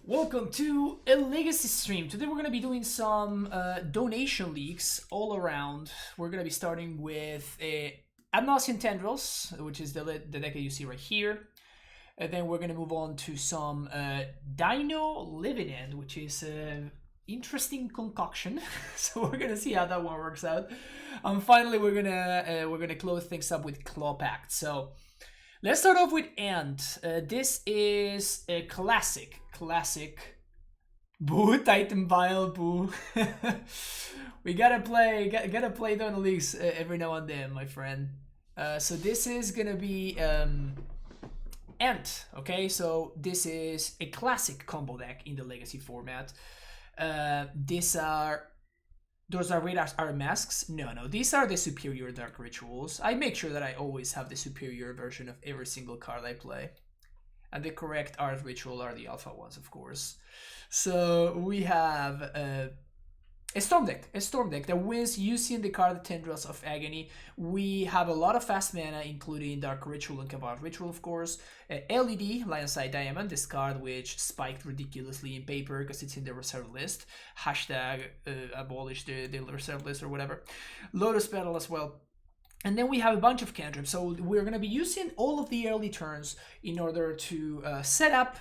Welcome to a Legacy stream. Today we're going to be doing some donation leaks all around. We're going to be starting with Ad Nauseam Tendrils, which is the deck that you see right here. And then we're going to move on to some Dino Living End, which is an interesting concoction. So we're going to see how that one works out. And finally we're going to close things up with Claw Pact. So let's start off with Ant. This is a classic. Boo, Titan Bile, boo. We gotta play Donald Leagues every now and then, my friend. So this is gonna be Ant, okay? So this is a classic combo deck in the Legacy format. Those are radars are masks? No, these are the superior dark rituals. I make sure that I always have the superior version of every single card I play. And the correct art ritual are the alpha ones, of course. So we have a storm deck that wins using the card Tendrils of Agony. We have a lot of fast mana, including Dark Ritual and Cabal Ritual, of course. LED, Lionside Diamond, this card which spiked ridiculously in paper because it's in the reserve list. Hashtag abolish the reserve list or whatever. Lotus Petal as well. And then we have a bunch of cantrips, so we're going to be using all of the early turns in order to set up,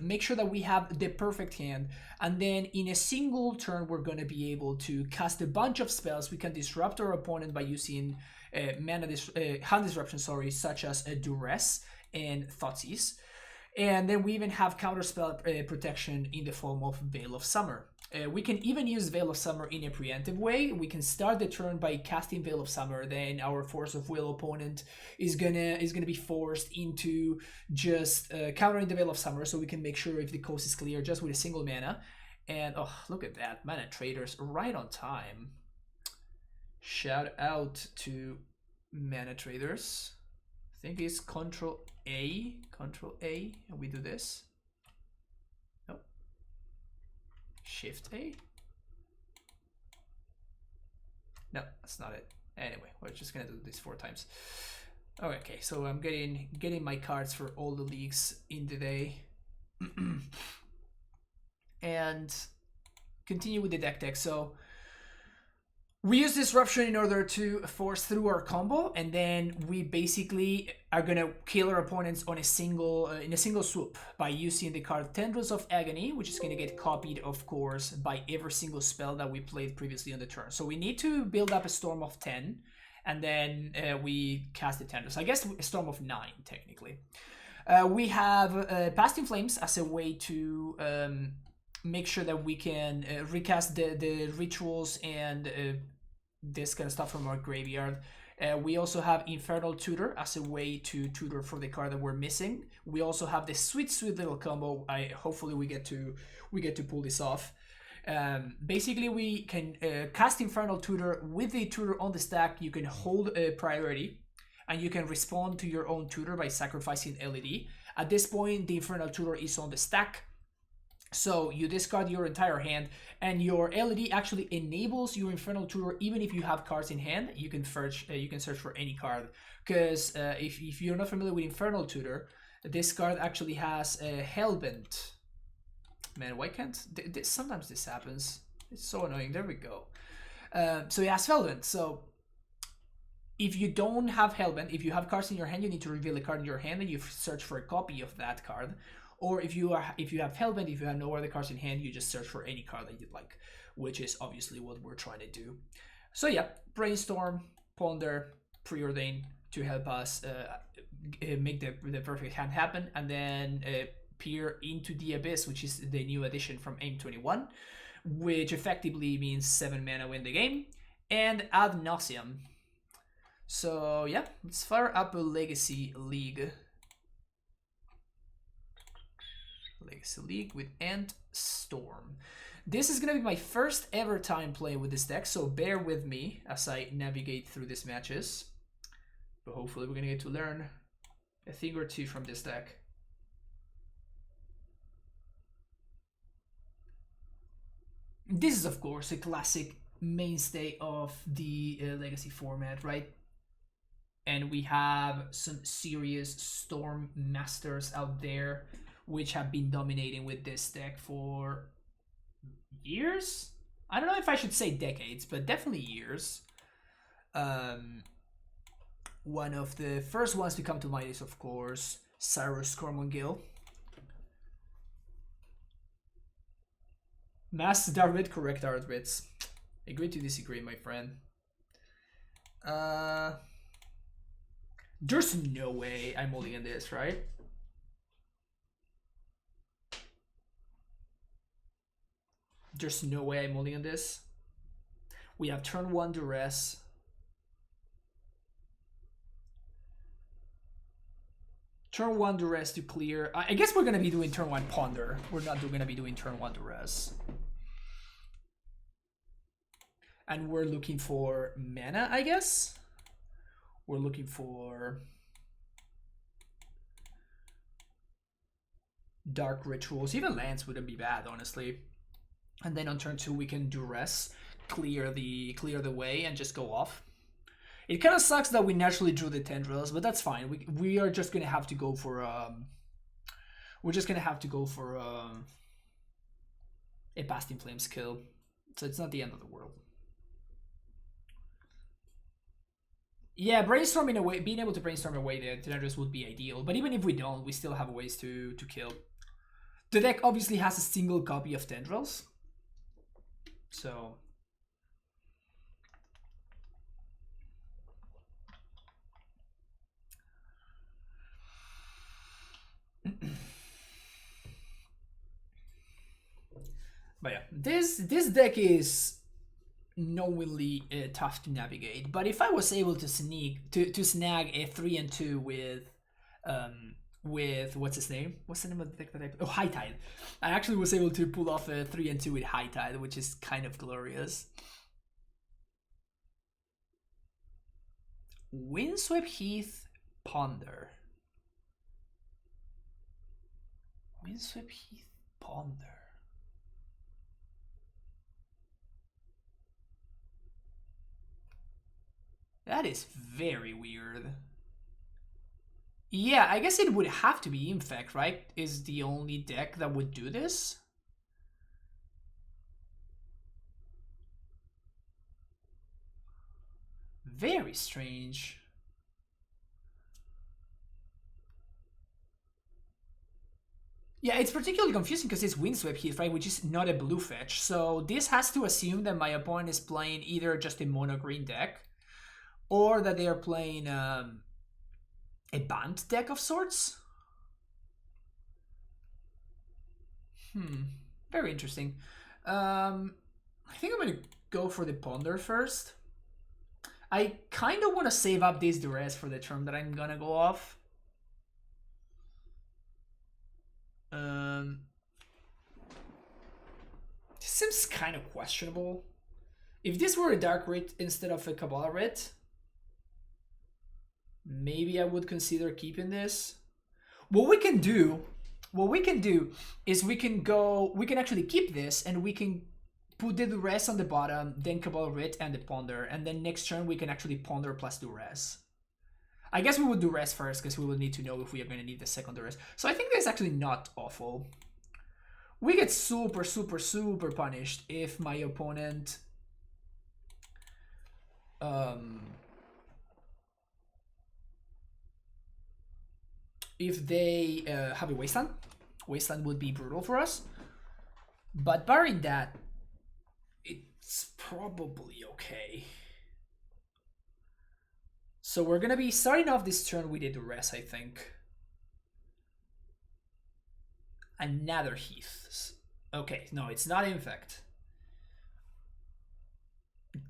make sure that we have the perfect hand, and then in a single turn we're going to be able to cast a bunch of spells. We can disrupt our opponent by using hand disruption, such as Duress and Thoughtseize. And then we even have counterspell protection in the form of Veil of Summer. We can even use Veil of Summer in a preemptive way. We can start the turn by casting Veil of Summer, then our Force of Will opponent is gonna be forced into just countering the Veil of Summer, so we can make sure if the coast is clear just with a single mana. And oh, look at that, Mana Traders right on time. Shout out to Mana Traders. I think it's Control A, and we do this. Nope. Shift A? No, that's not it. Anyway, we're just gonna do this 4 times. Okay, so I'm getting my cards for all the leagues in the day. And continue with the deck. So we use Disruption in order to force through our combo, and then we basically are gonna kill our opponents on a single in a single swoop by using the card Tendrils of Agony, which is gonna get copied, of course, by every single spell that we played previously on the turn. So we need to build up a Storm of 10, and then we cast the Tendrils. I guess a Storm of 9, technically. We have Past in Flames as a way to make sure that we can recast the rituals and this kind of stuff from our graveyard. We also have Infernal Tutor as a way to tutor for the card that we're missing. We also have the sweet little combo. Hopefully we get to pull this off. Basically, we can cast Infernal Tutor with the tutor on the stack. You can hold a priority, and you can respond to your own tutor by sacrificing LED. At this point, the Infernal Tutor is on the stack. So you discard your entire hand, and your LED actually enables your Infernal Tutor even if you have cards in hand. You can search for any card, because if you're not familiar with Infernal Tutor, this card actually has a Hellbent. Man, why can't sometimes this happens? It's so annoying. There we go. So it has Hellbent. So if you don't have Hellbent, if you have cards in your hand, you need to reveal a card in your hand, and you search for a copy of that card. Or if you have Hellbent, if you have no other cards in hand, you just search for any card that you'd like, which is obviously what we're trying to do. So yeah, Brainstorm, Ponder, Preordain to help us make the perfect hand happen, and then peer into the Abyss, which is the new addition from AIM21, which effectively means 7 mana win the game, and Ad Nauseam. So yeah, let's fire up a Legacy League. With Ant Storm. This is gonna be my first ever time playing with this deck, so bear with me as I navigate through these matches. But hopefully we're gonna get to learn a thing or two from this deck. This is, of course, a classic mainstay of the Legacy format, right? And we have some serious Storm Masters out there. which have been dominating with this deck for years. I don't know if I should say decades, but definitely years. One of the first ones to come to mind is, of course, Cyrus Cormongil. Mass Darwit, correct Artbits. Agree to disagree, my friend. There's no way I'm mulligan this, right? There's no way I'm mulligan this. We have turn 1 Duress. Turn 1 Duress to clear. I guess we're going to be doing turn 1 Ponder. We're not going to be doing turn 1 Duress. And we're looking for mana, I guess. We're looking for Dark Rituals. Even lands wouldn't be bad, honestly. And then on turn 2 we can Duress, clear the way, and just go off. It kind of sucks that we naturally drew the Tendrils, but that's fine. We are just gonna have to go for we're just gonna have to go for a Past in Flames kill. So it's not the end of the world. Yeah, brainstorming away, being able to brainstorm away the Tendrils would be ideal. But even if we don't, we still have ways to kill. The deck obviously has a single copy of Tendrils. So but yeah, this deck is knowingly tough to navigate. But if I was able to snag a 3 and 2 with what's his name? What's the name of the deck that High Tide. I actually was able to pull off a 3 and 2 with High Tide, which is kind of glorious. Windswept Heath, Ponder. Windswept Heath, Ponder. That is very weird. Yeah, I guess it would have to be Infect, right? Is the only deck that would do this. Very strange. Yeah, it's particularly confusing because it's Windswept Heath, right? Which is not a blue fetch. So this has to assume that my opponent is playing either just a mono green deck, or that they are playing a Bant deck of sorts. Very interesting. I think I'm gonna go for the Ponder first. I kind of want to save up this Duress for the turn that I'm gonna go off. This seems kind of questionable. If this were a Dark Writ instead of a Kabbalah Writ, maybe I would consider keeping this. What we can do is we can actually keep this, and we can put the Duress on the bottom, then Kabbalah Writ and the Ponder, and then next turn we can actually Ponder plus Duress. I guess we would Duress first because we will need to know if we are going to need the second Duress. So I think that's actually not awful. We get super, super, super punished if my opponent if they have a Wasteland. Wasteland would be brutal for us. But barring that, it's probably okay. So we're going to be starting off this turn with a Duress, I think. Another Heath. Okay, no, it's not Infect.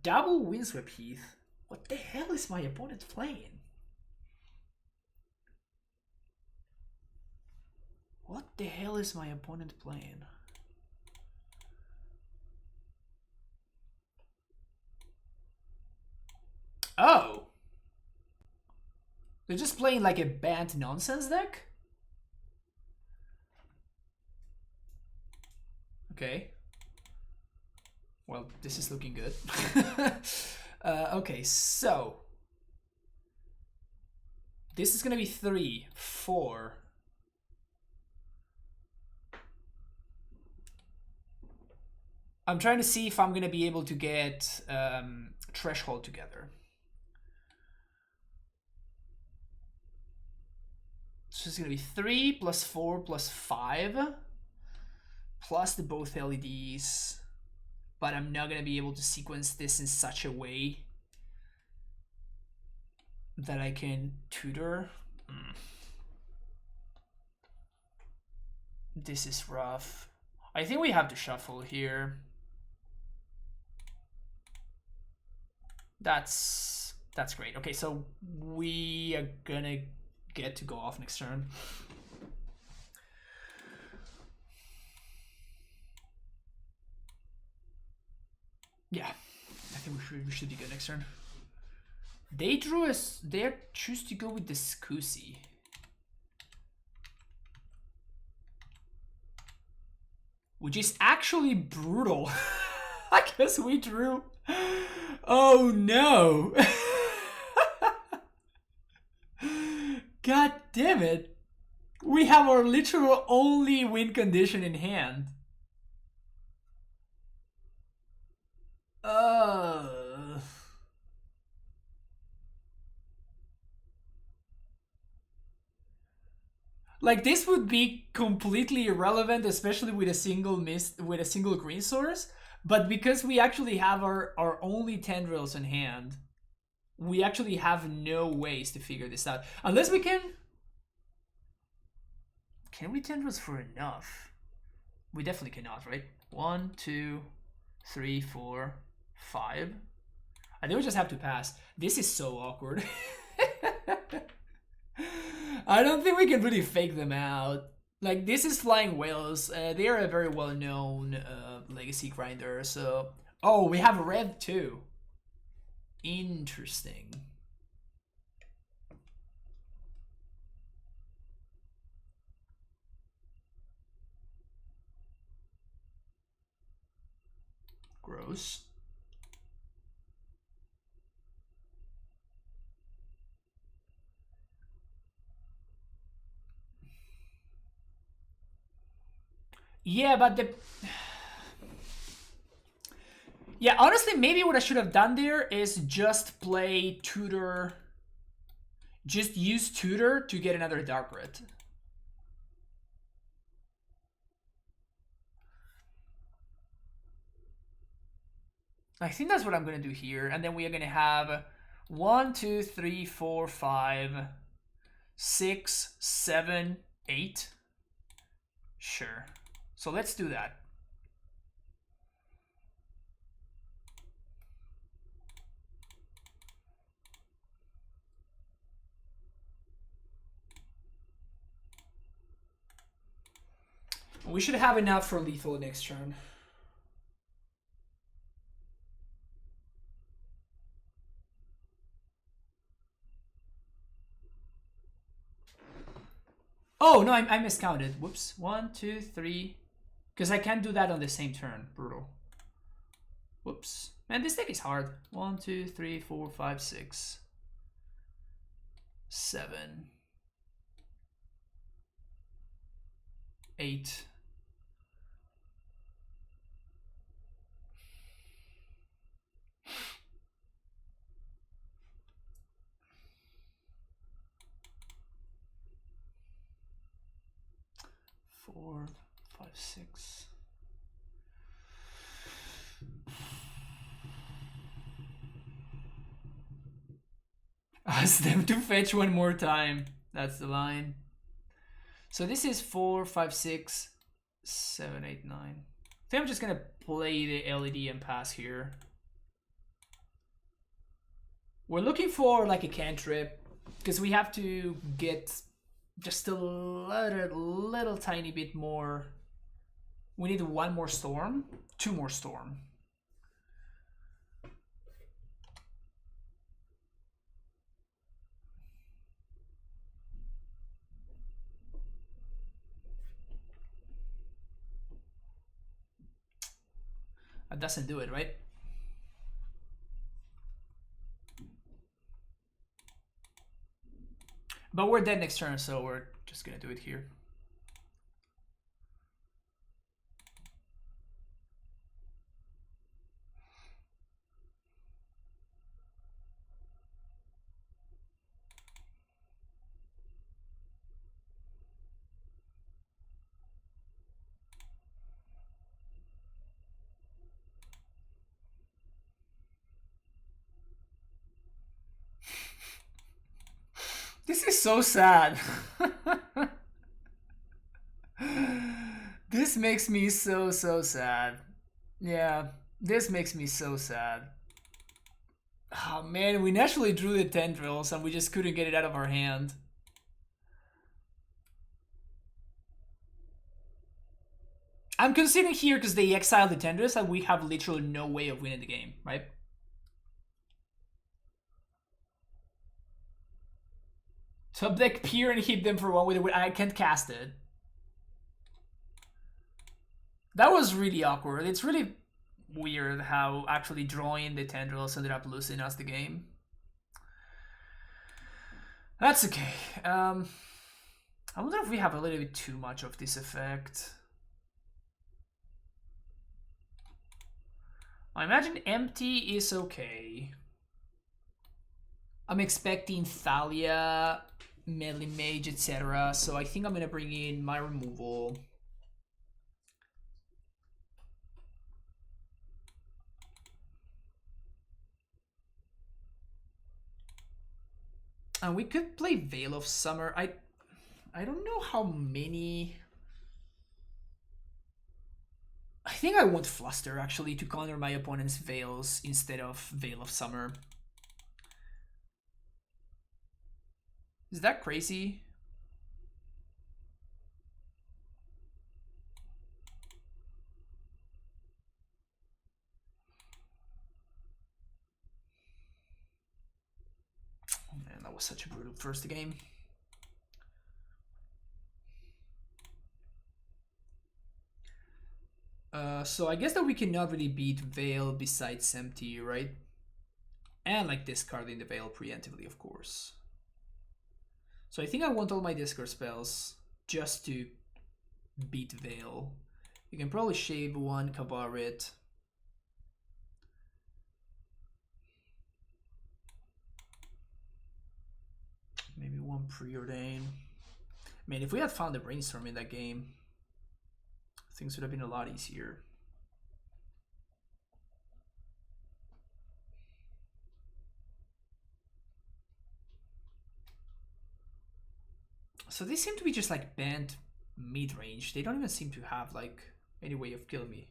Double Windswept Heath. What the hell is my opponent playing? What the hell is my opponent playing? Oh! They're just playing like a Bant nonsense deck? Okay. Well, this is looking good. Okay, so this is gonna be 3, 4. I'm trying to see if I'm gonna be able to get Threshold together. So it's gonna be 3 plus 4 plus 5 plus the both LEDs, but I'm not gonna be able to sequence this in such a way that I can tutor. This is rough. I think we have to shuffle here. That's great. Okay, so we are gonna get to go off next turn. Yeah, I think we should be good next turn. They drew us. They choose to go with the Scusi. Which is actually brutal. I guess we drew. Oh no. God damn it. We have our literal only win condition in hand. Like this would be completely irrelevant, especially with a single green source. But because we actually have our only tendrils in hand, we actually have no ways to figure this out. Unless we can we tendrils for enough? We definitely cannot, right? 1, 2, 3, 4, 5. I think we just have to pass. This is so awkward. I don't think we can really fake them out. Like, this is Flying Whales. They are a very well-known legacy grinder, so... Oh, we have red too. Interesting. Gross. Yeah, but the... Yeah, honestly, maybe what I should have done there is just play Tutor. Just use Tutor to get another Dark Red. I think that's what I'm going to do here. And then we are going to have 1, 2, 3, 4, 5, 6, 7, 8. Sure. So let's do that. We should have enough for lethal next turn. Oh, no, I miscounted. Whoops. 1, 2, 3. Because I can't do that on the same turn. Brutal. Whoops. Man, this deck is hard. 1, 2, 3, 4, 5, 6, 7, 8. Four, 5, 6. Ask them to fetch one more time. That's the line. So this is 4, 5, 6, 7, 8, 9. I think I'm just gonna play the LED and pass here. We're looking for like a cantrip because we have to get just a little tiny bit more. We need 1 more storm, 2 more storm. That doesn't do it, right? But we're dead next turn, so we're just gonna do it here. so sad. This makes me so sad. Yeah, this makes me so sad. Oh man, we naturally drew the tendrils and we just couldn't get it out of our hand. I'm considering here because they exiled the tendrils and we have literally no way of winning the game, right? Top deck peer and hit them for one with I can't cast it. That was really awkward. It's really weird how actually drawing the tendrils ended up losing us the game. That's okay. I wonder if we have a little bit too much of this effect. I imagine empty is okay. I'm expecting Thalia, Melee Mage, etc. So I think I'm gonna bring in my removal. And we could play Veil of Summer. I don't know how many. I think I want Fluster actually to counter my opponent's Veils instead of Veil of Summer. Is that crazy? Oh man, that was such a brutal first game. So I guess that we cannot really beat Veil besides Empty, right? And like discarding the Veil preemptively, of course. So I think I want all my discard spells just to beat Veil. You can probably shave one Kabarit. Maybe one Preordain. I mean, if we had found a Brainstorm in that game, things would have been a lot easier. So they seem to be just like Bant mid-range. They don't even seem to have like any way of killing me.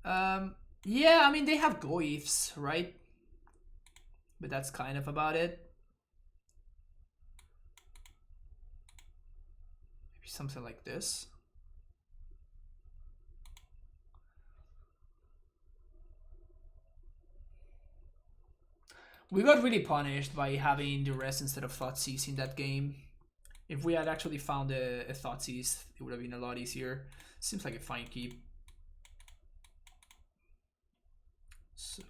Yeah, I mean they have Goyfs, right? But that's kind of about it. Maybe something like this. We got really punished by having Duress instead of Thoughtseize in that game. If we had actually found a Thoughtseize, it would have been a lot easier. Seems like a fine keep. So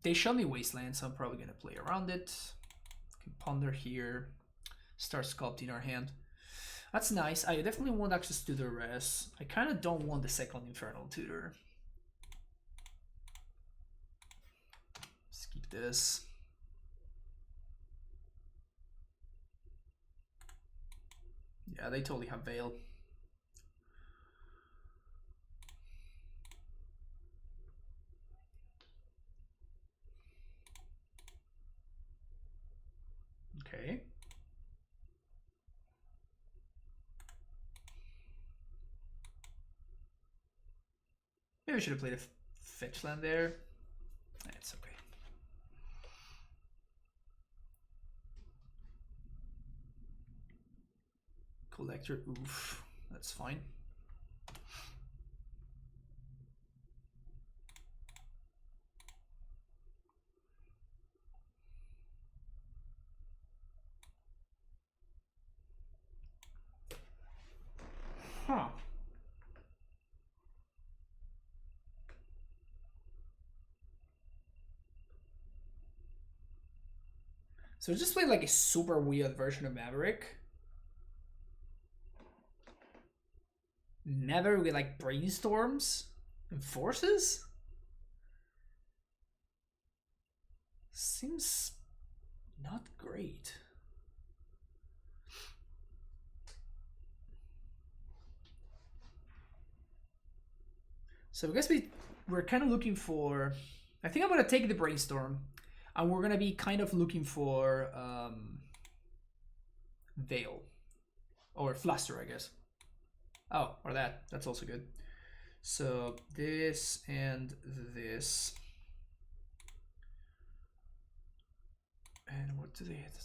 they show me Wasteland, so I'm probably gonna play around it. Can ponder here, start sculpting our hand. That's nice. I definitely want access to the rest. I kind of don't want the second Infernal Tutor. Let's keep this. Yeah, they totally have Veil. Okay. Maybe I should have played a fetch land there. It's okay. Collector, oof, that's fine. Huh. So just played like a super weird version of Maverick. Never with like brainstorms and forces. Seems not great. So I guess we're kind of looking for. I think I'm gonna take the brainstorm. And we're gonna be kind of looking for Veil. Or Fluster, I guess. Oh, or that. That's also good. So this and this. And what do they hit?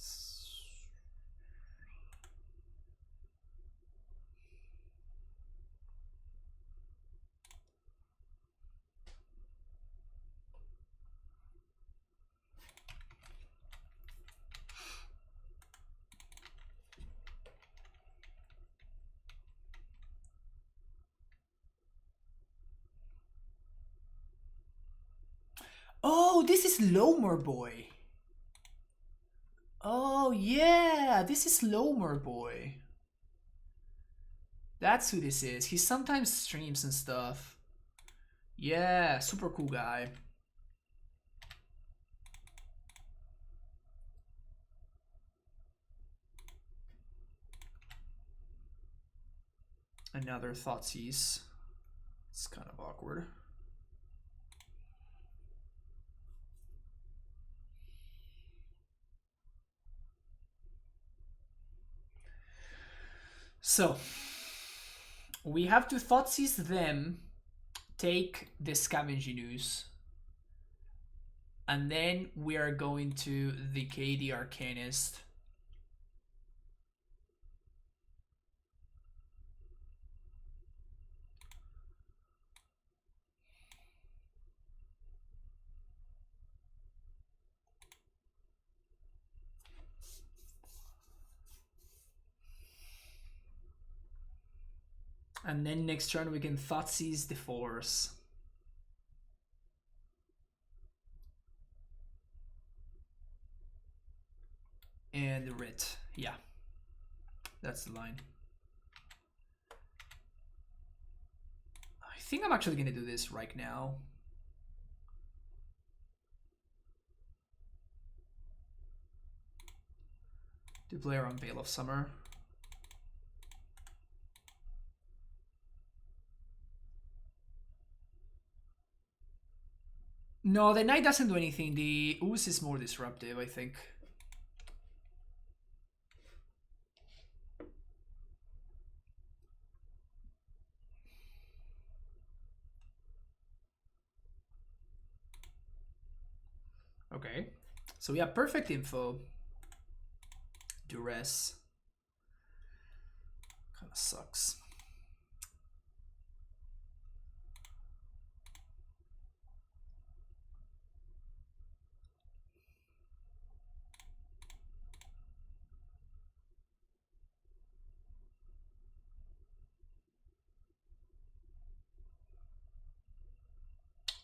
Oh, this is Lomer Boy. Oh, yeah, this is Lomer Boy. That's who this is. He sometimes streams and stuff. Yeah, super cool guy. Another Thoughtseize. It's kind of awkward. So, we have to Thoughtseize them, take the Scavenging Ooze, and then we are going to decay the Arcanist. And then next turn we can Thoughtseize the Force. And Writ. Yeah. That's the line. I think I'm actually gonna do this right now. To play around Veil of Summer. No, the Knight doesn't do anything. The Ooze is more disruptive, I think. Okay. So we have perfect info. Duress. Kind of sucks.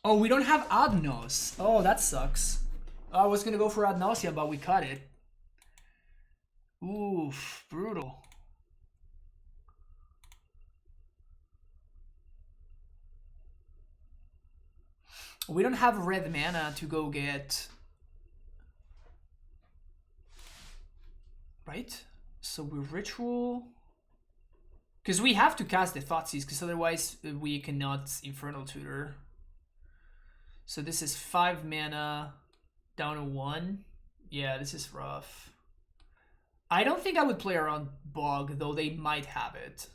Oh, we don't have Adnos. Oh, that sucks. I was gonna go for Ad Nauseam, but we cut it. Oof, brutal. We don't have red mana to go get. Right? So we Ritual. Because we have to cast the Thoughtseize, because otherwise we cannot Infernal Tutor. So this is 5 mana down to 1. Yeah, this is rough. I don't think I would play around Bog, though they might have it.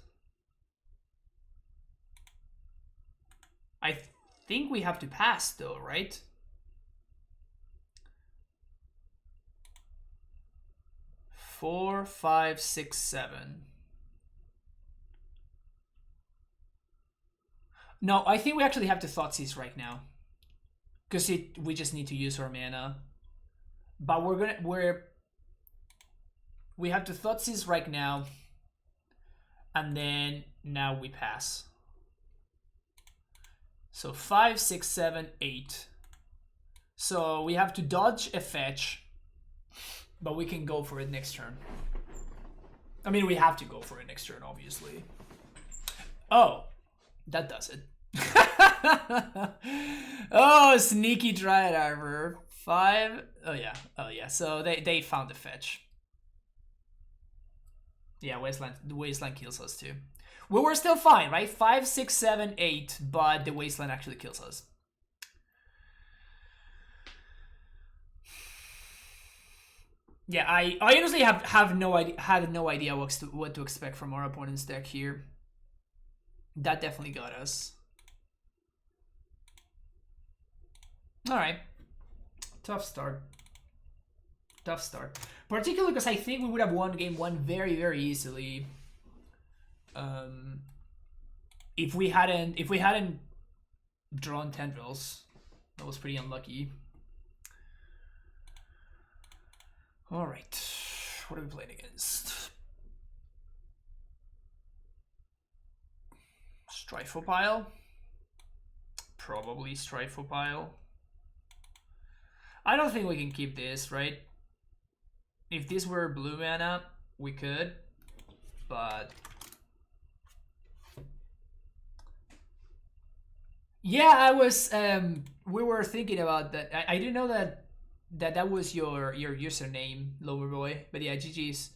I think we have to pass, though, right? Four, 5, 6, 7. No, I think we actually have to Thoughtseize right now. Because we just need to use our mana. But we have to Thoughtseize right now. And then now we pass. So 5, 6, 7, 8. So we have to dodge a fetch. But we can go for it next turn. I mean, we have to go for it next turn, obviously. Oh, that does it. Oh, sneaky Dryad Arbor. 5. Oh yeah. So they found the fetch. Yeah, the Wasteland kills us too. We were still fine, right? 5, 6, 7, 8, but the Wasteland actually kills us. Yeah, I honestly have no idea, had no idea what to expect from our opponent's deck here. That definitely got us. All right, tough start. Tough start, particularly because I think we would have won game one very, very easily. If we hadn't drawn tendrils, that was pretty unlucky. All right, what are we playing against? Strifopile? Probably Strifopile. I don't think we can keep this, right? If this were blue mana, we could, but yeah, I was we were thinking about that. I didn't know that was your username, Loverboy, but yeah, GG's.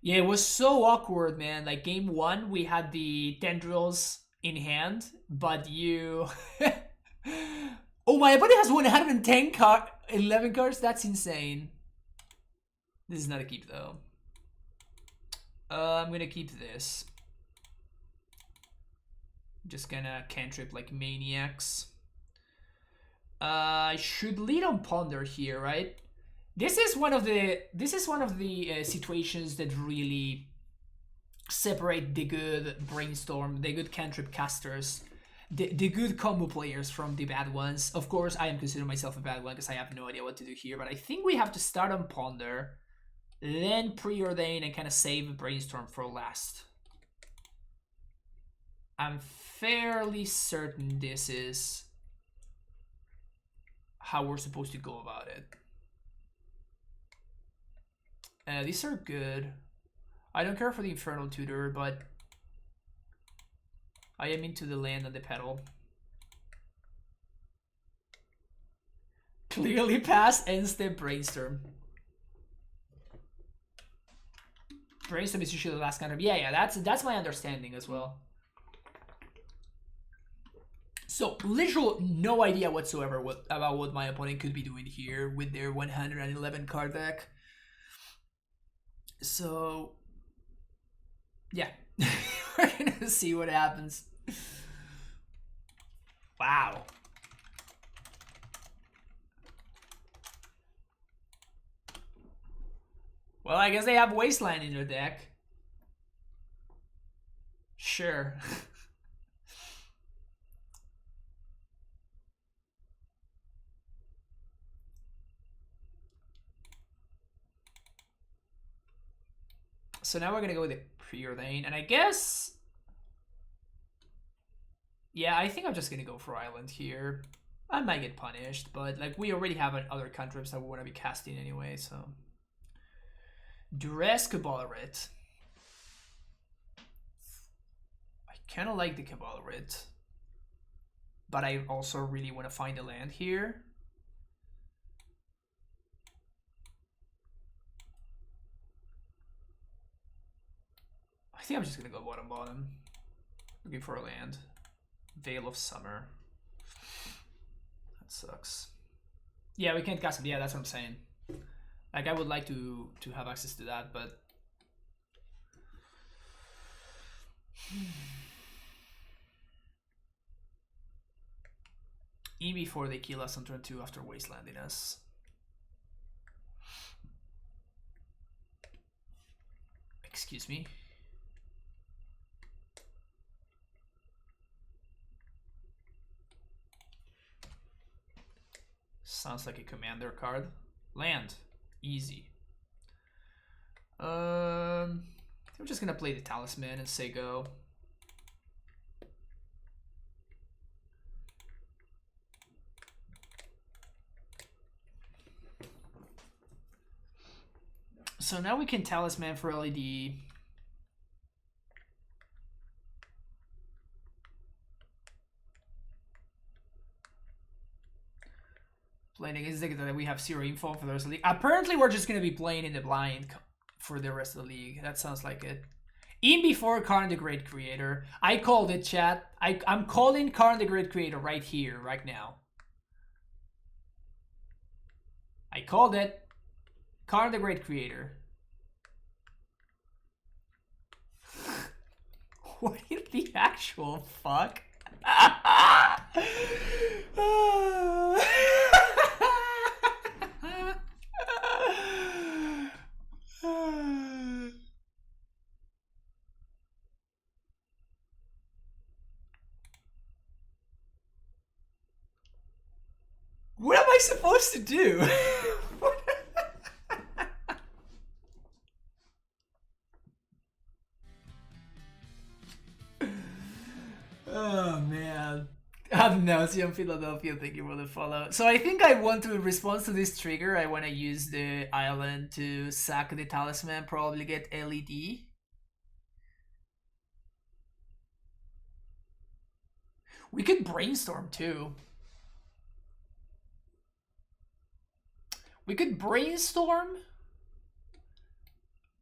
Yeah, it was so awkward, man. Like game one, we had the tendrils in hand, but you oh, my opponent has 110 11 cards. That's insane. This is not a keep though. I'm gonna keep this. Just gonna cantrip like maniacs. I should lead on Ponder here, right? This is one of the situations that really separate the good brainstorm, the good cantrip casters, the good combo players from the bad ones. Of course, I am considering myself a bad one because I have no idea what to do here, but I think we have to start on Ponder, then Preordain, and kind of save Brainstorm for last. I'm fairly certain this is how we're supposed to go about it. These are good. I don't care for the Infernal Tutor, but I am into the land and the pedal. Clearly pass, end-step Brainstorm. Brainstorm is usually the last counter. Yeah, that's my understanding as well. So, literal no idea whatsoever about what my opponent could be doing here with their 111 card deck. So, yeah, we're gonna see what happens. Wow. Well, I guess they have Wasteland in their deck. Sure. So now we're gonna go with the Preordain, and I guess, yeah, I think I'm just gonna go for Island here. I might get punished, but like we already have other cantrips that we want to be casting anyway, so. Duress Caballerit. I kind of like the Caballerit, but I also really want to find a land here. I think I'm just gonna go bottom. Looking for a land. Veil of Summer. That sucks. Yeah, we can't cast it. Yeah, that's what I'm saying. Like, I would like to have access to that, but E before they kill us on turn 2 after wastelanding us. Excuse me. Sounds like a commander card. Land. Easy. I'm just gonna play the Talisman and say go. So now we can Talisman for LED. Playing against the that we have 0 info for the rest of the league. Apparently, we're just going to be playing in the blind for the rest of the league. That sounds like it. In before Karn the Great Creator. I called it, chat. I'm calling Karn the Great Creator right here, right now. I called it. Karn the Great Creator. What in the actual fuck? What am I supposed to do? Oh man. Nauseam Philadelphia, thank you for the follow. So I think I want to respond to this trigger. I want to use the island to sack the talisman, probably get LED. We could brainstorm too. We could brainstorm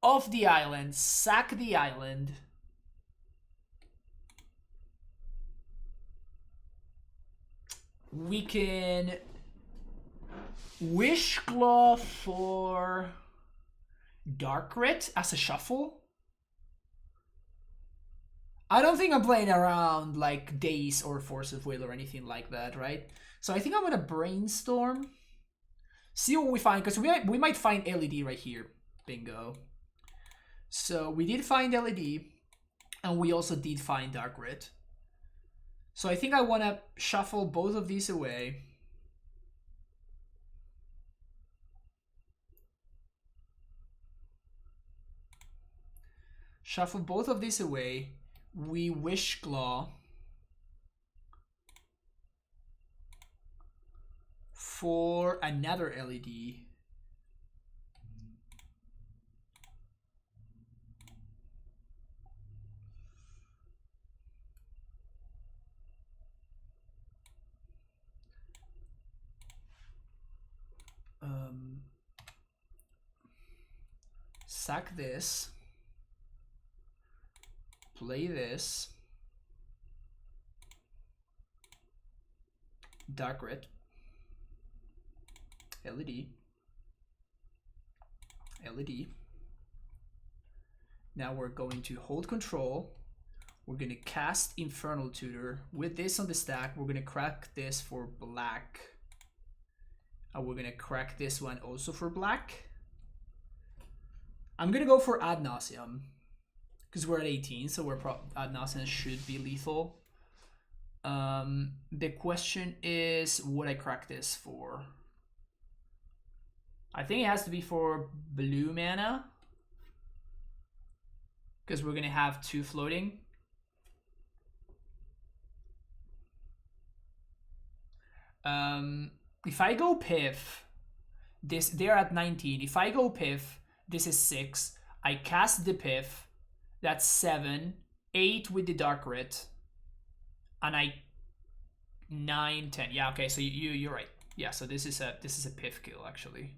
off the island, sack the island. We can Wish Claw for Dark Grit as a shuffle. I don't think I'm playing around like Daze or Force of Will or anything like that, right? So I think I'm gonna brainstorm, see what we find, because we might find LED right here. Bingo. So we did find LED, and we also did find Dark Grit. So I think I want to shuffle both of these away. Shuffle both of these away. We Wish Claw for another LED. Sack this. Play this. Dark Grit. LED. LED. Now we're going to hold control. We're going to cast Infernal Tutor. With this on the stack, we're going to crack this for black. And we're going to crack this one also for black. I'm going to go for Ad Nauseam, because we're at 18, so we're Ad Nauseam should be lethal. The question is, would I crack this for? I think it has to be for blue mana, because we're going to have 2 floating. If I go Piff, they're at 19. If I go Piff, this is 6. I cast the Piff. That's 7. 8 with the Dark Grit. And 9, 10. Yeah, okay, so you're right. Yeah, so this is a Piff kill actually.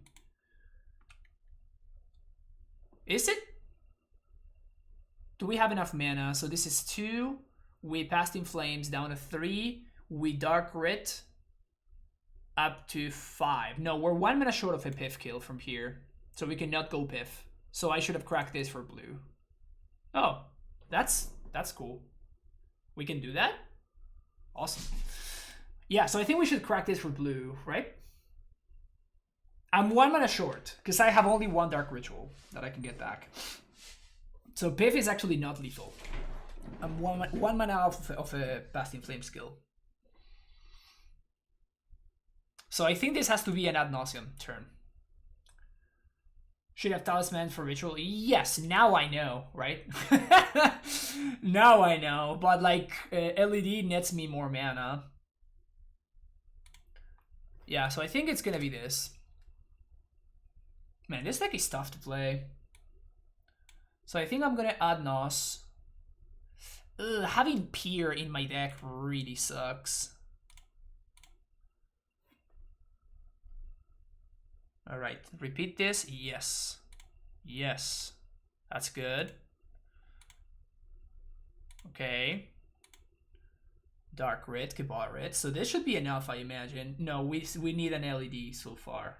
Is it? Do we have enough mana? So this is 2. We passed in Flames down to 3. We Dark Grit up to 5. No, we're 1 mana short of a Piff kill from here. So we cannot go Piff. So I should have cracked this for blue. Oh, that's cool. We can do that? Awesome. Yeah, so I think we should crack this for blue, right? I'm 1 mana short, because I have only 1 Dark Ritual that I can get back. So Piff is actually not lethal. I'm 1 mana off of a Basting Flame skill. So I think this has to be an Ad Nauseam turn. Should have Talisman for Ritual? Yes, now I know, right? Now I know, but like LED nets me more mana. Yeah, so I think it's gonna be this. Man, this deck is tough to play. So I think I'm gonna Ad Nos. Having Peer in my deck really sucks. All right, repeat this. Yes. Yes. That's good. Okay. Dark Grit, Cabal Red. So this should be enough, I imagine. No, we need an LED so far.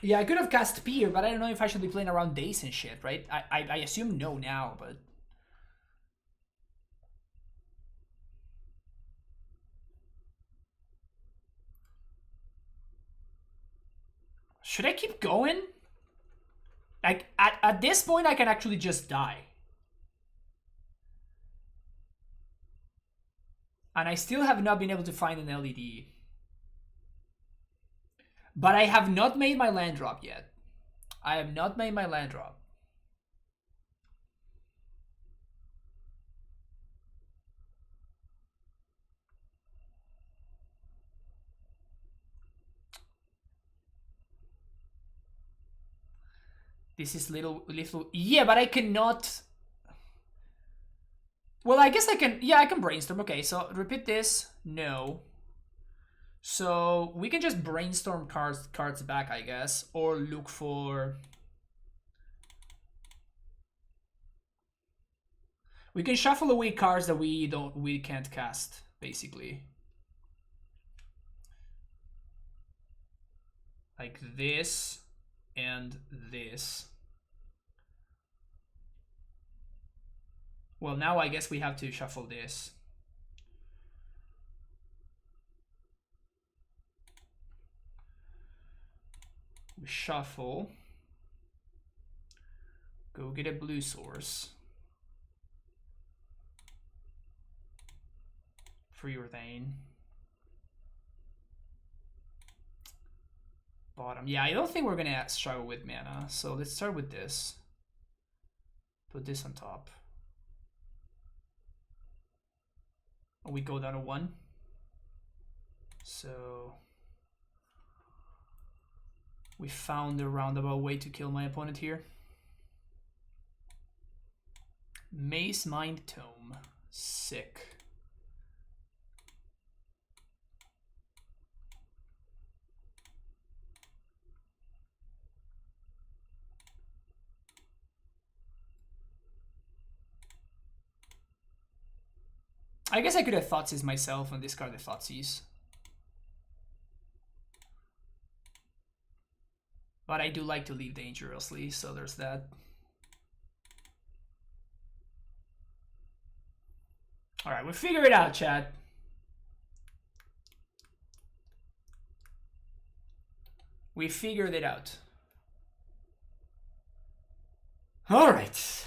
Yeah, I could have cast Peer, but I don't know if I should be playing around Days and shit, right? I assume no now, but... Should I keep going? Like, at this point, I can actually just die. And I still have not been able to find an LED. But I have not made my land drop yet. I have not made my land drop. This is little... Yeah, but I cannot... Well, I guess I can... Yeah, I can brainstorm. Okay, so repeat this. No. So we can just brainstorm cards back, I guess. Or look for... We can shuffle away cards that we can't cast, basically. Like this and this. Well, now I guess we have to shuffle this. We shuffle. Go get a blue source. Preordain. Bottom. Yeah, I don't think we're gonna struggle with mana. So let's start with this. Put this on top. We go down to 1. So we found a roundabout way to kill my opponent here. Mace Mind Tome. Sick. I guess I could have Thoughtseize myself and discard the Thoughtseize. But I do like to leave dangerously, so there's that. Alright, we'll figure it out, chat. We figured it out. Alright.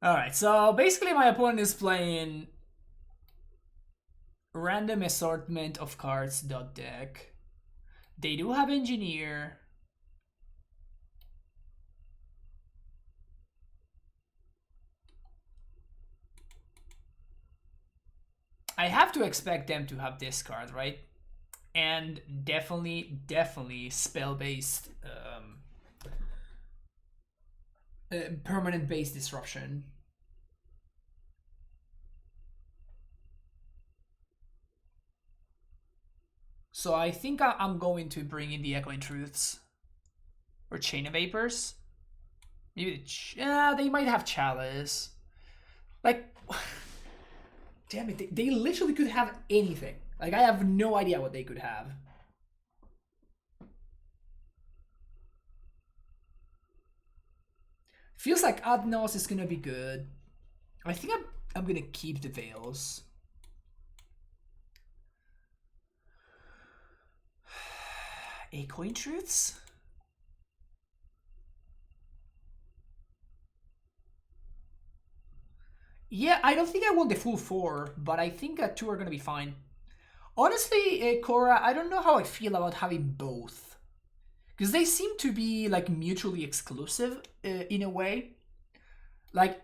Alright, so basically my opponent is playing random assortment of cards .deck. They do have Engineer. I have to expect them to have this card, right? And definitely spell-based permanent base disruption. So I think I'm going to bring in the Echoing Truths or Chain of Vapors. Maybe they might have Chalice. Like, damn it, they literally could have anything. Like, I have no idea what they could have. Feels like Ad Nos is gonna be good. I think I'm gonna keep the Veils. Echoing Truths? Yeah, I don't think I want the full 4, but I think 2 are gonna be fine. Honestly, Cora, I don't know how I feel about having both. Because they seem to be like mutually exclusive in a way. Like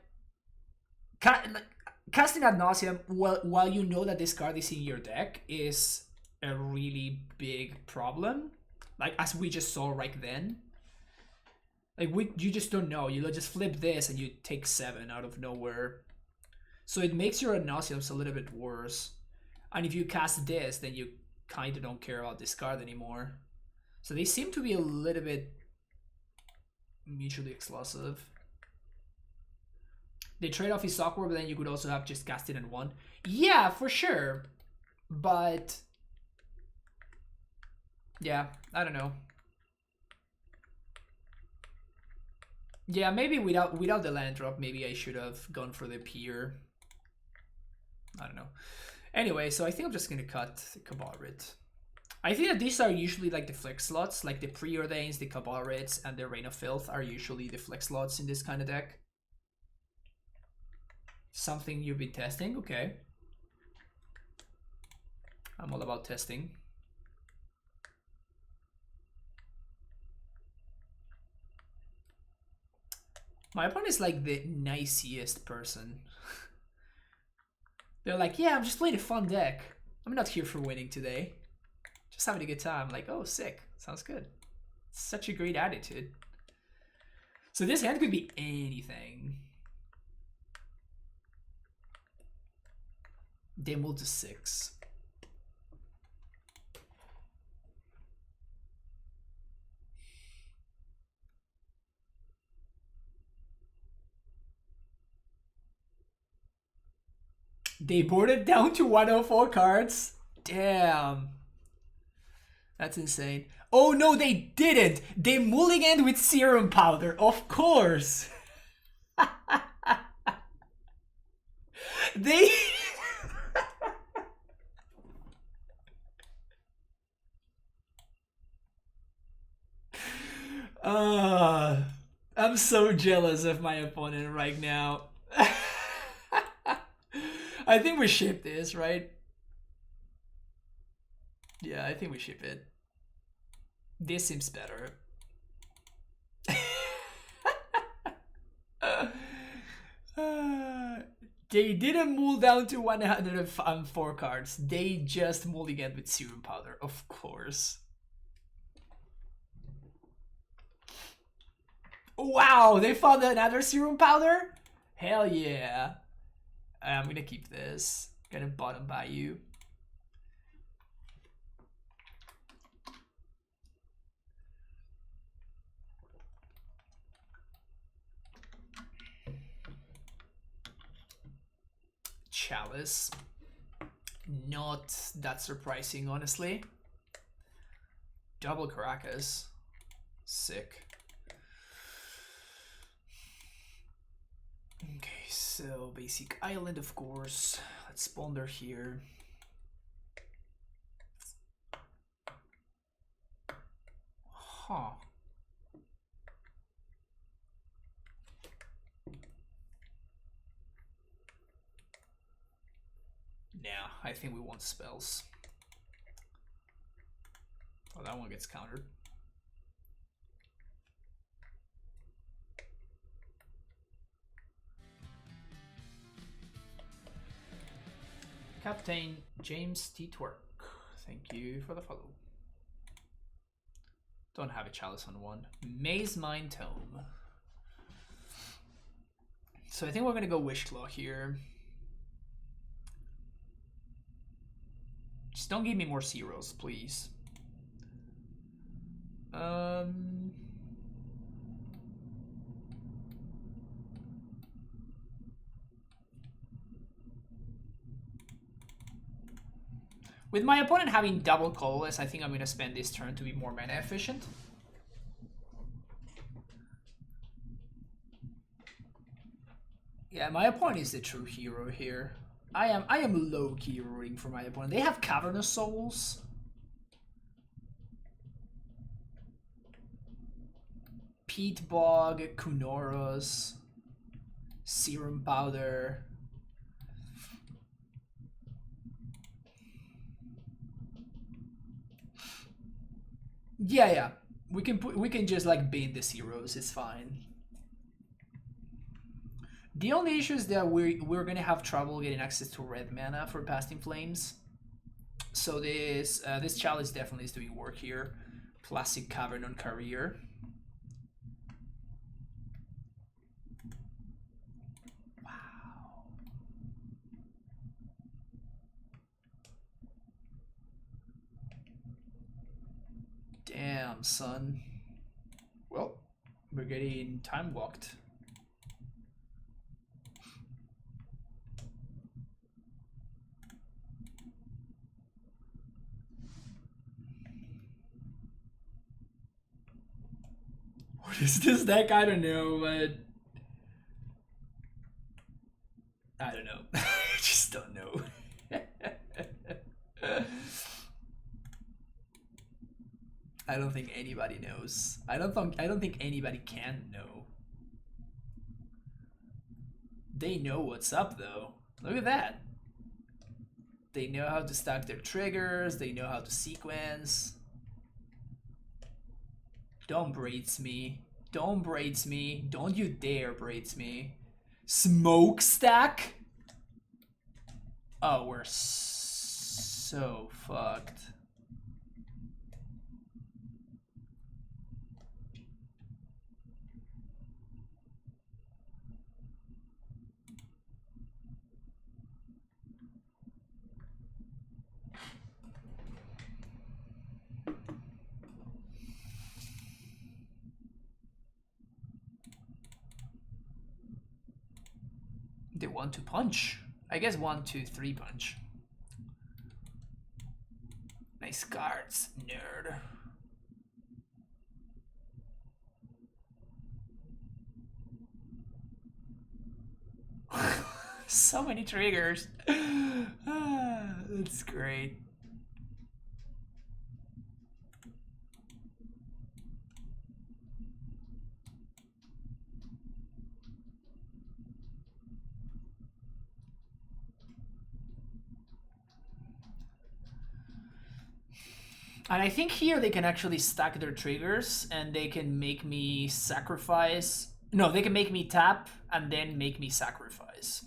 casting Ad Nauseam while you know that this card is in your deck is a really big problem. Like as we just saw right then. Like you just don't know. You just flip this and you take 7 out of nowhere. So it makes your Ad Nauseams a little bit worse. And if you cast this, then you kind of don't care about this card anymore. So they seem to be a little bit mutually exclusive. The trade-off is awkward, but then you could also have just cast it in one. Yeah, for sure. But yeah, I don't know. Yeah, maybe without the land drop, maybe I should have gone for the pier. I don't know. Anyway, so I think I'm just gonna cut the Cabaret. I think that these are usually like the flex slots, like the Preordains, the Cabarets, and the Reign of Filth are usually the flex slots in this kind of deck. Something you've been testing? Okay. I'm all about testing. My opponent is like the nicest person. They're like, yeah, I'm just playing a fun deck. I'm not here for winning today. Just having a good time. Like, oh, sick. Sounds good. Such a great attitude. So this hand could be anything. They move to 6. They boarded down to 104 cards. Damn. That's insane. Oh no, they didn't. They mulliganed with Serum Powder, of course. They... I'm so jealous of my opponent right now. I think we ship this, right? Yeah, I think we ship it. This seems better. They didn't mull down to 104 cards. They just mulliganed with Serum Powder, of course. Wow, they found another Serum Powder? Hell yeah. I'm gonna keep this. Gonna bottom buy you. Chalice. Not that surprising, honestly. Double Caracas. Sick. Okay, so basic island, of course. Let's ponder here. Huh. Nah, I think we want spells. Oh, that one gets countered. Captain James T. Twerk, thank you for the follow. Don't have a chalice on one. Maze Mind Tome. So I think we're gonna go Wishclaw here. Just don't give me more zeros, please. With my opponent having double colorless, I think I'm gonna spend this turn to be more mana efficient. Yeah, my opponent is the true hero here. I am low-key rooting for my opponent. They have Cavernous Souls. Peat Bog, Kunoros, Serum Powder. Yeah. We can just like bait the zeros, it's fine. The only issue is that we're gonna have trouble getting access to red mana for Casting Flames. So this chalice definitely is doing work here. Classic Cavern on Career. Wow. Damn, son. Well, we're getting time walked. What is this deck? I don't know, but I don't know. I just don't know. I don't think anybody knows. I don't think anybody can know. They know what's up though. Look at that. They know how to stack their triggers, they know how to sequence. Don't braids me. Don't braids me. Don't you dare braids me. Smokestack? Oh, we're so fucked. They want to punch. I guess 1, 2, 3 punch. Nice cards, nerd. So many triggers. That's great. And I think here they can actually stack their triggers and they can make me sacrifice. No, they can make me tap and then make me sacrifice.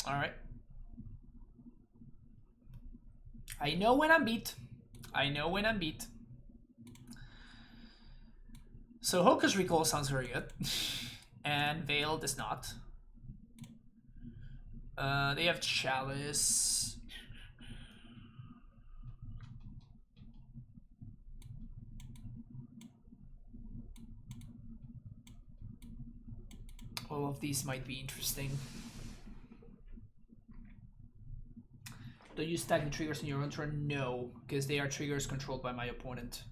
All right. I know when I'm beat. I know when I'm beat. So Hocus Recall sounds very good. And Veil does not. They have Chalice. All of these might be interesting. Do you stack the triggers in your own turn? No, because they are triggers controlled by my opponent.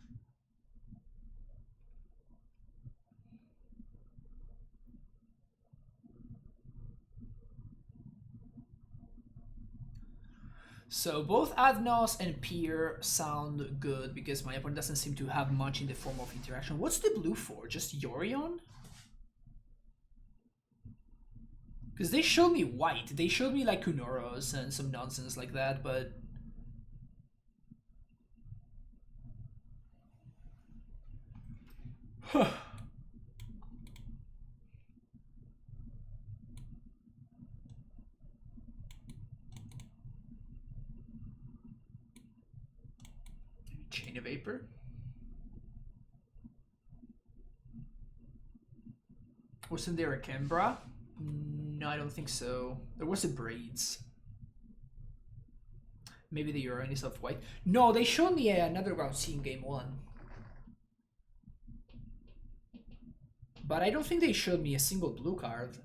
So both Adnos and Pier sound good because my opponent doesn't seem to have much in the form of interaction. What's the blue for? Just Yorion? Because they showed me white. They showed me like Kunoros and some nonsense like that, but... Chain of Vapor. Wasn't there a Canberra? No, I don't think so. There was a Braids. Maybe the Yorion is off white. No, they showed me another round C in game 1. But I don't think they showed me a single blue card.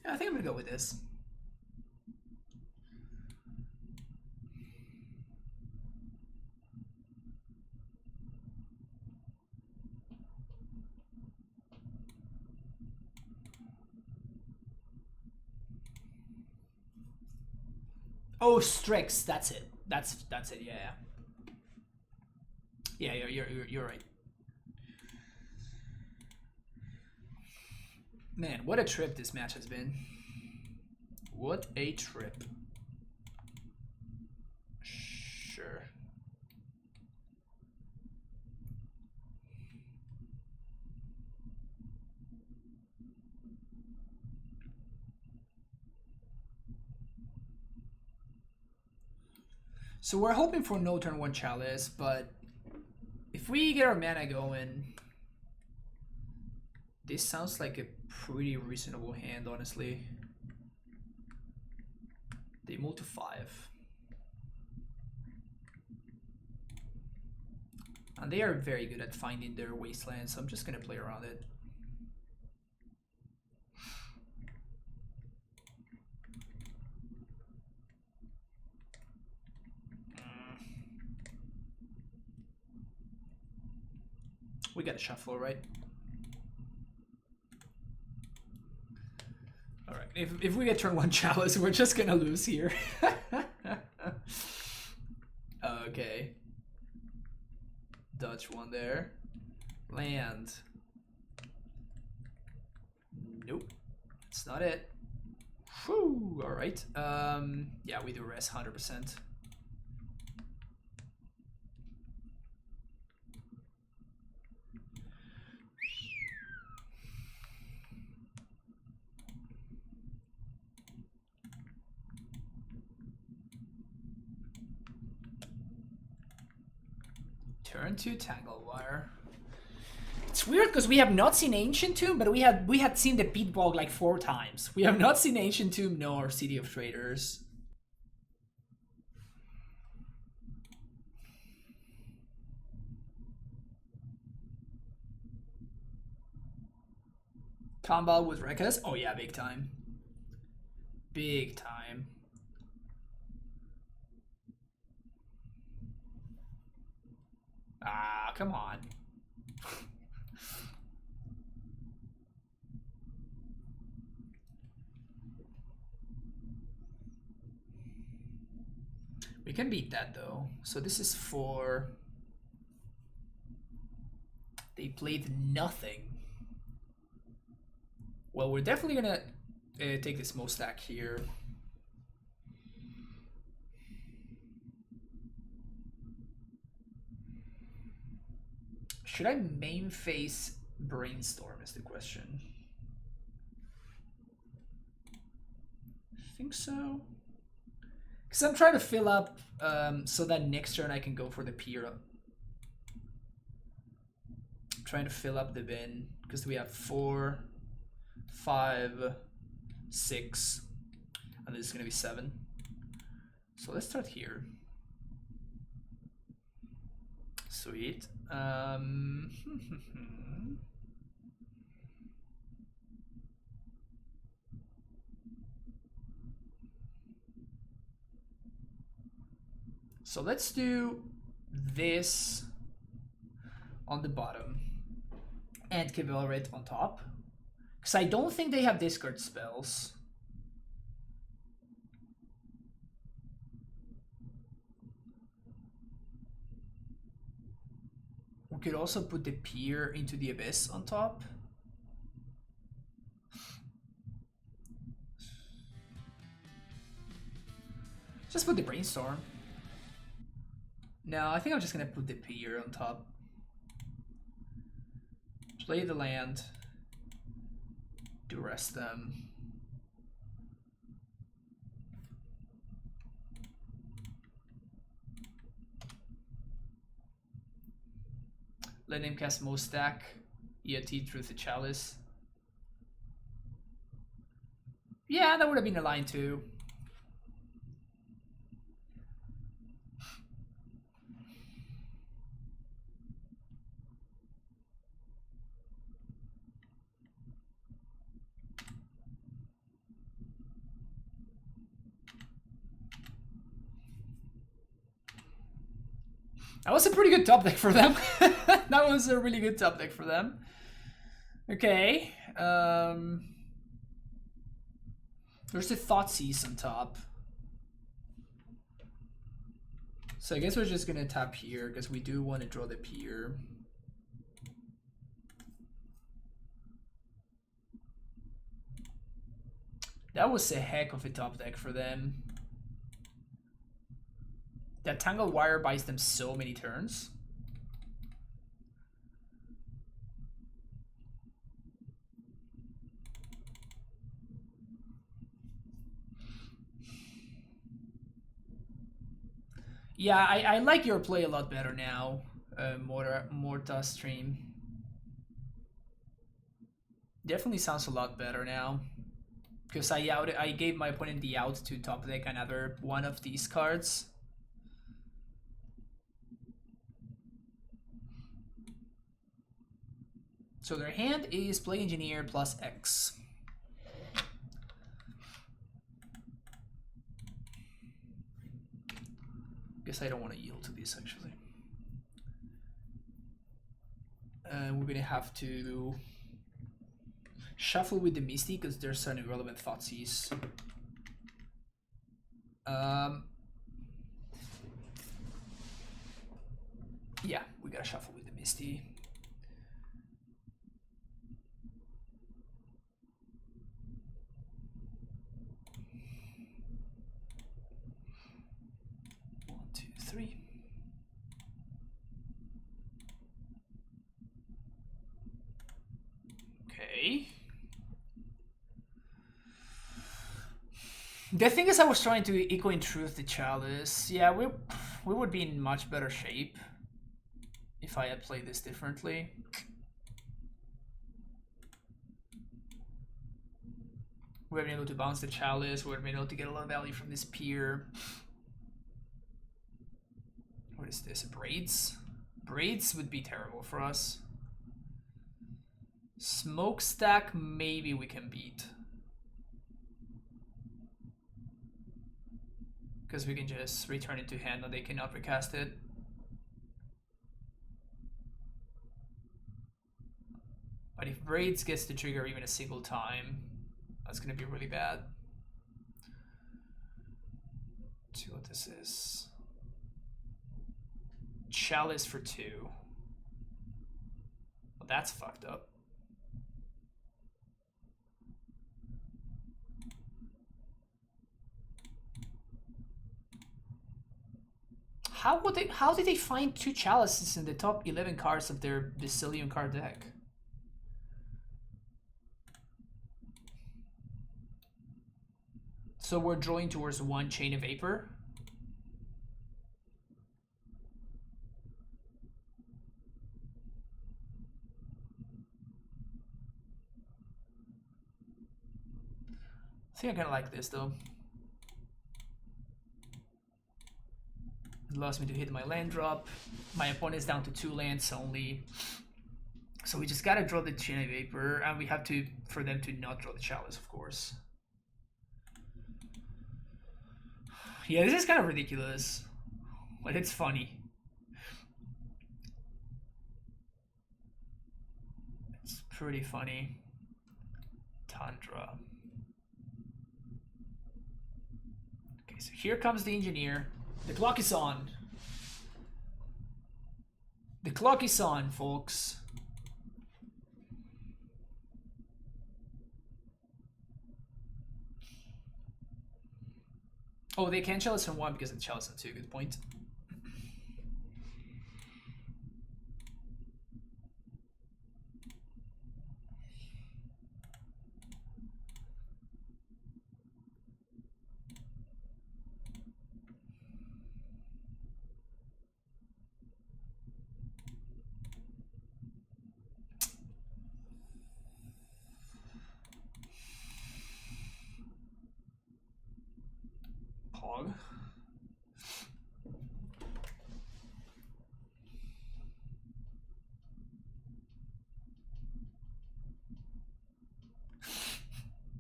Yeah, I think I'm gonna go with this. Oh, Strix, that's it. That's it. Yeah. Yeah, you're right. Man, what a trip this match has been. What a trip. Sure. So we're hoping for no turn 1 Chalice, but if we get our mana going, this sounds like a pretty reasonable hand, honestly. They move to 5. And they are very good at finding their wasteland, so I'm just gonna play around it. We got a shuffle, right? All right. If we get turn 1 Chalice, we're just gonna lose here. Okay. Dodge 1 there. Land. Nope. That's not it. Whew. All right. Yeah, we do rest 100%. Turn 2 Tangle Wire. It's weird because we have not seen Ancient Tomb, but we had seen the Beat Bog like 4 times. We have not seen Ancient Tomb nor City of Traders. Combo with Reckless? Oh yeah, big time. Big time. Ah, come on. We can beat that though. So this is 4. They played nothing. Well, we're definitely gonna take this Mo stack here. Should I main face Brainstorm is the question. I think so. Because I'm trying to fill up so that next turn I can go for the pier. I'm trying to fill up the bin because we have 4, 5, 6, and this is going to be 7. So let's start here. Sweet. So let's do this on the bottom and Cavalry on top. Because I don't think they have discard spells. We could also put the Pier into the Abyss on top. Just put the Brainstorm. No, I think I'm just gonna put the Pier on top. Play the land. Duress them. Let him cast Mo stack. EAT through the Chalice. Yeah, that would have been a line too. That was a pretty good top deck for them. That was a really good top deck for them. Okay. There's the Thoughtseize on top. So I guess we're just gonna tap here because we do want to draw the Pier. That was a heck of a top deck for them. That Tangled Wire buys them so many turns. Yeah, I like your play a lot better now, Morta stream. Definitely sounds a lot better now. Because I gave my opponent the out to top deck another one of these cards. So their hand is play engineer plus X. Guess I don't want to yield to this actually. We're gonna have to shuffle with the Misty because there's some irrelevant Thoughtseize. Yeah, we gotta shuffle with the Misty. One, two, three. Okay. The thing is, I was trying to echo in truth the Chalice. Yeah, we would be in much better shape if I had played this differently. We would have been able to bounce the Chalice. We would have been able to get a lot of value from this Pier. What is this? Braids? Braids would be terrible for us. Smokestack, maybe we can beat. Because we can just return it to hand and they cannot recast it. But if Braids gets to trigger even a single time, that's going to be really bad. Let's see what this is. Chalice for 2. Well, that's fucked up. How did they find 2 Chalices in the top 11 cards of their Basilion card deck? So we're drawing towards 1 Chain of Vapor. I think I kinda like this though. It allows me to hit my land drop. My opponent's down to 2 lands only. So we just gotta draw the Chain of Vapor, and we have to, for them to not draw the Chalice, of course. Yeah, this is kind of ridiculous, but it's funny. It's pretty funny. Tundra. Okay, so here comes the engineer. The clock is on. The clock is on, folks. Oh, they can Chalice on 1 because of the Chalice on 2. Good point. Pog.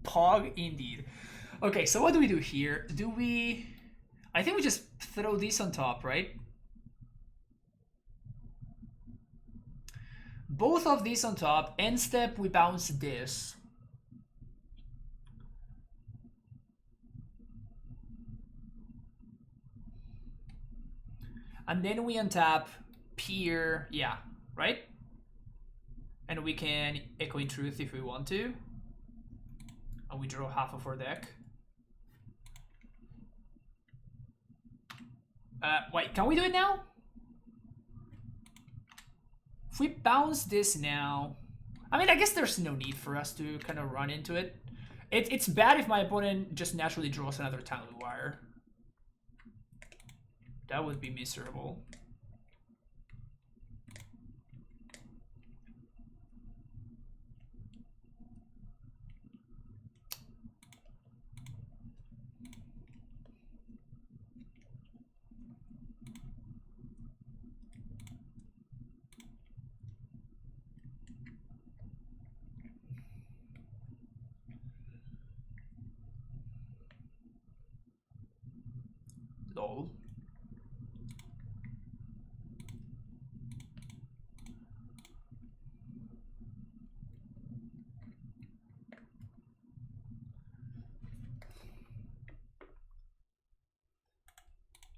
Pog indeed. Okay, so what do we do here? Do we... I think we just throw these on top, right? Both of these on top. End step, we bounce this. And then we untap Pier, yeah, right? And we can Echo in Truth if we want to. And we draw half of our deck. Wait, can we do it now? If we bounce this now... I mean, I guess there's no need for us to kind of run into it. It's bad if my opponent just naturally draws another Tangled Wire. That would be miserable. Lol.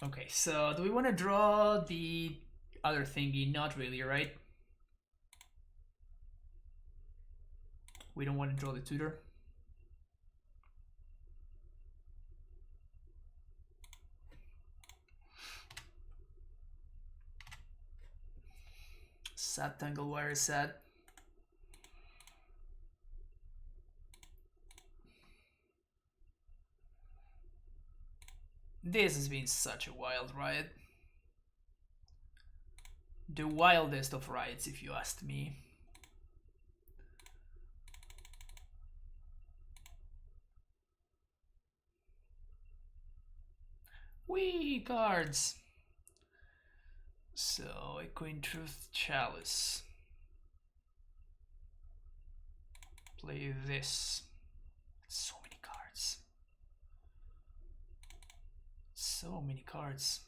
Okay, so do we want to draw the other thingy? Not really, right? We don't want to draw the tutor. Sad tangle wire is sad. This has been such a wild riot. The wildest of riots, if you asked me. Wee cards. So a Queen Truth Chalice. Play this. So many cards. So many cards.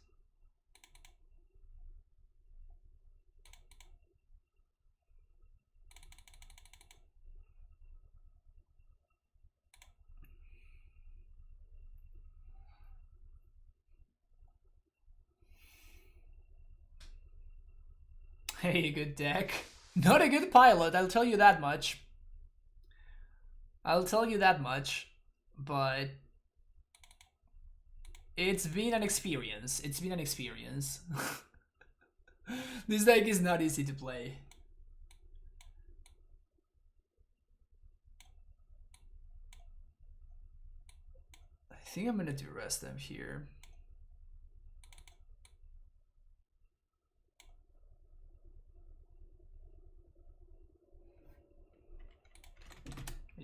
Hey, good deck. Not a good pilot, I'll tell you that much. I'll tell you that much, but it's been an experience. It's been an experience. This deck is not easy to play. I think I'm gonna do rest them here.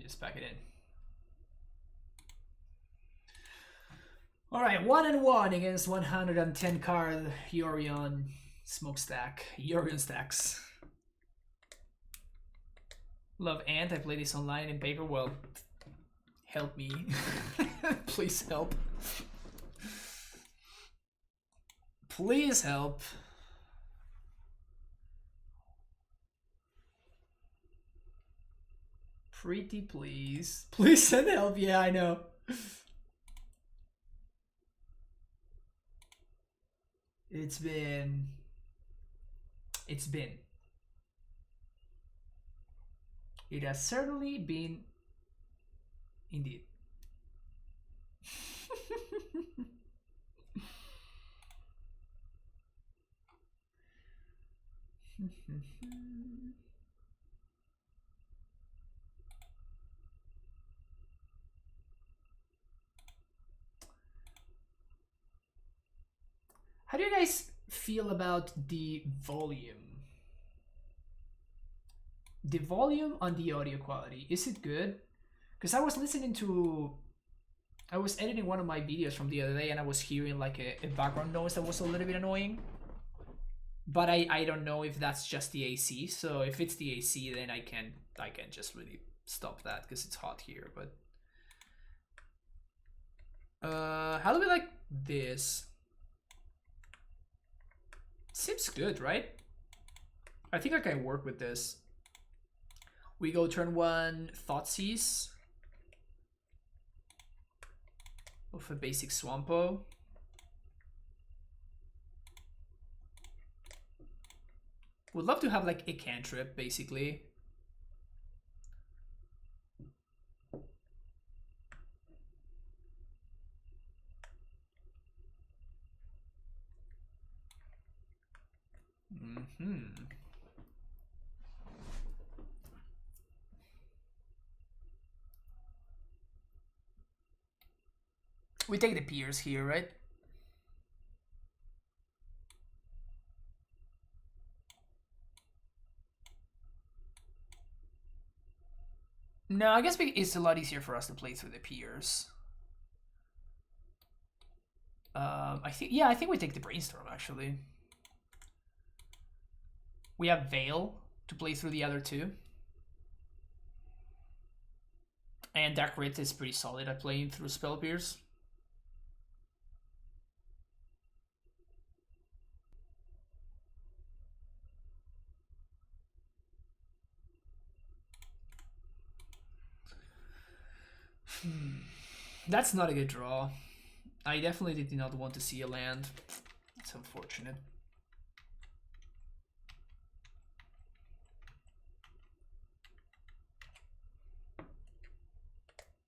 Just pack it in. All right, 1-1 against 110 card Yorion smokestack. Yorion stacks. Love Ant. I play this online in paper. Well, help me. Please help. Please help. Pretty please. Please send help. Yeah, I know. It's been. It has certainly been. Indeed. How do you guys feel about the volume? The volume on the audio quality, is it good? Because I was editing one of my videos from the other day and I was hearing like a background noise that was a little bit annoying. But I don't know if that's just the AC. So if it's the AC, then I can just really stop that because it's hot here. But how do we like this? Seems good, right? I think I can work with this. We go turn 1 Thoughtseize of a basic Swampo. Would love to have like a cantrip, basically. We take the peers here, right? No, I guess it's a lot easier for us to play through the peers. I think we take the brainstorm actually. We have Veil to play through the other two. And Dark Rit is pretty solid at playing through Spell Pierce. That's not a good draw. I definitely did not want to see a land. It's unfortunate.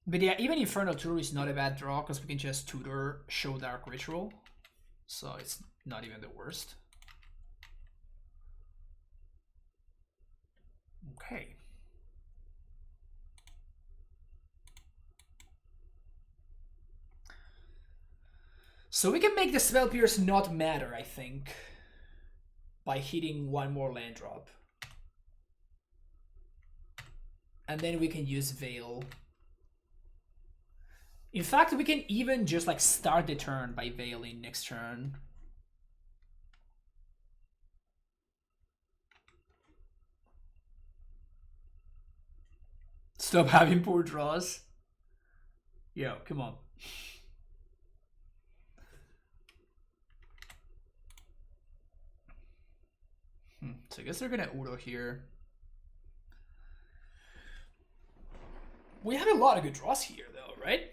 But yeah, even Infernal Tutor is not a bad draw because we can just tutor Show Dark Ritual. So it's not even the worst. Okay. So we can make the Spell Pierce not matter, I think, by hitting one more land drop. And then we can use Veil. In fact, we can even just like start the turn by Veiling next turn. Stop having poor draws. Yo, come on. So I guess they're gonna Udo here. We have a lot of good draws here though, right?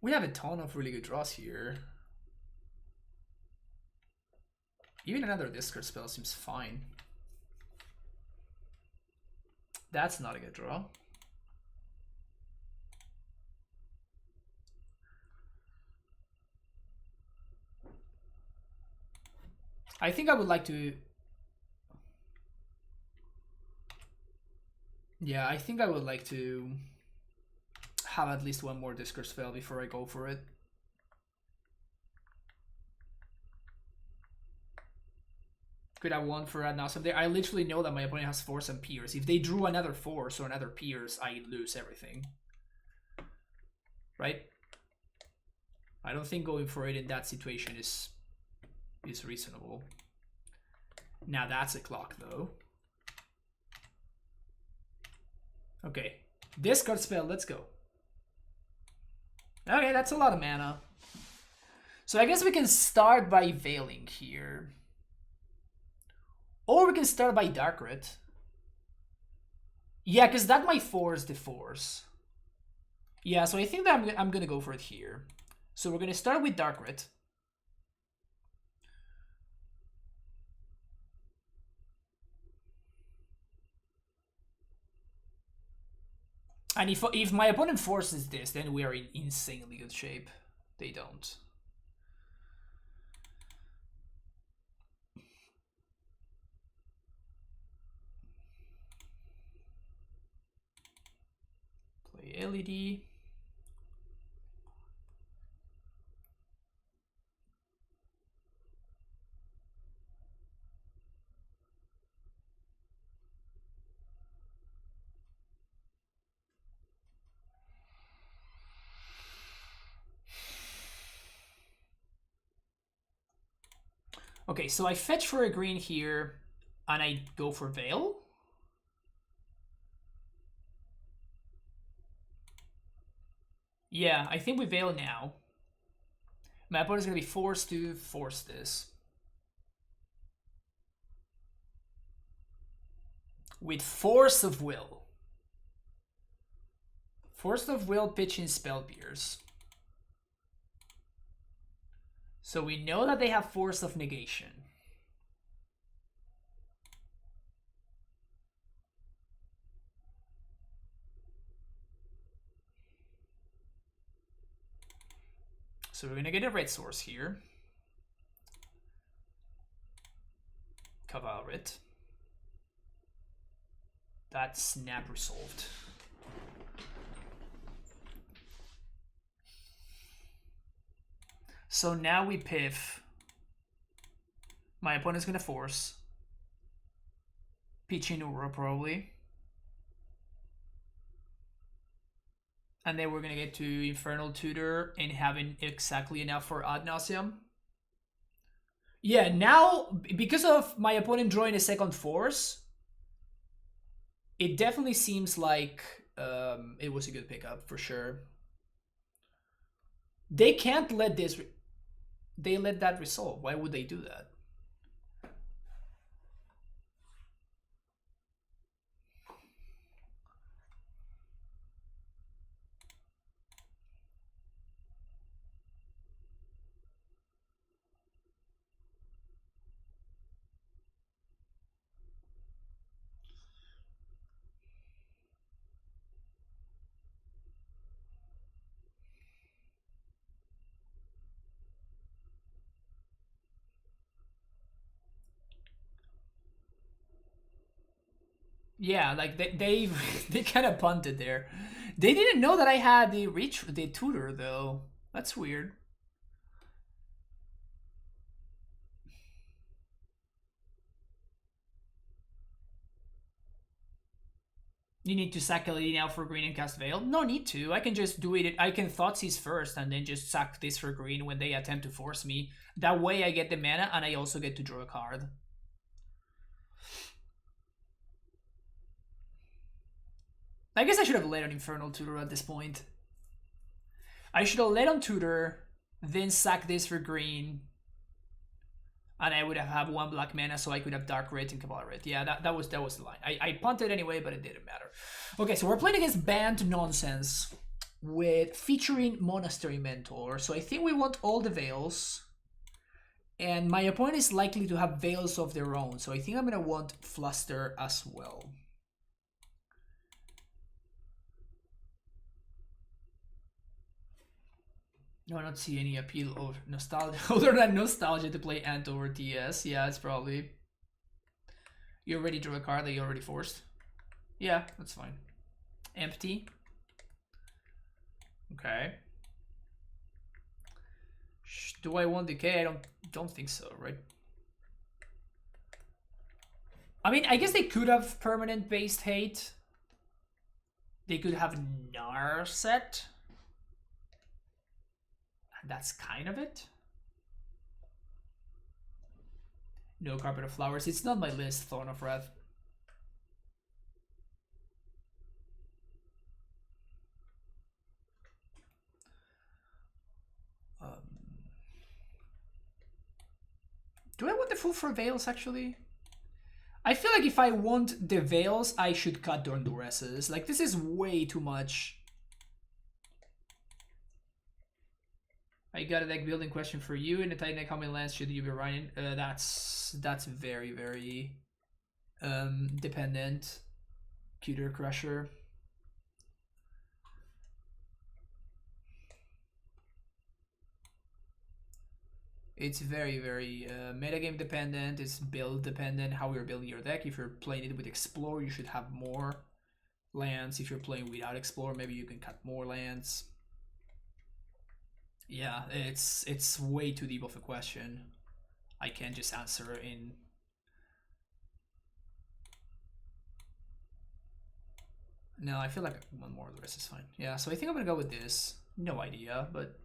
We have a ton of really good draws here. Even another discard spell seems fine. That's not a good draw. I think I would like to... Yeah, I think I would like to have at least one more discard spell before I go for it. Could have one for Ad Nauseam there. I literally know that my opponent has Force and Pierce. If they drew another Force or another Pierce, I lose everything. Right? I don't think going for it in that situation is reasonable. Now that's a clock though. Okay. Discard spell, let's go. Okay, that's a lot of mana. So I guess we can start by Veiling here. Or we can start by Darkrit. Yeah, because that might force the Force. Yeah, so I think that I'm going to go for it here. So we're going to start with Darkrit. And if my opponent forces this, then we are in insanely good shape. They don't. Play LED. Okay, so I fetch for a green here, and I go for Veil. Yeah, I think we Veil now. My opponent's going to be forced to force this. With Force of Will. Force of Will pitching Spell Pierce. So we know that they have Force of Negation. So we're going to get a red source here. Cavalrit. That's snap resolved. So now we piff. My opponent's going to force. Pitching Uro probably. And then we're going to get to Infernal Tutor and having exactly enough for Ad Nauseam. Yeah, now, because of my opponent drawing a second force, it definitely seems like it was a good pickup for sure. They can't let this... They let that resolve. Why would they do that? Yeah, like they kind of punted there. They didn't know that I had the tutor though. That's weird. You need to sack a lady now for green and cast Veil? No need to. I can just do it. I can Thoughtseize first and then just sack this for green when they attempt to force me. That way I get the mana and I also get to draw a card. I guess I should have led on Infernal Tutor at this point. I should have led on Tutor, then sack this for green, and I would have had 1 black mana, so I could have Dark Red and Cabal Red. Yeah, that was the line. I punted anyway, but it didn't matter. Okay, so we're playing against Bant nonsense with featuring Monastery Mentor. So I think we want all the Veils, and my opponent is likely to have Veils of their own. So I think I'm gonna want Fluster as well. No, I don't see any appeal of nostalgia other than nostalgia to play Ant over TS. Yeah, it's probably. You already drew a card that you already forced. Yeah, that's fine. Empty. Okay. Do I want decay? I don't think so, right? I mean, I guess they could have permanent based hate. They could have Narset. That's kind of it. No Carpet of Flowers. It's not my list, Thorn of Wrath. Do I want the full for Veils, actually? I feel like if I want the Veils, I should cut Dorn Duresses. Like, this is way too much. I got a deck building question for you. In the tight deck, how many lands should you be running? That's very, very dependent. Cuter Crusher. It's very, very metagame dependent. It's build dependent, how you're building your deck. If you're playing it with Explore, you should have more lands. If you're playing without Explore, maybe you can cut more lands. Yeah, it's way too deep of a question. I can't just answer in. No, I feel like one more of the rest is fine. Yeah, so I think I'm gonna go with this. No idea, but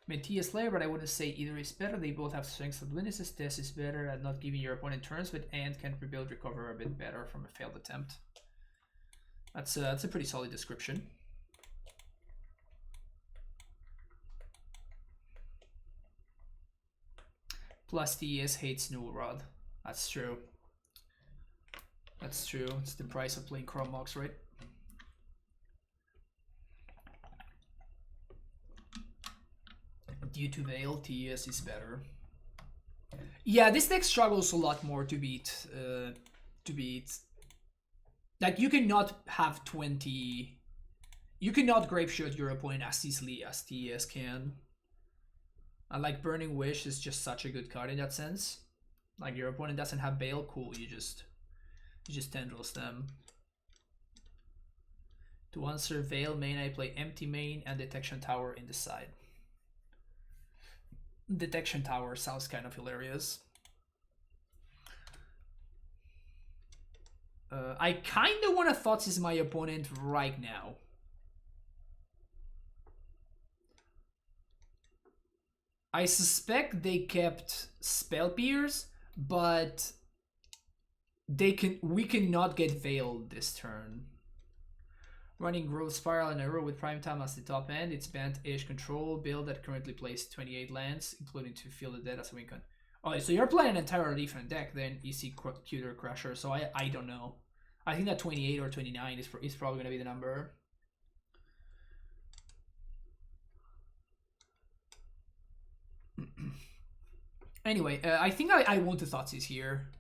Metea Slayer, but I wouldn't say either is better. They both have strengths and weaknesses. Tess is better at not giving your opponent turns, but Ant can rebuild, recover a bit better from a failed attempt. That's a pretty solid description. Plus TS hates Newell Rod. That's true. That's true. It's the price of playing Chrome Mox, right? Due to Veil, TS is better. Yeah, this deck struggles a lot more to beat. Like, you cannot have 20. You cannot Grape Shot your opponent as easily as TS can. And like Burning Wish is just such a good card in that sense. Like, your opponent doesn't have Bail, cool, you just tendrils them. To answer Veil main, I play Empty main and Detection Tower in the side. Detection Tower sounds kind of hilarious. I kind of want to Thoughtseize my opponent right now. I suspect they kept Spell Pierce, but we cannot get Veiled this turn. Running Growth Spiral and Arrow with Prime Time as the top end. It's Bant-ish control build that currently plays 28 lands, including to Feel the Dead as a win con. Oh, so you're playing an entirely different deck than EC Cuter Crusher, so I don't know. I think that 28 or 29 is probably going to be the number. Anyway, I think I want to Thoughtseize here.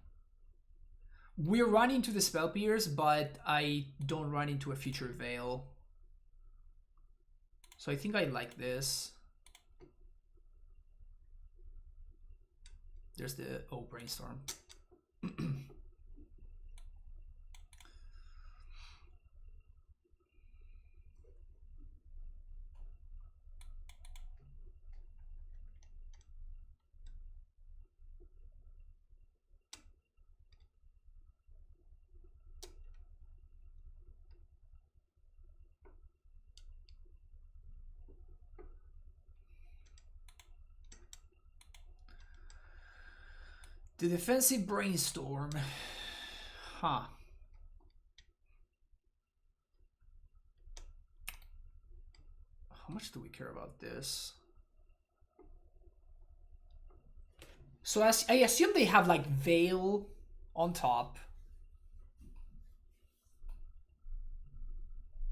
We run into the Spell Pierce, but I don't run into a future Veil. So I think I like this. There's the Brainstorm. The defensive brainstorm. Huh. How much do we care about this? So I assume they have like Veil on top.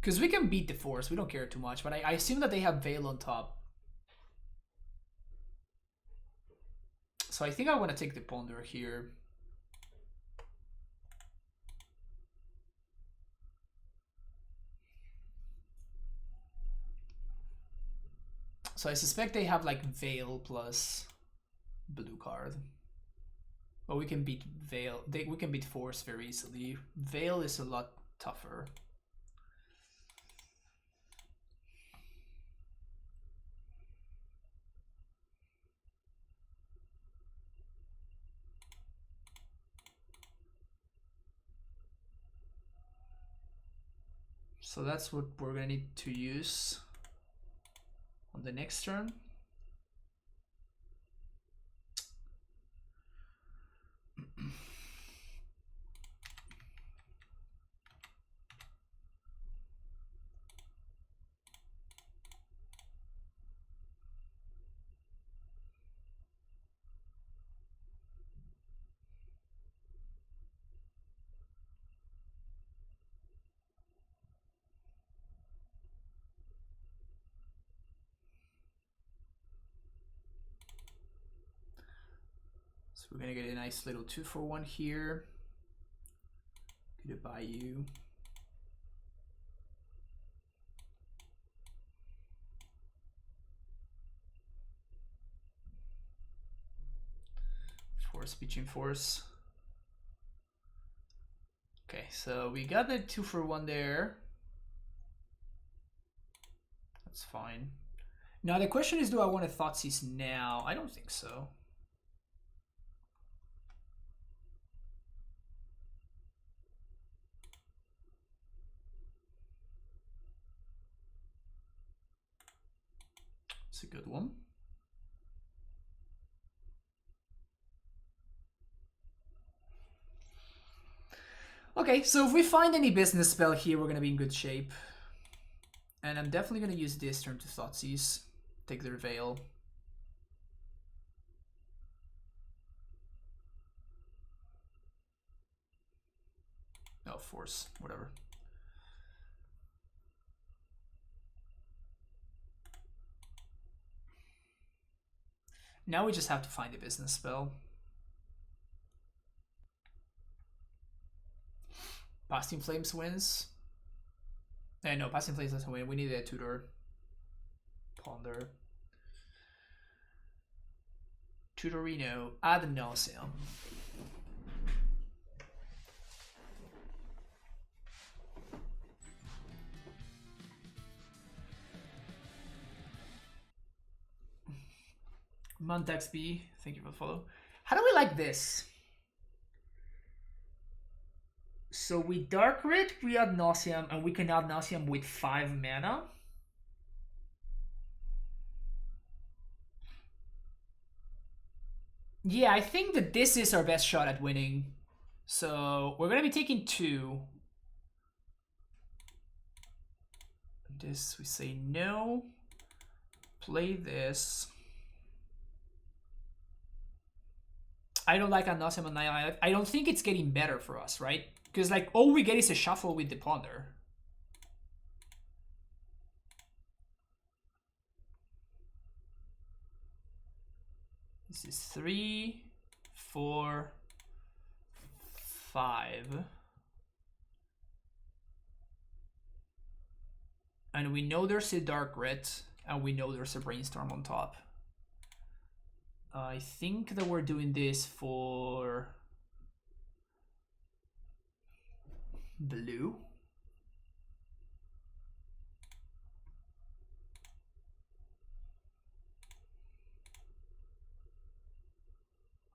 Because we can beat the Force, we don't care too much, but I assume that they have Veil on top. So I think I want to take the Ponder here. So I suspect they have like Veil plus blue card. But we can beat Veil. We can beat Force very easily. Veil is a lot tougher. So that's what we're gonna need to use on the next turn. So we're gonna get a nice little 2-for-1 here. Goodbye you. Force, Beaching Force. Okay, so we got the 2-for-1 there. That's fine. Now the question is, do I want to Thoughtseize now? I don't think so. It's a good one. Okay, so if we find any business spell here, we're going to be in good shape. And I'm definitely going to use this turn to Thoughtseize. Take their Veil. No, Force, whatever. Now we just have to find a business spell. Passing Flames wins. No, Passing Flames doesn't win. We need a tutor. Ponder. Tutorino ad nauseam. Montax B, thank you for the follow. How do we like this? So we Dark Rid, we Ad Nauseam, and we can Ad Nauseam with 5 mana. Yeah, I think that this is our best shot at winning. So we're gonna be taking 2. This we say no. Play this. I don't like Ad Nauseam on 9. I don't think it's getting better for us, right? Because like all we get is a shuffle with the Ponder. This is 3, 4, 5. And we know there's a Dark Red, and we know there's a Brainstorm on top. I think that we're doing this for blue.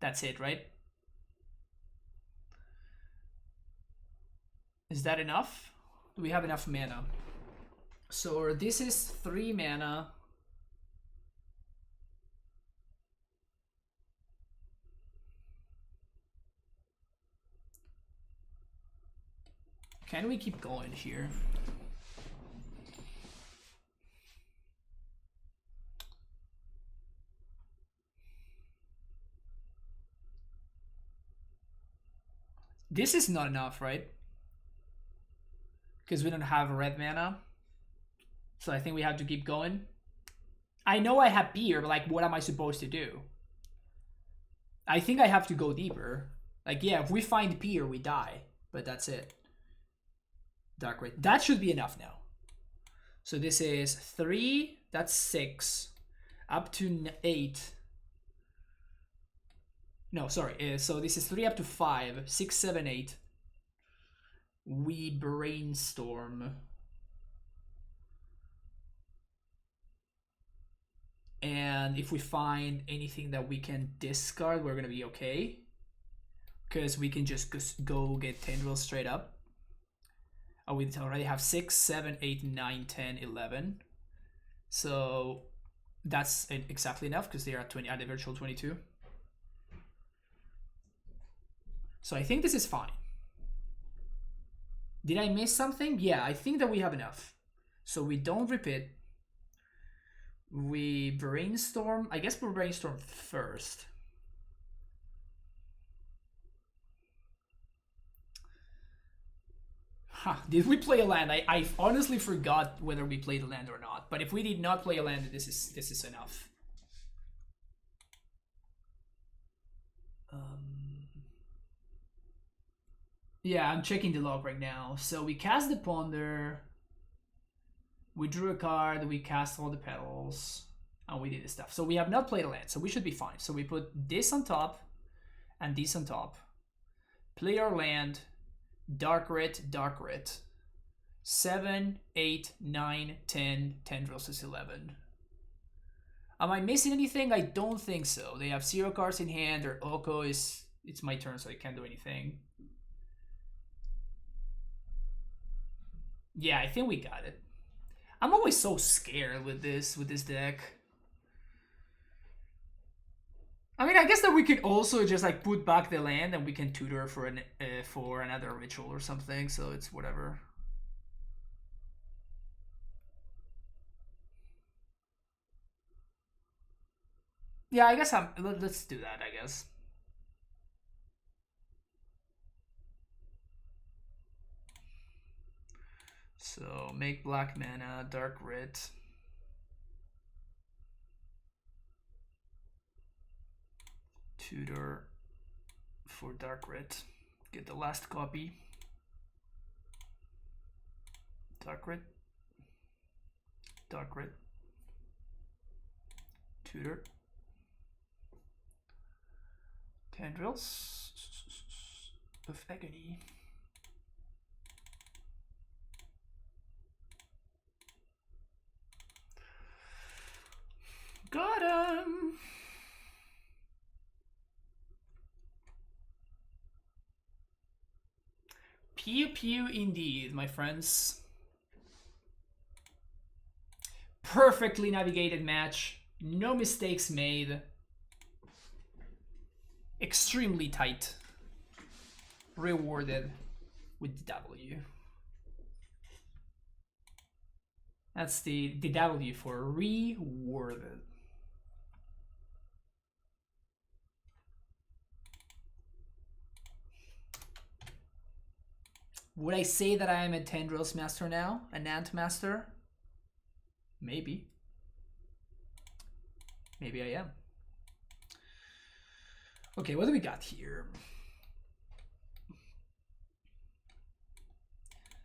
That's it, right? Is that enough? Do we have enough mana? So this is 3 mana. Can we keep going here? This is not enough, right? Because we don't have red mana. So I think we have to keep going. I know I have Pier, but like, what am I supposed to do? I think I have to go deeper. Like, yeah, if we find Pier, we die. But that's it. Dark Red. That should be enough now. So this is 3. That's 6. Up to 8. No, sorry. So this is 3 up to 5. 6, 7, 8. We brainstorm. And if we find anything that we can discard, we're going to be okay. Because we can just go get Tendrils straight up. Oh, we already have 6, 7, 8, 9, 10, 11. So that's exactly enough because they are at the virtual 22. So I think this is fine. Did I miss something? Yeah, I think that we have enough. So we don't repeat. We brainstorm. I guess we'll brainstorm first. Huh, did we play a land? I honestly forgot whether we played a land or not. But if we did not play a land, this is enough. Yeah, I'm checking the log right now. So we cast the Ponder. We drew a card. We cast all the petals. And we did this stuff. So we have not played a land. So we should be fine. So we put this on top. And this on top. Play our land. Dark Red, Dark Red. 7, 8, 9, 10. Tendrils is 11. Am I missing anything? I don't think so. They have 0 cards in hand. Their Oko is... It's my turn, so I can't do anything. Yeah, I think we got it. I'm always so scared with this deck. I mean, I guess that we could also just like put back the land and we can tutor for another ritual or something. So it's whatever. Yeah, I guess let's do that. I guess. So make black mana, dark red. Tutor for dark red. Get the last copy. Dark red. Dark red. Tutor. Tendrils of Agony. Got him! Pew pew indeed, my friends. Perfectly navigated match. No mistakes made. Extremely tight. Rewarded with the W. That's the W for rewarded. Would I say that I am a Tendrils master now? An Ant master? Maybe. Maybe I am. Okay, what do we got here?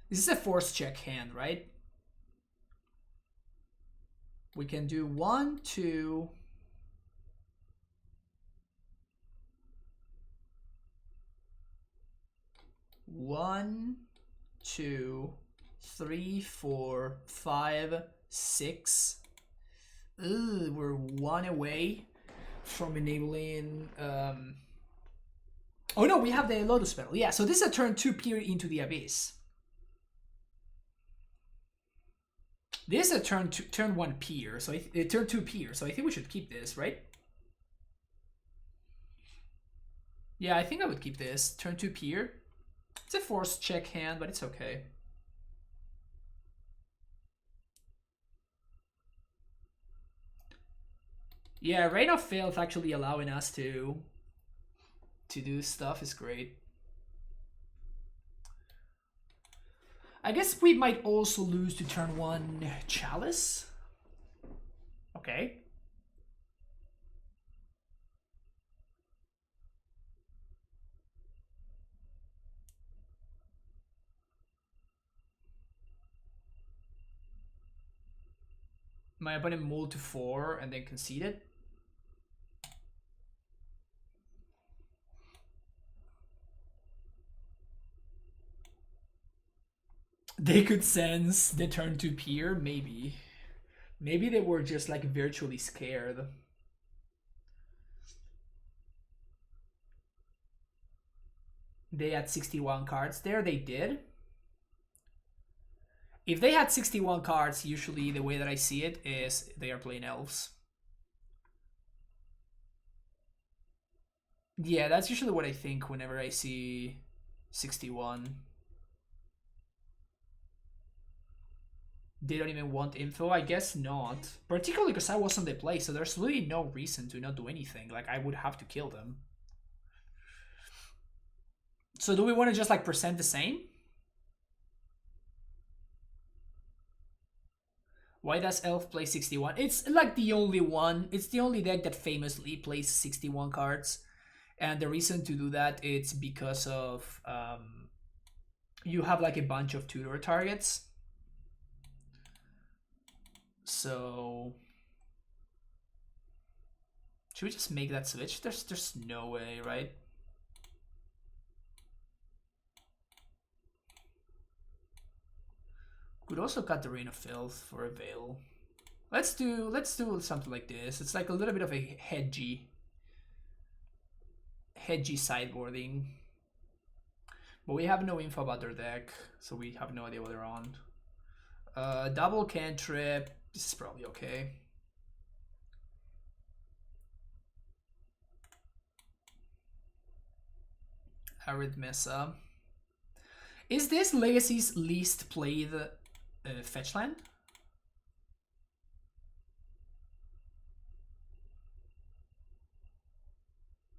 This is a force check hand, right? We can do 1, 2... 1, 2, 3, 4, 5, 6. Ooh, we're 1 away from enabling. Oh no, we have the Lotus Petal. Yeah, so this is a turn 2 Peer into the Abyss. This is a turn 1 Peer, so turn 2 Peer. So I think we should keep this, right? Yeah, I think I would keep this turn 2 Peer. It's a force check hand, but it's okay. Yeah, Reign of Filth actually allowing us to do stuff is great. I guess we might also lose to turn 1 Chalice. Okay. My opponent mulled to 4 and then conceded. They could sense the turn 2 peer, maybe. Maybe they were just like virtually scared. They had 61 cards there, they did. If they had 61 cards, usually the way that I see it is they are playing elves. Yeah, that's usually what I think whenever I see 61. They don't even want info? I guess not. Particularly because I was on the play, so there's really no reason to not do anything. Like, I would have to kill them. So do we want to just, like, present the same? Why does Elf play 61? It's, like, the only one. It's the only deck that famously plays 61 cards. And the reason to do that, it's because of... you have, like, a bunch of tutor targets. So... should we just make that switch? There's no way, right? Could also cut the Reign of Filth for a Veil. Let's do something like this. It's like a little bit of a hedgy sideboarding. But we have no info about their deck, so we have no idea what they're on. Double cantrip. This is probably okay. Arid Mesa. Is this Legacy's least played fetch land?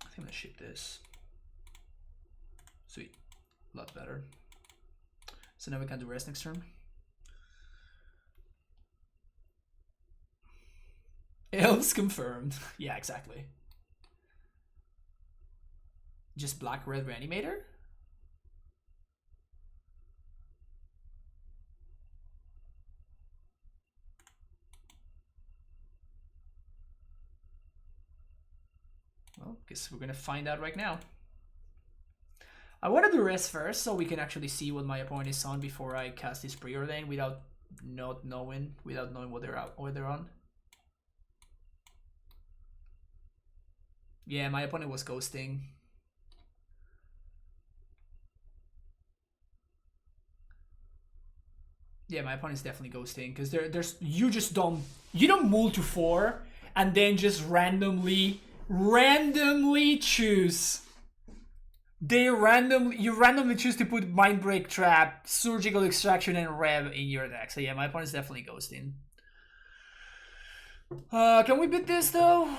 I think I'm gonna ship this. Sweet. A lot better. So now we can do rest next turn. Elves confirmed. Yeah, exactly. Just black-red reanimator? Well, guess we're gonna find out right now. I want to do rest first so we can actually see what my opponent is on before I cast this preordain without knowing what they're on. Yeah, my opponent was ghosting. Yeah, my opponent's definitely ghosting because you don't mull to 4 and then just randomly choose. You randomly choose to put Mindbreak Trap, Surgical Extraction, and Rev in your deck. So yeah, my opponent's definitely ghosting. Can we beat this though?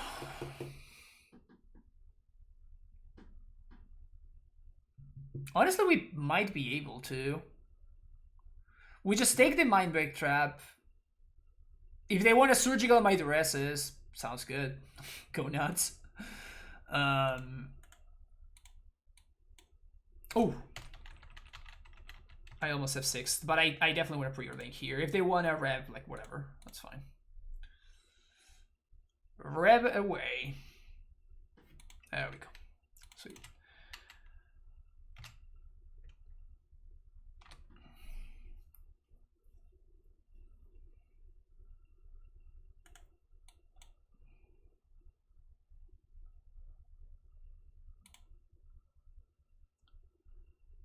Honestly, we might be able to. We just take the Mindbreak Trap. If they want a Surgical My Duresses, sounds good. Go nuts. Oh. I almost have 6, but I definitely want to preordain here. If they want a Rev, like whatever, that's fine. Rev away. There we go. Sweet.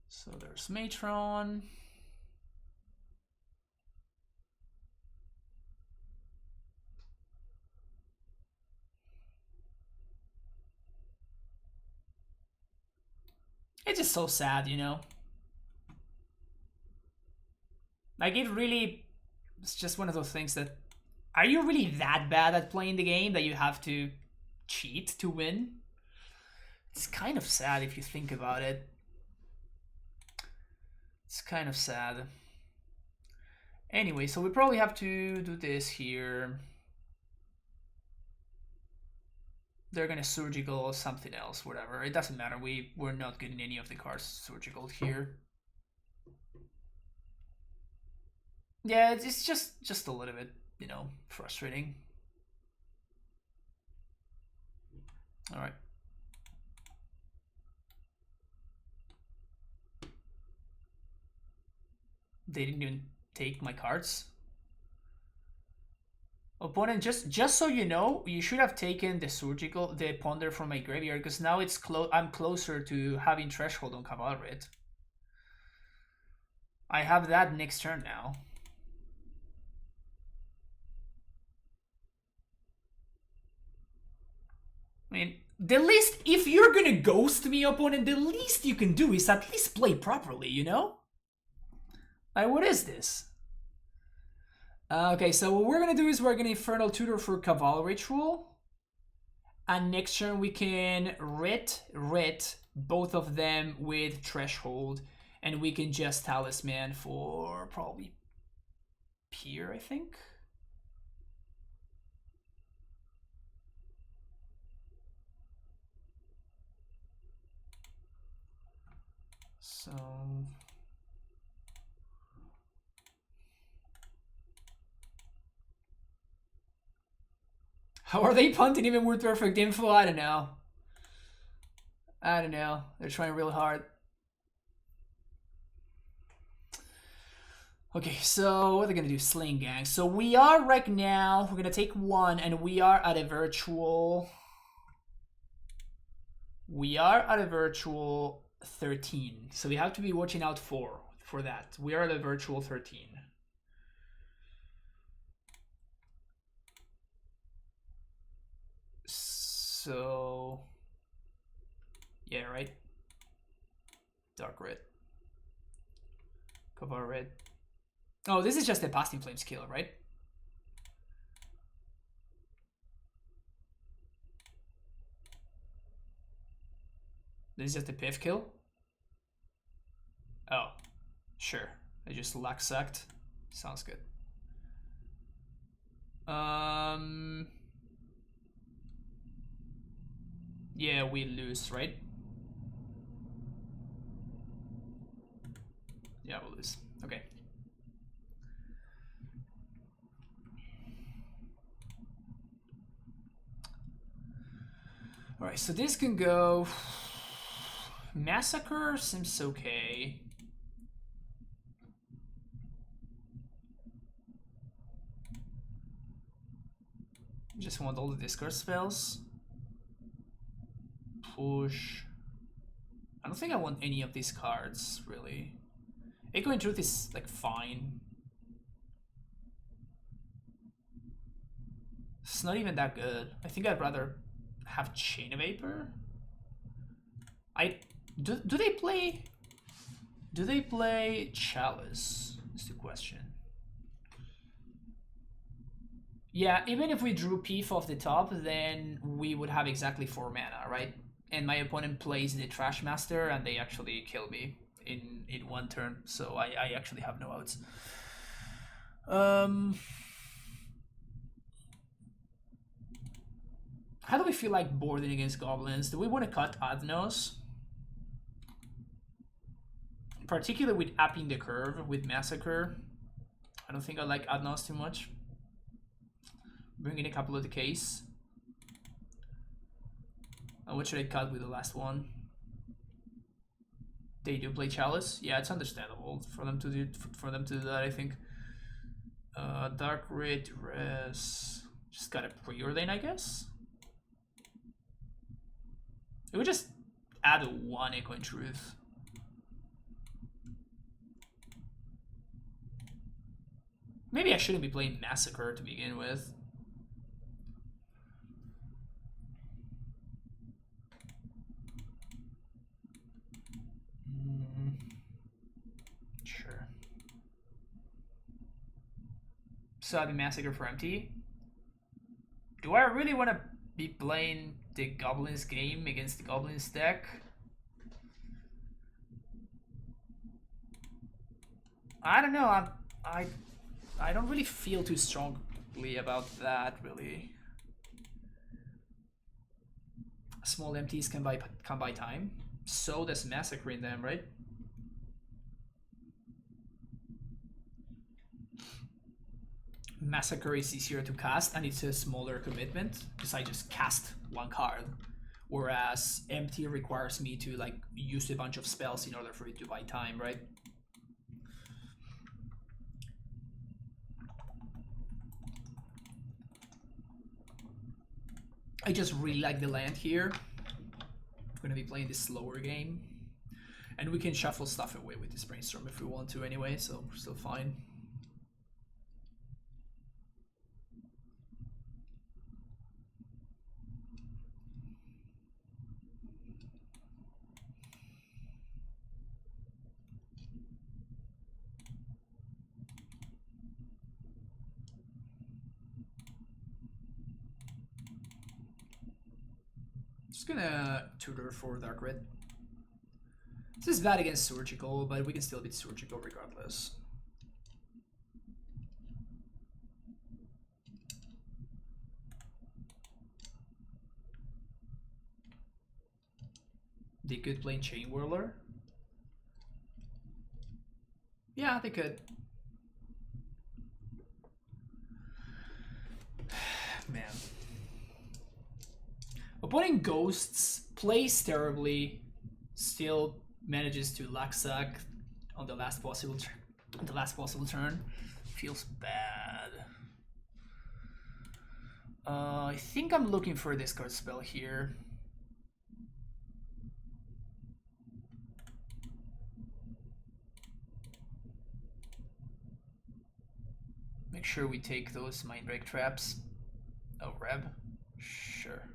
So there's Matron. It's just so sad, you know? Like, it's just one of those things that, are you really that bad at playing the game that you have to cheat to win? It's kind of sad if you think about it. It's kind of sad. Anyway, so we probably have to do this here. They're gonna surgical something else, whatever. It doesn't matter. We're not getting any of the cards surgical here. Yeah, it's just a little bit, you know, frustrating. All right. They didn't even take my cards. Opponent, just so you know, you should have taken the ponder from my graveyard, because now I'm closer to having threshold on Cavalry. I have that next turn now. I mean, the least, if you're gonna ghost me, opponent, the least you can do is at least play properly, you know? Like, what is this? Okay, so what we're gonna do is we're gonna Infernal Tutor for Cavalry Ritual. And next turn we can writ both of them with Threshold. And we can just Talisman for probably Pier, I think. So... how are they punting even with perfect info? I don't know. I don't know. They're trying real hard. Okay, so what are they gonna do? Sling Gang. So we are right now, we're gonna take one, and we are at a virtual... we are at a virtual 13. So we have to be watching out for that. We are at a virtual 13. So... yeah, right? Dark red. Cover red. Oh, this is just a Passing Flames kill, right? This is just a piff kill? Oh, sure. I just luck sucked. Sounds good. Yeah, we lose, right? Yeah, we'll lose. Okay. Alright, so this can go... Massacre seems okay. Just want all the discard spells. Push. I don't think I want any of these cards, really. Echoing Truth is, like, fine. It's not even that good. I think I'd rather have Chain of Vapor. Do they play... do they play Chalice? Is the question. Yeah, even if we drew Peef off the top, then we would have exactly 4 mana, right? And my opponent plays the Trash Master, and they actually kill me in one turn. So I actually have no outs. How do we feel like boarding against Goblins? Do we want to cut Adnos? Particularly with Apping the Curve, with Massacre. I don't think I like Adnos too much. Bring in a couple of the case. What should I cut with the last one? They do play Chalice. Yeah, it's understandable for them to do that, I think. Dark Red Res. Just gotta preordain, I guess. It would just add a 1 Echoing Truth. Maybe I shouldn't be playing Massacre to begin with. Sure. Sudden Massacre for MT. Do I really want to be playing the Goblins game against the Goblins deck? I don't know. I don't really feel too strongly about that, really. Small MTs can buy time. So does massacring them, right? Massacre is easier to cast and it's a smaller commitment because I just cast one card, whereas MT requires me to like use a bunch of spells in order for it to buy time, right? I just really like the land here. I'm gonna be playing this slower game, and we can shuffle stuff away with this brainstorm if we want to anyway, so we're still fine. Just gonna tutor for Dark Red. This is bad against Surgical, but we can still beat Surgical regardless. They could play Chain Whirler. Yeah, they could. Man. Opponent Ghosts plays terribly, still manages to Laxac on the last possible turn. Feels bad. I think I'm looking for a discard spell here. Make sure we take those Mindbreak traps. Oh, Reb? Sure.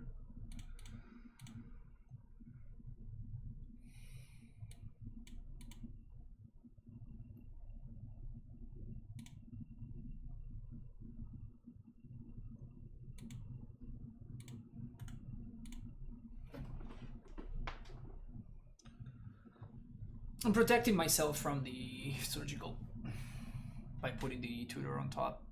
I'm protecting myself from the Surgical by putting the tutor on top.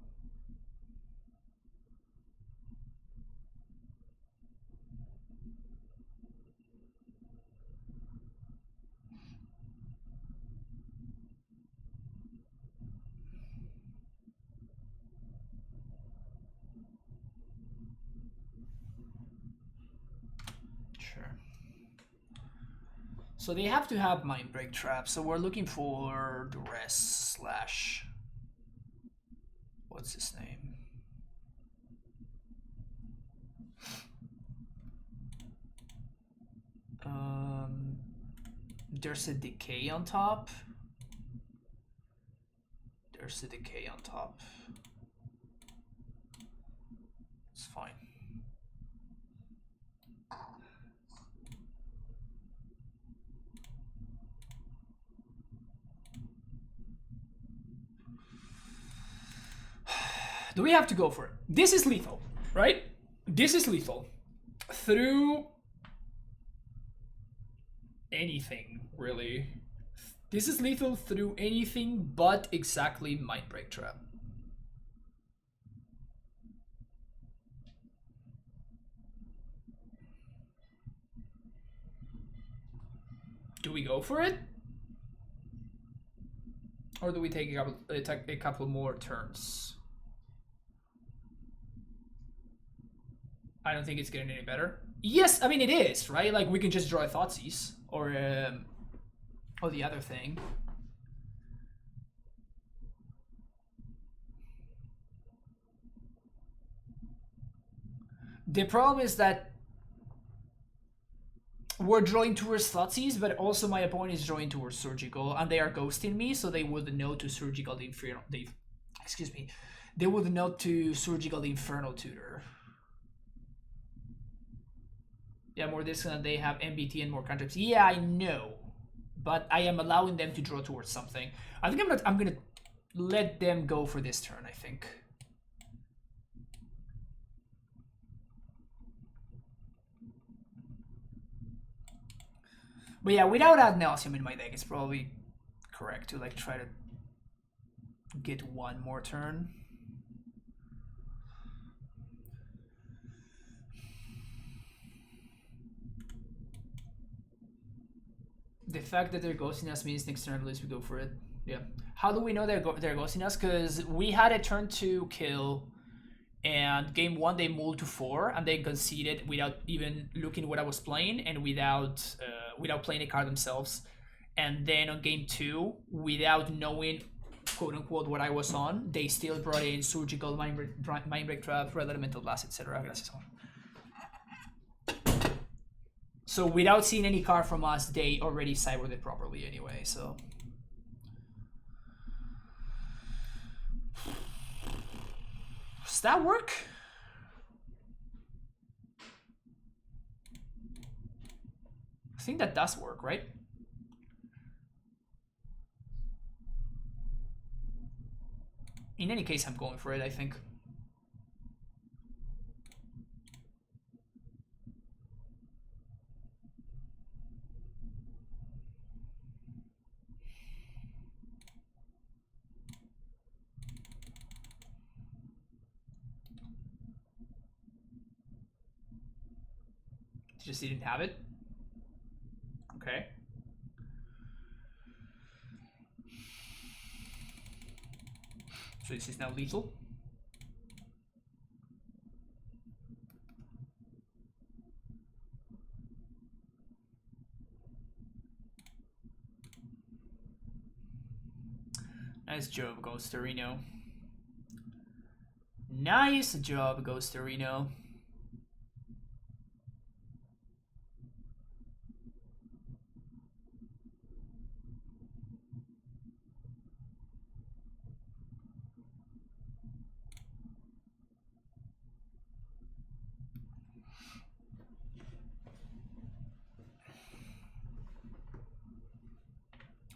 Sure. So they have to have Mindbreak traps, so we're looking for Duress slash... what's his name? There's a Decay on top. There's a Decay on top. It's fine. Do we have to go for it? This is lethal, right? This is lethal. Through anything, really. This is lethal through anything but exactly Mindbreak Trap. Do we go for it? Or do we take a couple more turns? I don't think it's getting any better. Yes, I mean it is, right? Like we can just draw a Thoughtseize or the other thing. The problem is that we're drawing towards Thoughtseize, but also my opponent is drawing towards Surgical, and they are ghosting me, so they would know to Surgical the Infernal. They would know to Surgical the Infernal Tutor. Yeah, more discount. They have MBT and more cantrips. Yeah, I know, but I am allowing them to draw towards something. I think I'm gonna let them go for this turn. I think But yeah, without Ad Nauseam in my deck, it's probably correct to like try to get one more turn. The fact that they're ghosting us means next turn at least we go for it. Yeah. How do we know they're ghosting us? Because we had a turn 2 kill, and game 1 they moved to 4 and they conceded without even looking what I was playing and without playing a card themselves. And then on game 2, without knowing quote unquote what I was on, they still brought in Surgical, Mindbreak Trap, Red Elemental Blast, etc. So without seeing any card from us, they already cybered it properly anyway, so. Does that work? I think that does work, right? In any case, I'm going for it, I think. Just didn't have it. Okay. So this is now lethal. Nice job, Ghost Reno. Nice job, Ghost Reno.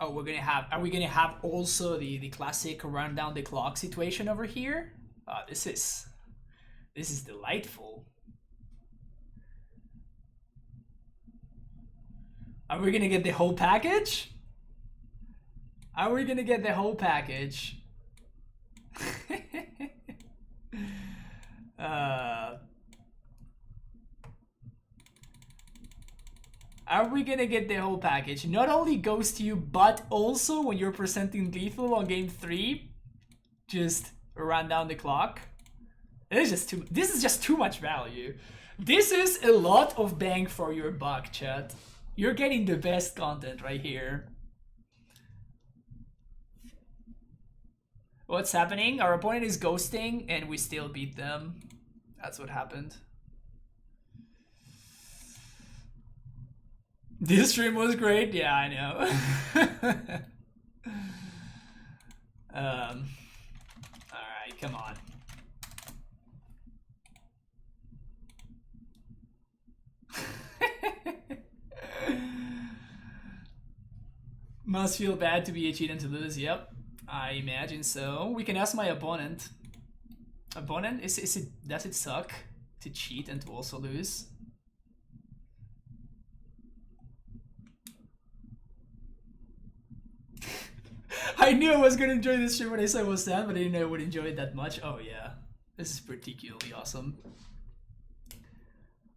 Oh, we're gonna have. Are we gonna have also the classic run down the clock situation over here? This is delightful. Are we gonna get the whole package? Are we gonna get the whole package? Are we gonna get the whole package? Not only Ghost you, but also when you're presenting lethal on game 3, just run down the clock. This is just too much value. This is a lot of bang for your buck, chat. You're getting the best content right here. What's happening? Our opponent is ghosting and we still beat them. That's what happened. This stream was great. Yeah, I know. Alright, come on. Must feel bad to be a cheat and to lose. Yep, I imagine so. We can ask my opponent. Opponent, does it suck to cheat and to also lose? I knew I was gonna enjoy this stream when I saw it was Sam, but I didn't know I would enjoy it that much. Oh yeah, this is particularly awesome.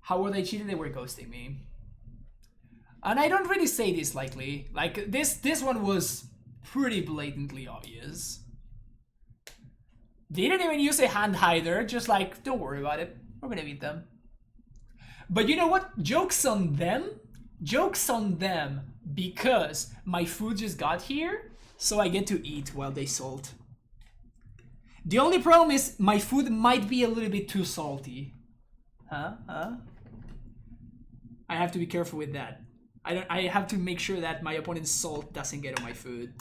How were they cheating? They were ghosting me. And I don't really say this lightly. Like, this one was pretty blatantly obvious. They didn't even use a hand hider, just like, don't worry about it. We're gonna beat them. But you know what? Joke's on them. Joke's on them because my food just got here, so I get to eat while they salt. The only problem is my food might be a little bit too salty. Huh? I have to be careful with that. I have to make sure that my opponent's salt doesn't get on my food.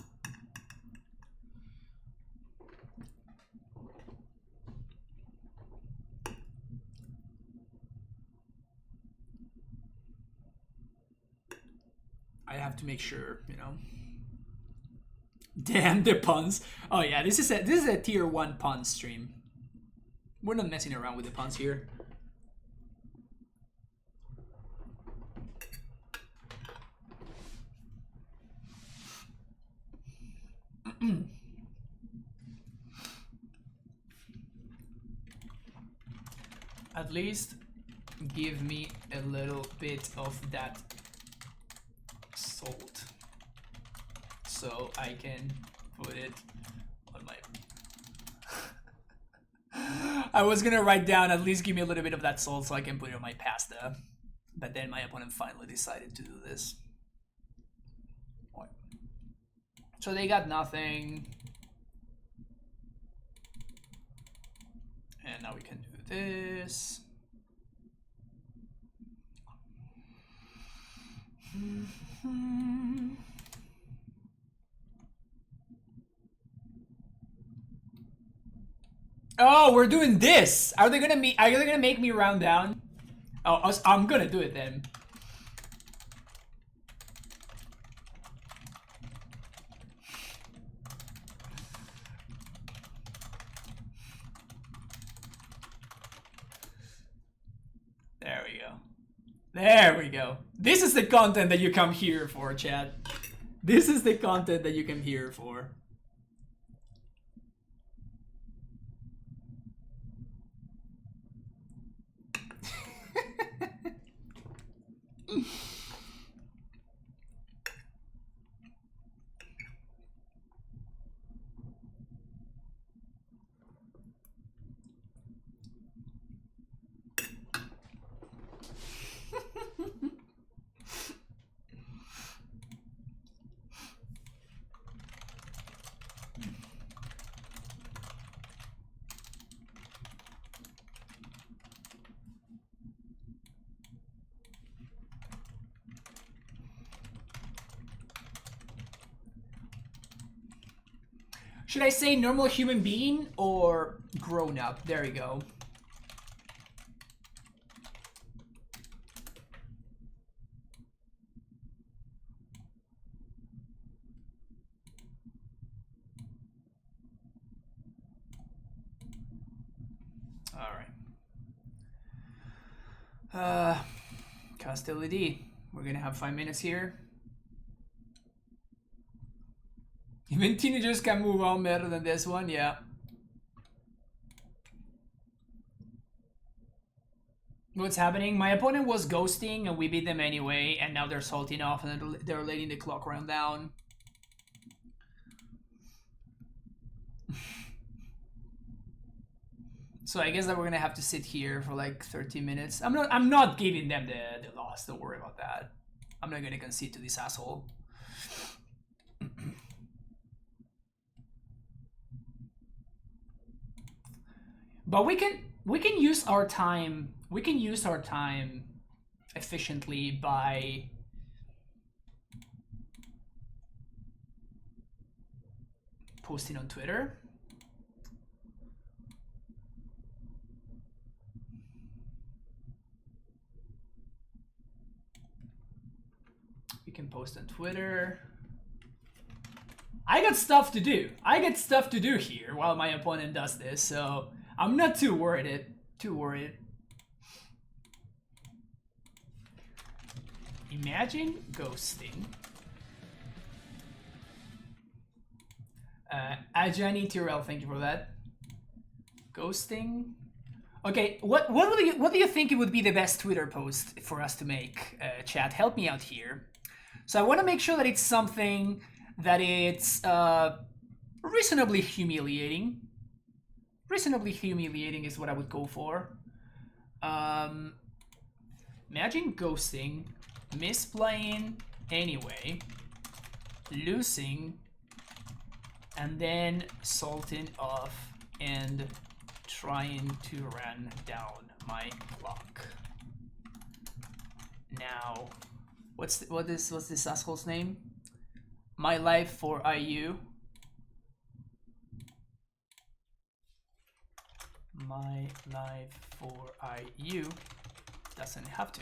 I have to make sure, you know. Damn the puns. Oh yeah, this is a tier 1 pun stream. We're not messing around with the puns here. At least give me a little bit of that salt so I can put it on my... I was gonna write down, at least give me a little bit of that salt so I can put it on my pasta, but then my opponent finally decided to do this. So they got nothing. And now we can do this. Oh, we're doing this. Are they gonna make me round down? Oh, I'm gonna do it then. There we go. There we go. This is the content that you come here for, chat. This is the content that you come here for. Should I say normal human being or grown up? There we go. All right. Hostility. We're gonna have 5 minutes here. Even teenagers can move on better than this one, yeah. What's happening? My opponent was ghosting and we beat them anyway, and now they're salting off and they're letting the clock run down. So I guess that we're gonna have to sit here for like 30 minutes. I'm not giving them the loss, don't worry about that. I'm not gonna concede to this asshole. But we can use our time. We can use our time efficiently by posting on Twitter. We can post on Twitter. I got stuff to do. I got stuff to do here while my opponent does this, so I'm not too worried. Imagine ghosting. Ajani Tyrell, thank you for that. Ghosting. Okay, what do you think it would be the best Twitter post for us to make? Chat, help me out here. So I want to make sure that it's something that it's reasonably humiliating. Reasonably humiliating is what I would go for. Imagine ghosting, misplaying anyway, losing, and then salting off and trying to run down my clock. Now, what's this asshole's name? My life for IU. My life for IU doesn't have to.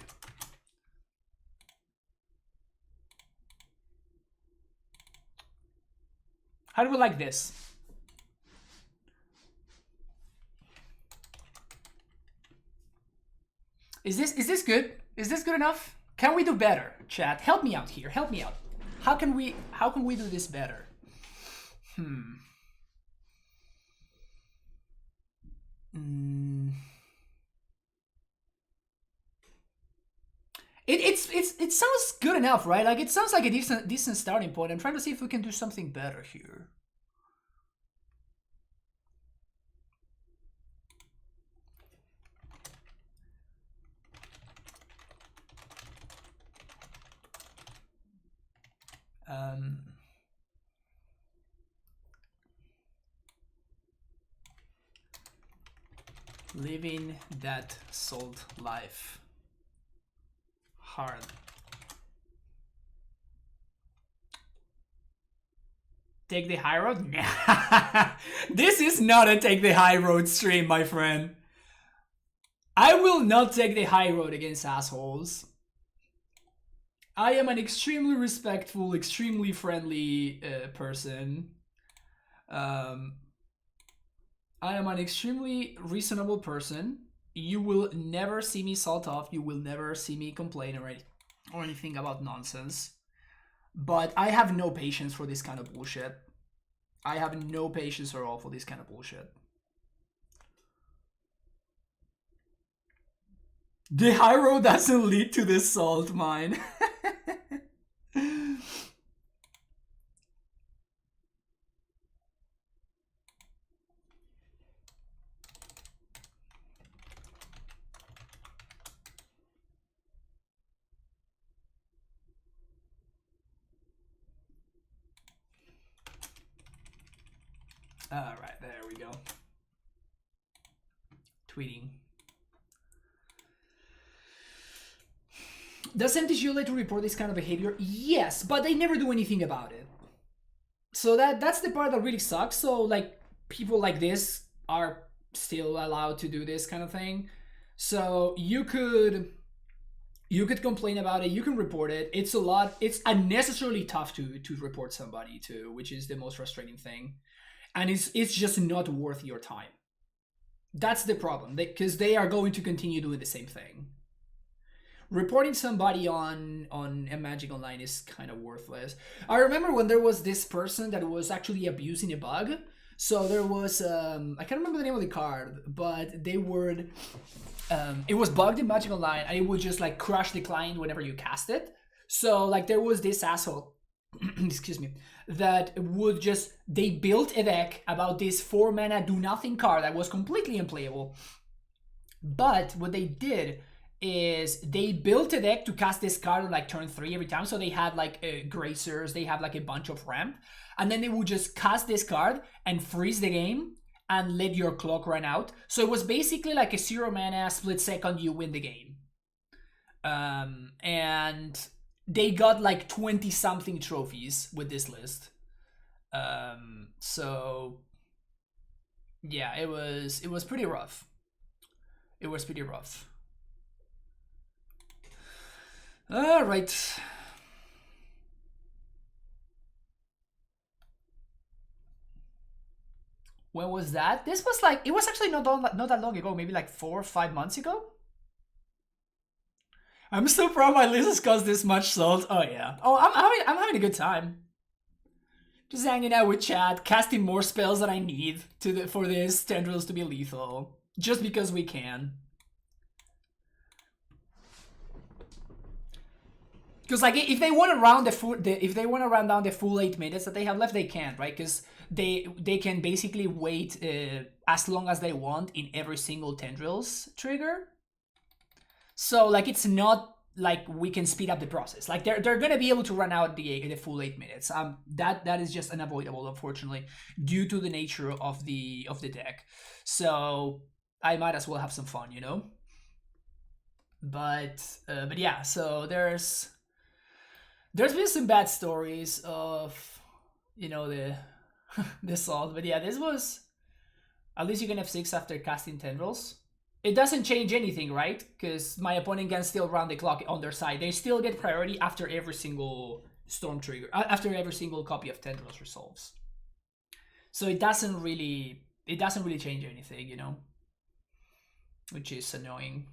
How do we like this? Is this good? Is this good enough? Can we do better, chat? Help me out here. Help me out. How can we do this better? Hmm. Mm. It sounds good enough, right? Like it sounds like a decent starting point. I'm trying to see if we can do something better here. Living that salt life. Hard. Take the high road? This is not a take the high road stream, my friend. I will not take the high road against assholes. I am an extremely respectful, extremely friendly person. I am an extremely reasonable person. You will never see me salt off. You will never see me complain or anything about nonsense. But I have no patience for this kind of bullshit. I have no patience at all for this kind of bullshit. The high road doesn't lead to the salt mine. Alright, there we go. Tweeting. Does MTGO let you report this kind of behavior? Yes, but they never do anything about it. So that's the part that really sucks. So like people like this are still allowed to do this kind of thing. So you could complain about it, you can report it. It's unnecessarily tough to report somebody to, which is the most frustrating thing. And it's just not worth your time. That's the problem, because they are going to continue doing the same thing. Reporting somebody on a Magic Online is kind of worthless. I remember when there was this person that was actually abusing a bug. So there was I can't remember the name of the card, but they would it was bugged in Magic Online, and it would just like crush the client whenever you cast it. So like there was this asshole excuse me, that would just, they built a deck about this 4 mana do nothing card that was completely unplayable. But what they did is they built a deck to cast this card on like turn 3 every time. So they had like Gracers, they have like a bunch of ramp, and then they would just cast this card and freeze the game and let your clock run out. So it was basically like a 0 mana split second, you win the game. And they got like 20 something trophies with this list. So yeah, it was pretty rough. It was pretty rough. All right. When was that? This was like, it was actually not that long ago, maybe like 4 or 5 months ago. I'm so proud my list has cost this much salt. Oh yeah. Oh, I'm having a good time. Just hanging out with chat, casting more spells that I need for this tendrils to be lethal, just because we can. Because like if they want to round if they want to round down the full 8 minutes that they have left, they can't, right? Because they can basically wait as long as they want in every single tendrils trigger. So like it's not like we can speed up the process. Like they're gonna be able to run out the full 8 minutes. That is just unavoidable, unfortunately, due to the nature of the deck. So I might as well have some fun, you know. But yeah. So there's been some bad stories of, you know, the the salt. But yeah, this was, at least you can F6 after casting tendrils. It doesn't change anything, right? Because my opponent can still round the clock on their side. They still get priority after every single storm trigger, after every single copy of tendrils resolves. So it doesn't really change anything, you know, which is annoying.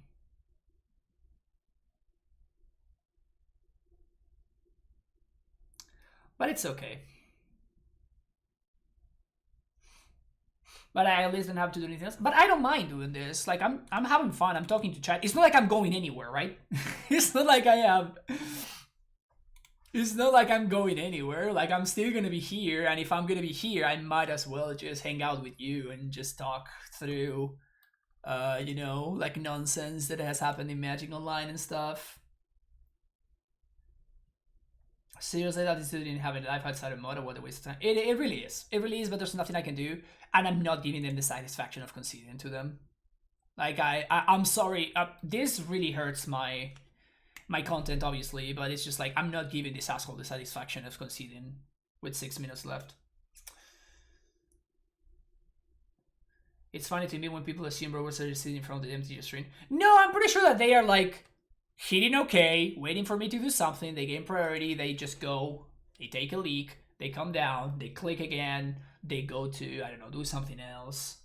But it's okay. But I at least don't have to do anything else. But I don't mind doing this. Like I'm having fun. I'm talking to chat. It's not like I'm going anywhere, right? It's not like I am. It's not like I'm going anywhere. Like I'm still gonna be here, and if I'm gonna be here, I might as well just hang out with you and just talk through, you know, like nonsense that has happened in Magic Online and stuff. Seriously, that this didn't have a life outside of Moto, what a waste of time. It really is. It really is, but there's nothing I can do, and I'm not giving them the satisfaction of conceding to them. Like I'm sorry. This really hurts my content, obviously, but it's just like I'm not giving this asshole the satisfaction of conceding with 6 minutes left. It's funny to me when people assume robots are just sitting in front of the empty screen. No, I'm pretty sure that they are like hitting okay, waiting for me to do something. They gain priority. They just go. They take a leak. They come down. They click again. They go to, I don't know, do something else.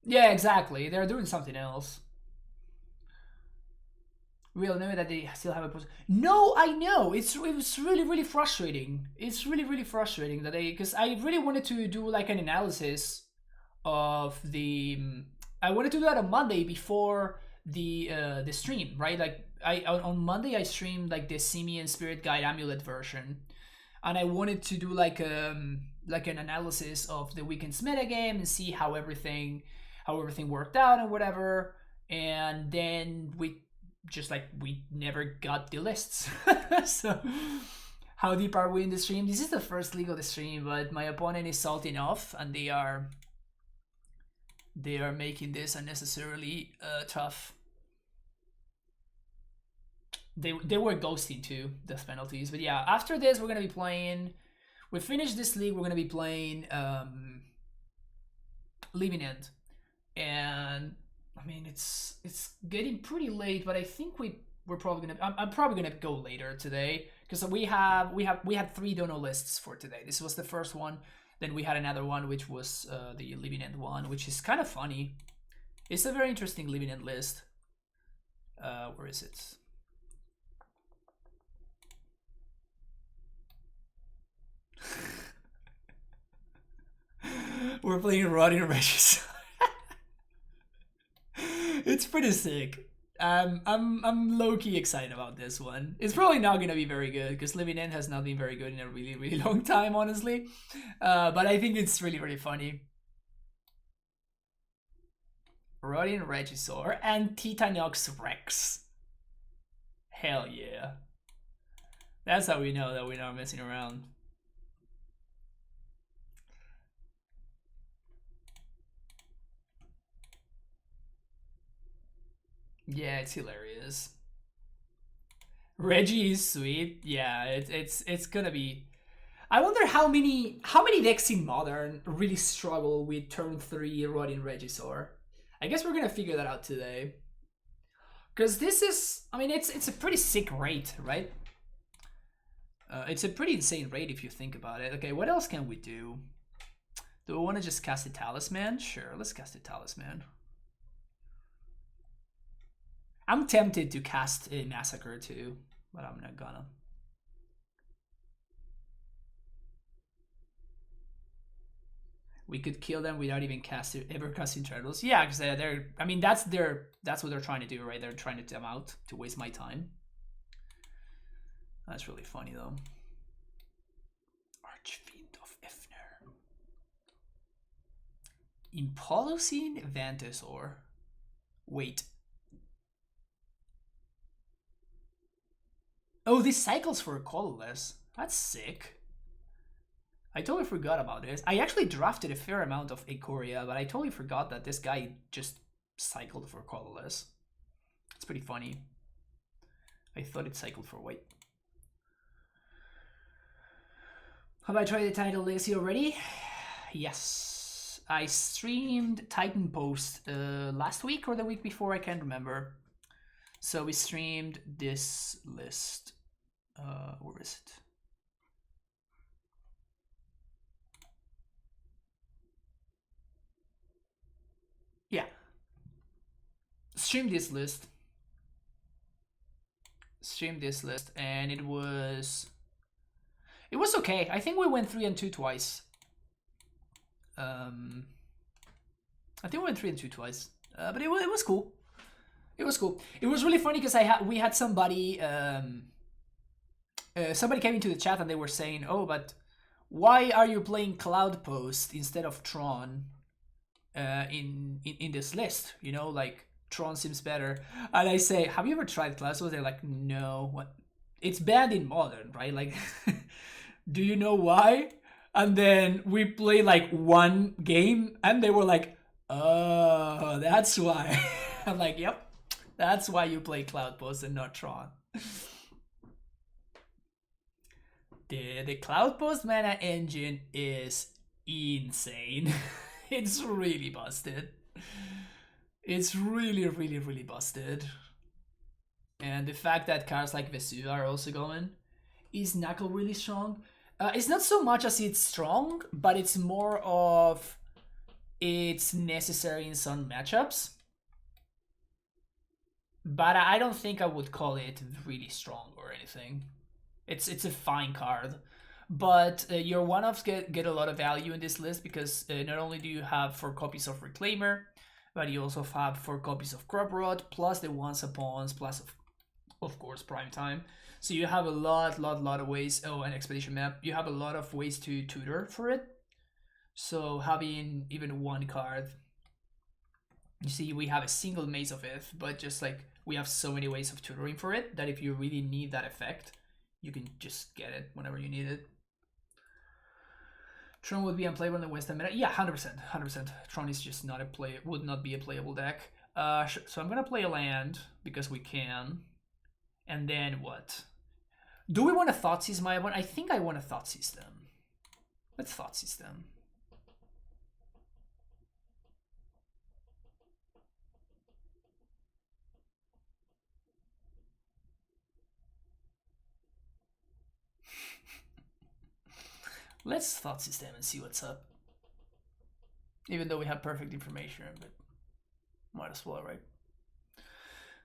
Yeah, exactly. They're doing something else. We'll know that they still have a post. No, I know. It was really frustrating. It's really frustrating that they, because I really wanted to do like an analysis of the. I wanted to do that on Monday before the stream, right? Like on Monday I streamed like the Simian Spirit Guide Amulet version, and I wanted to do like an analysis of the weekend's metagame and see how everything worked out and whatever. And then we never got the lists. So how deep are we in the stream? This is the first league of the stream, but my opponent is salty enough, and they are making this unnecessarily tough. They were ghosting too, death penalties. But yeah, after this we're gonna be playing. We finish this league. We're gonna be playing Living End, and I mean it's getting pretty late. But I think we're probably gonna. I'm probably gonna go later today because we had 3 dono lists for today. This was the first one. Then we had another one, which was the Living End one, which is kind of funny. It's a very interesting Living End list. Where is it? We're playing Rotting Regis. It's pretty sick. I'm low-key excited about this one. It's probably not gonna be very good because Living End has not been very good in a really long time, honestly. But I think it's really funny. Rotting Regisaur and Titanox Rex. Hell yeah. That's how we know that we're not messing around. Yeah, it's hilarious. Reggie is sweet. Yeah, it's gonna be. I wonder how many decks in Modern really struggle with turn 3 Rotting Regisaur. I guess we're gonna figure that out today. Because this is, I mean, it's a pretty sick rate, right? It's a pretty insane rate if you think about it. Okay, what else can we do? Do we want to just cast a Talisman? Sure, let's cast a Talisman. I'm tempted to cast a Massacre too, but I'm not gonna. We could kill them without even ever casting Turtles. Yeah, because they're. I mean, that's what they're trying to do, right? They're trying to them out to waste my time. That's really funny though. Archfiend of Ifnir. Impolocene Vantasaur. Wait. Oh, this cycles for a colorless. That's sick. I totally forgot about this. I actually drafted a fair amount of Ikoria, but I totally forgot that this guy just cycled for colorless. It's pretty funny. I thought it cycled for white. Have I tried the Title Legacy already? Yes. I streamed Titan Post last week or the week before, I can't remember. So we streamed this list. Where is it? Yeah. Streamed this list. And it was okay. I think we went 3 and 2 twice. I think we went 3 and 2 twice, but it was cool. It was cool. It was really funny because we had somebody somebody came into the chat and they were saying, "Oh, but why are you playing Cloudpost instead of Tron in this list? You know, like Tron seems better." And I say, "Have you ever tried Cloudpost?" They're like, "No. What? It's banned in Modern, right? Like, do you know why?" And then we play like one game, and they were like, "Oh, that's why." I'm like, "Yep, that's why you play Cloudpost and not Tron." The Cloudpost mana engine is insane. It's really busted. It's really, really, really busted. And the fact that cards like Vesu are also going, is Knuckle really strong? It's not so much as it's strong, but it's more of it's necessary in some matchups. But I don't think I would call it really strong or anything. It's a fine card. But your one-offs get a lot of value in this list because not only do you have 4 copies of Reclaimer, but you also have 4 copies of Crop Rod, plus the Once Upons, plus of course Prime Time. So you have a lot of ways. Oh, an Expedition Map. You have a lot of ways to tutor for it. So having even one card, you see, we have a single Maze of Ith, but just like we have so many ways of tutoring for it that if you really need that effect, you can just get it whenever you need it. Tron would be unplayable in the Western meta. Yeah, 100%. Tron is just not would not be a playable deck. So I'm gonna play a land because we can. And then what? Do we want a Thoughtseize my one? I think I want a Thoughtseize them. Let's Thoughtseize them. Let's Thoughtseize them and see what's up. Even though we have perfect information, but might as well, right?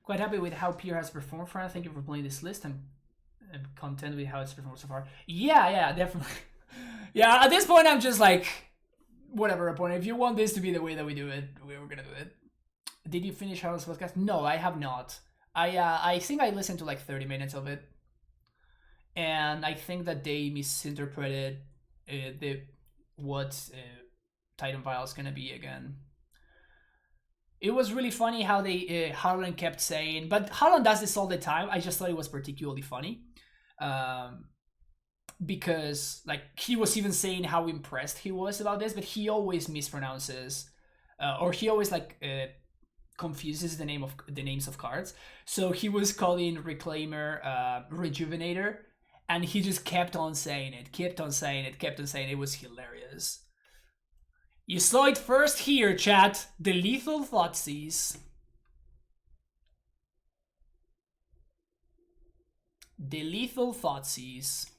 Quite happy with how Pierre has performed for us. Thank you for playing this list. I'm content with how it's performed so far. Yeah, definitely. Yeah, at this point, I'm just like, whatever, opponent. If you want this to be the way that we do it, we're gonna do it. Did you finish Harold's podcast? No, I have not. I think I listened to like 30 minutes of it, and I think that they misinterpreted what Titan Vial is gonna be again. It was really funny how they Harlan kept saying, but Harlan does this all the time. I just thought it was particularly funny, because like he was even saying how impressed he was about this, but he always mispronounces, or he always like confuses the names of cards. So he was calling Reclaimer Rejuvenator, and he just kept on saying it. It was hilarious. You saw it first here, chat. The Lethal Thoughtseize. The Lethal Thoughtseize.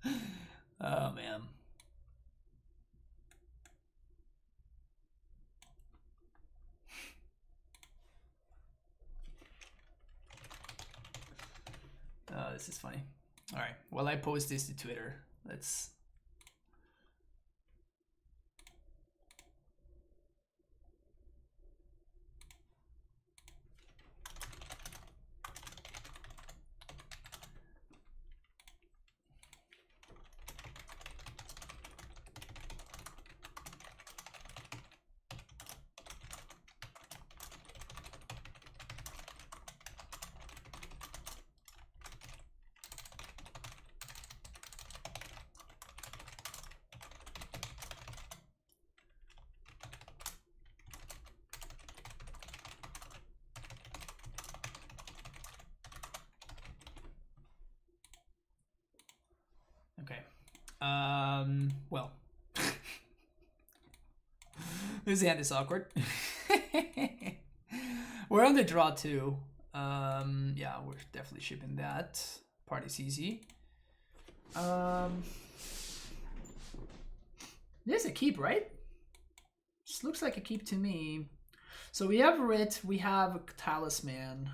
Oh, man. Oh, this is funny. All right. Well, I post this to Twitter. Let's... Okay. Well. This hand is awkward. We're on the draw too. Yeah, we're definitely shipping that. Party's easy. This is a keep, right? This looks like a keep to me. So we have Writ, we have Talisman.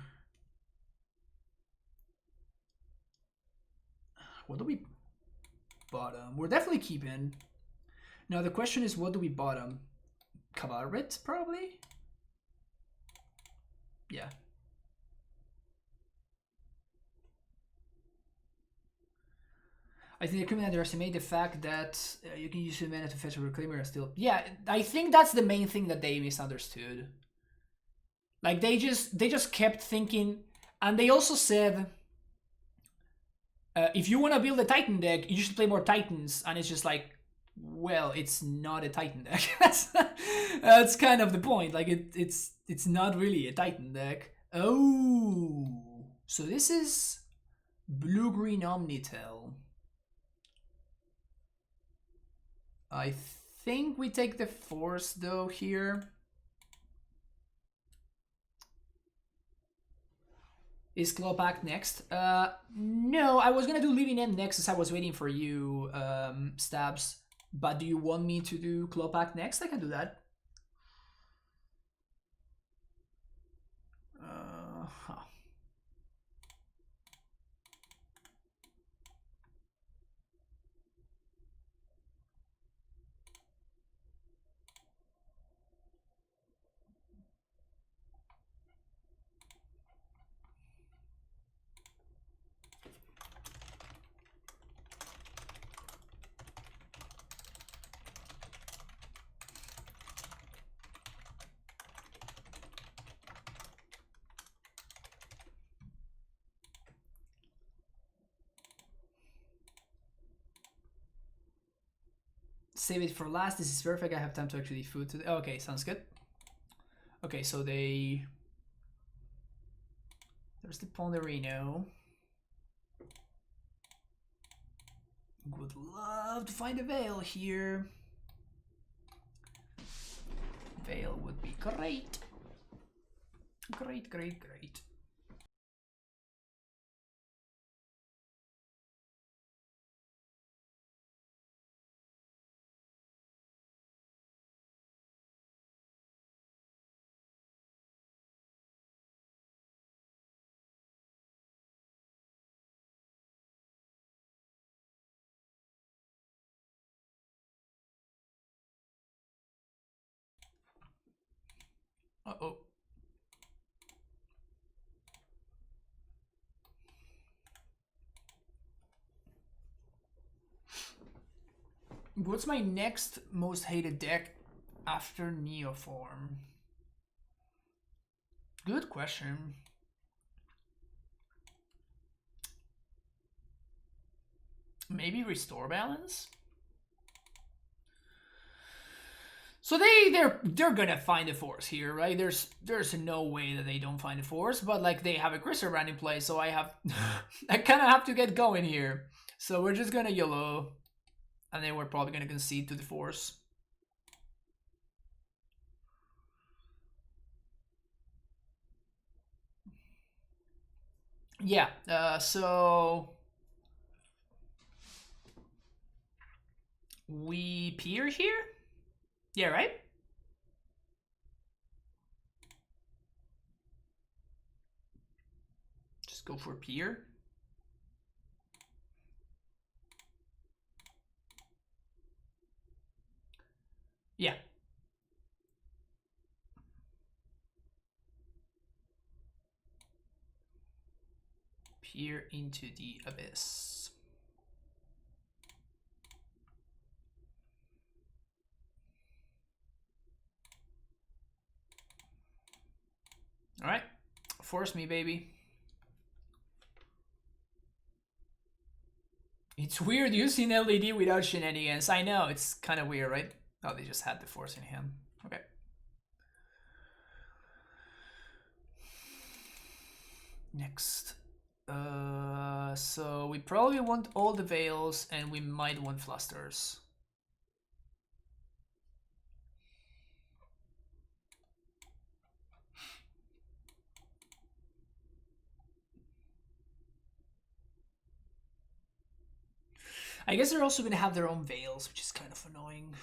What do we bottom? We're definitely keeping. Now the question is, what do we bottom? Cabaret, probably? Yeah. I think the criminal underestimate the fact that you can use mana to fetch a reclaimer and still... Yeah, I think that's the main thing that they misunderstood. Like, they just kept thinking... And they also said... if you want to build a Titan deck, you should play more Titans. And it's just like... Well, it's not a Titan deck. That's kind of the point. Like, it's not really a Titan deck. Oh... So this is... Blue-green OmniTell. I think we take the Force though here. Is Clawback next? No, I was gonna do Living End next as I was waiting for you, Stabs. But do you want me to do Clawback next? I can do that. Huh. Save it for last. This is perfect. I have time to actually food today. Okay, sounds good. Okay, so there's the Ponderino. Would love to find a Veil here. Veil would be great. Great, great, great. Uh-oh. What's my next most hated deck after Neoform? Good question. Maybe Restore Balance? So they're gonna find a Force here, right? There's no way that they don't find a Force, but like they have a Grisserbrand in play, so I kind of have to get going here. So we're just gonna YOLO, and then we're probably gonna concede to the Force. Yeah. So we peer here. Yeah, right? Just go for peer. Yeah. Peer into the abyss. All right. Force me, baby. It's weird using LED without shenanigans. I know, it's kind of weird, right? Oh, they just had the Force in him. Okay. Next. So we probably want all the Veils, and we might want Flusters. I guess they're also going to have their own Veils, which is kind of annoying.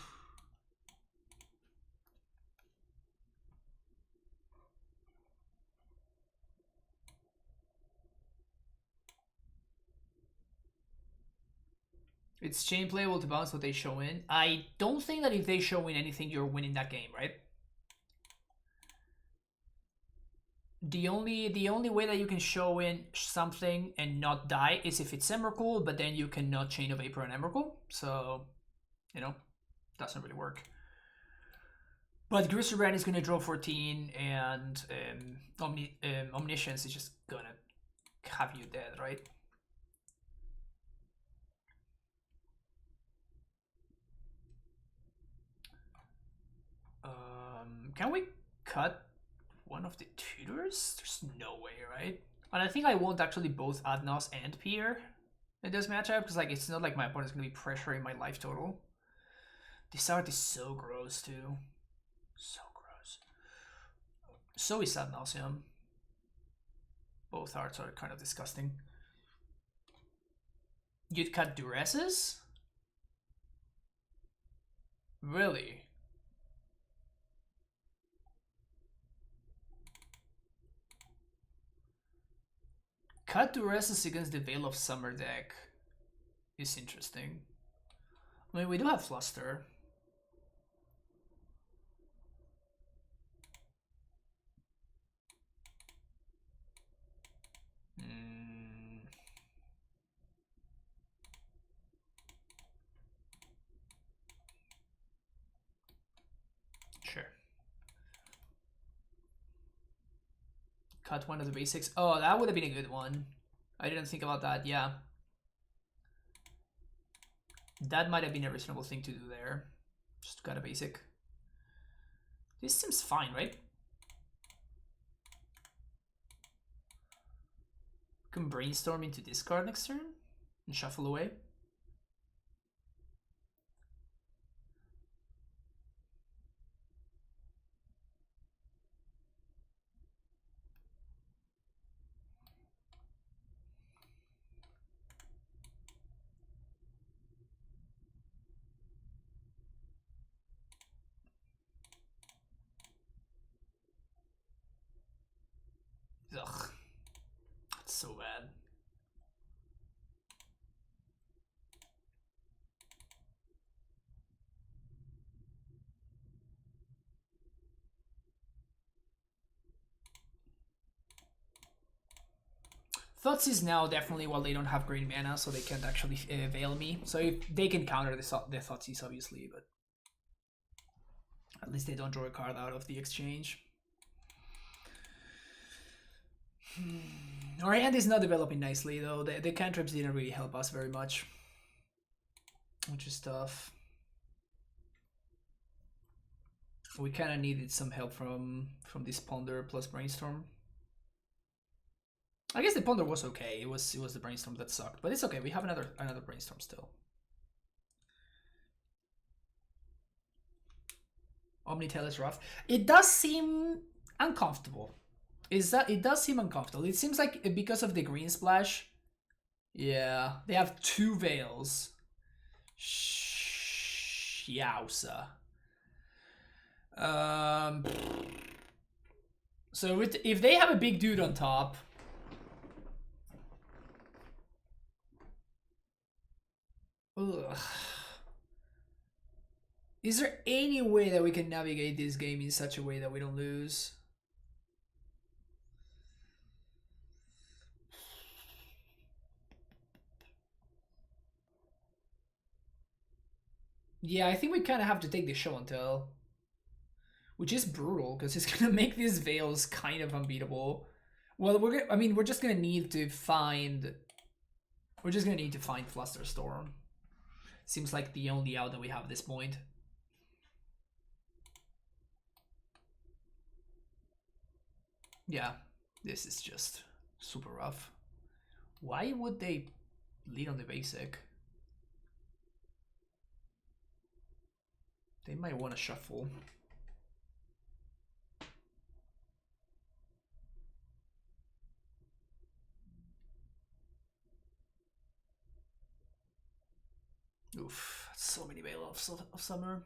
It's chain playable to balance what they show in. I don't think that if they show in anything, you're winning that game, right? The only way that you can show in something and not die is if it's Emrakul, but then you cannot Chain of Vapor and Emrakul. So, you know, doesn't really work. But Griselbrand is gonna draw 14, and Omniscience is just gonna have you dead, right? Can we cut one of the tutors? There's no way, right? And I think I want actually both Adnos and Pier in this matchup, because like it's not like my opponent's gonna be pressuring my life total. This art is so gross too. So gross. So is Adnos, yeah. Both arts are kind of disgusting. You'd cut Duresses? Really? Cut Duresses against the Veil of Summer deck is interesting. I mean, we do have Fluster. Sure. Cut one of the basics. Oh, that would have been a good one. I didn't think about that, yeah. That might have been a reasonable thing to do there. Just cut a basic. This seems fine, right? Can brainstorm into discard next turn and shuffle away. Ugh. That's so bad. Thoughtseize now definitely, while they don't have green mana, so they can't actually veil me. So if they can counter the Thoughtseize, obviously, but at least they don't draw a card out of the exchange. Our hand is not developing nicely, though. The cantrips didn't really help us very much, which is tough. We kind of needed some help from this Ponder plus Brainstorm. I guess the Ponder was okay. It was the Brainstorm that sucked, but it's okay. We have another Brainstorm still. OmniTell is rough. It does seem uncomfortable. It does seem uncomfortable. It seems like because of the green splash. Yeah, they have 2 veils. Yowza. So if they have a big dude on top. Ugh. Is there any way that we can navigate this game in such a way that we don't lose? Yeah, I think we kind of have to take the show and tell. Which is brutal, because it's going to make these veils kind of unbeatable. Well, we're just going to need to find... We're just going to need to find Flusterstorm. Seems like the only out that we have at this point. Yeah, this is just super rough. Why would they lead on the basic? They might want to shuffle. Oof, so many Veil of Summer.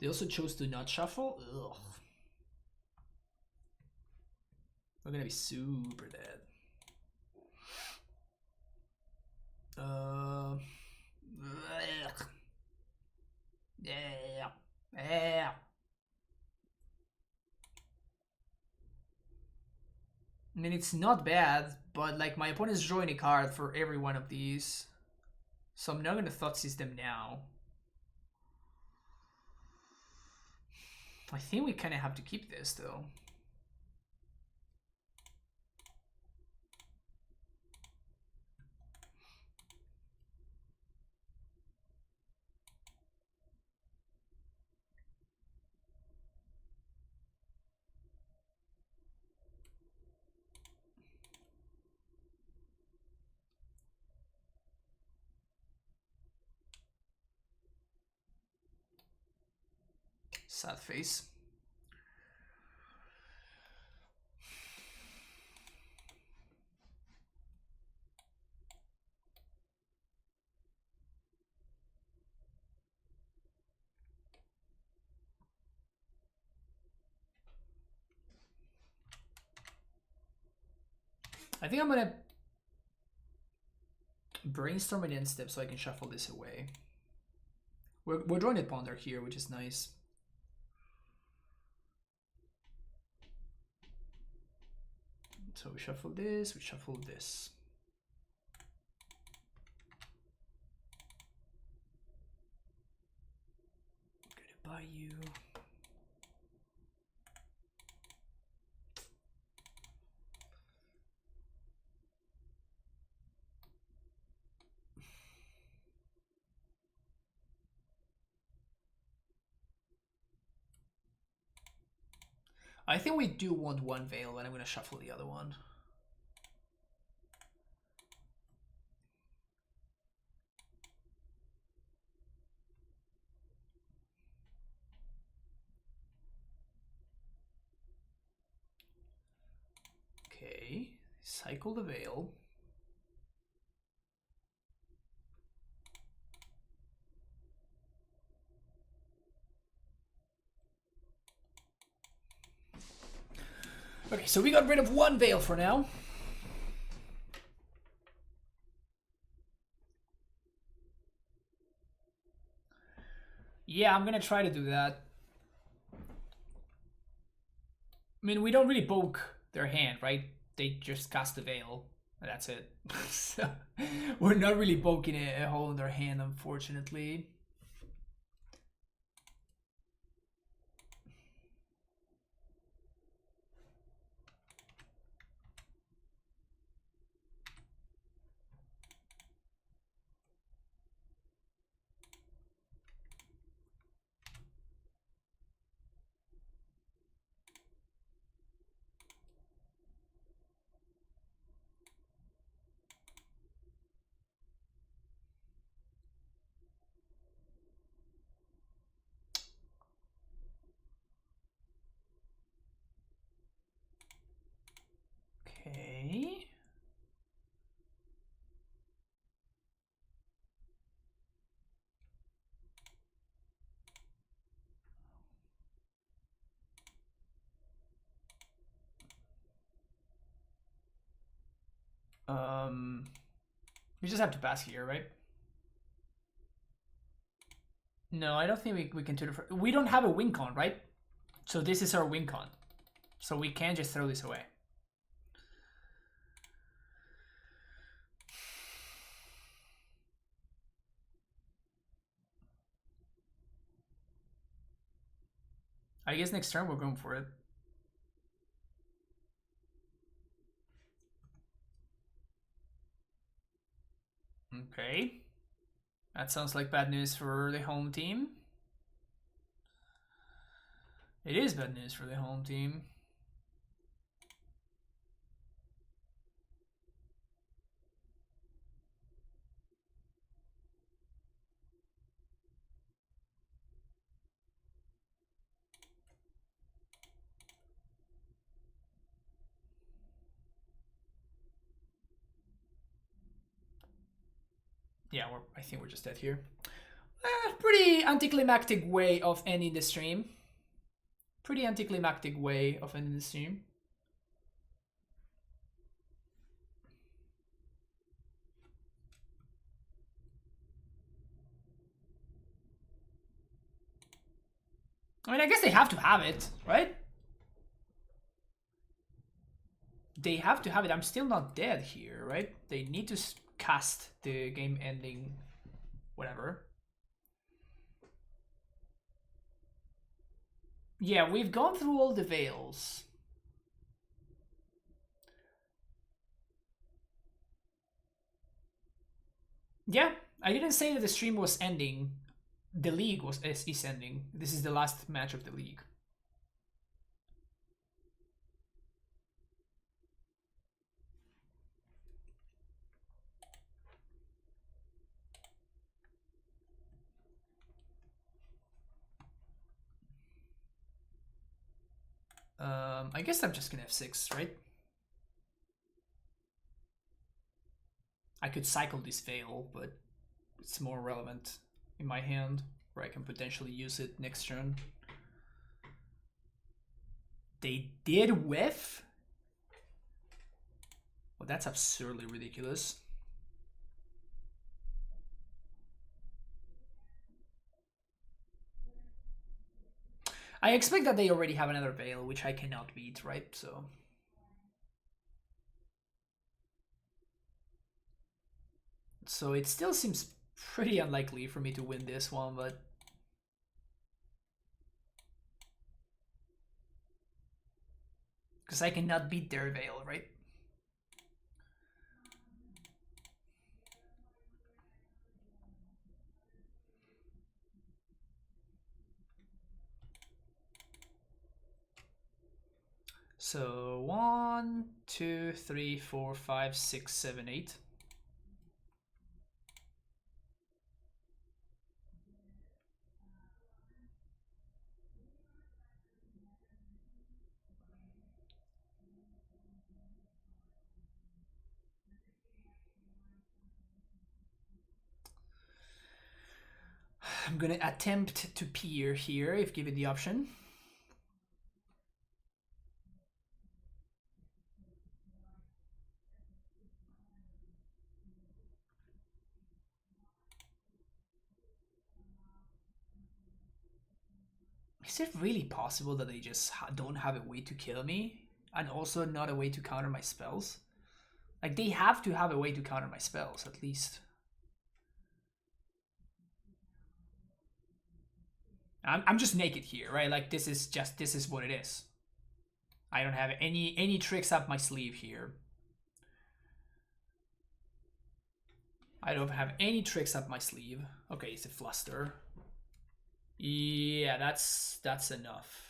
They also chose to not shuffle. Ugh. We're gonna be super dead. I mean, it's not bad, but like my opponent's drawing a card for every one of these. So I'm not gonna Thoughtseize them now. I think we kind of have to keep this though. Sad face. I think I'm gonna brainstorm an end step so I can shuffle this away. We're drawing a ponder here, which is nice. So we shuffle this, we shuffle this. Gonna buy you. I think we do want one veil, but I'm gonna shuffle the other one. Okay, cycle the veil. Okay, so we got rid of one veil for now. Yeah, I'm gonna try to do that. I mean, we don't really poke their hand, right? They just cast the veil. That's it. So, we're not really poking a hole in their hand, unfortunately. Okay. We just have to pass here, right? No, I don't think we can do it. We don't have a win con, right? So this is our win con. So we can't just throw this away. I guess next turn we're going for it. Okay. That sounds like bad news for the home team. It is bad news for the home team. Yeah, I think we're just dead here. Pretty anticlimactic way of ending the stream. Pretty anticlimactic way of ending the stream. I mean, I guess they have to have it, right? They have to have it. I'm still not dead here, right? They need to cast the game ending whatever. Yeah, we've gone through all the veils. Yeah, I didn't say that the stream was ending. The league is ending. This is the last match of the league. I guess I'm just gonna F6, right? I could cycle this veil, but it's more relevant in my hand, where I can potentially use it next turn. They did whiff? Well, that's absurdly ridiculous. I expect that they already have another veil, which I cannot beat, right? So it still seems pretty unlikely for me to win this one, but because I cannot beat their veil, right? So 1, 2, 3, 4, 5, 6, 7, 8. I'm gonna attempt to peer here if given the option. Is it really possible that they just don't have a way to kill me? And also not a way to counter my spells? Like, they have to have a way to counter my spells, at least. I'm just naked here, right? Like, this is what it is. I don't have any tricks up my sleeve here. I don't have any tricks up my sleeve. Okay, it's a fluster. Yeah, that's enough.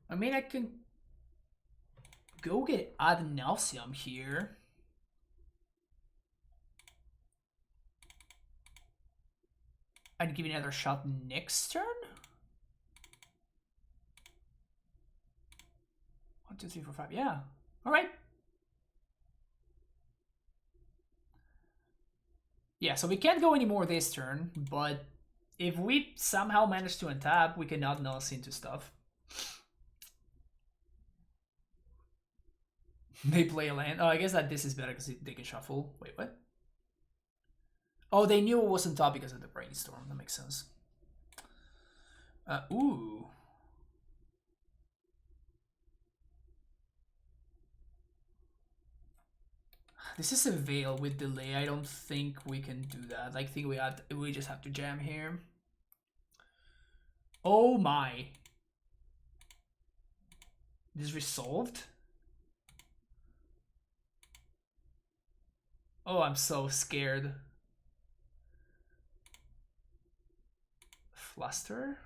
I mean, I can go get ad nauseam here. I'd give it another shot next turn. 1, 2, 3, 4, 5. Yeah. All right. Yeah, so we can't go anymore this turn, but if we somehow manage to untap, we can add Null into stuff. They play a land. Oh, I guess that this is better because they can shuffle. Wait, what? Oh, they knew it wasn't top because of the brainstorm. That makes sense. Ooh. This is a veil with delay. I don't think we can do that. I think we just have to jam here. Oh my. This resolved? Oh, I'm so scared. Fluster?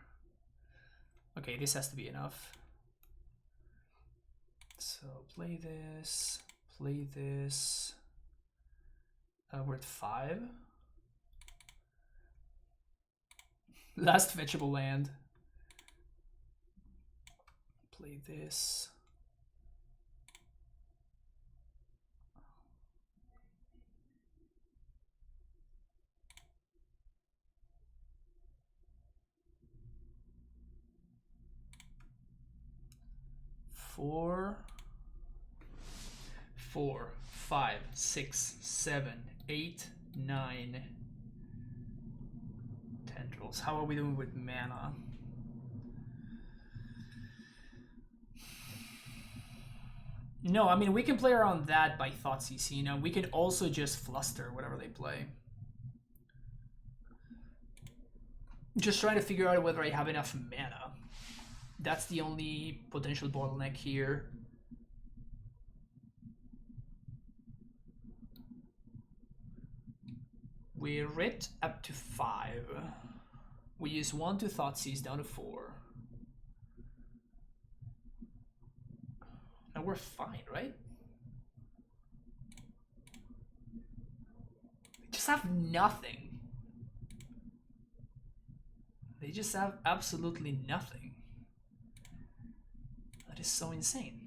Okay, this has to be enough. So play this, play this. We're at 5. Last fetchable land. Play this. 4, 5, 6, 7, 8, 9 tendrils. How are we doing with mana? No, I mean, we can play around that by Thoughtseize, you know. We can also just fluster whatever they play. Just trying to figure out whether I have enough mana. That's the only potential bottleneck here. We writ up to 5. We use 1 to Thoughtseize down to 4. And we're fine, right? They just have nothing. They just have absolutely nothing. That is so insane.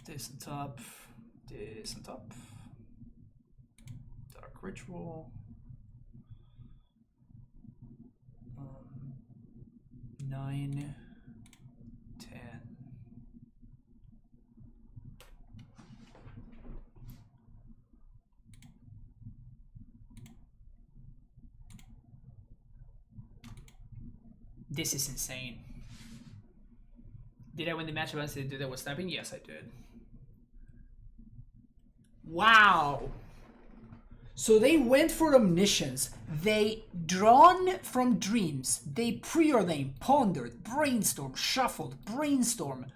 This on top, this on top, Dark Ritual, 9, 10. This is insane. Did I win the match once they did that was sniping? Yes, I did. Wow. So they went for Omniscience. They drawn from dreams. They preordained, pondered, brainstormed, shuffled, brainstormed,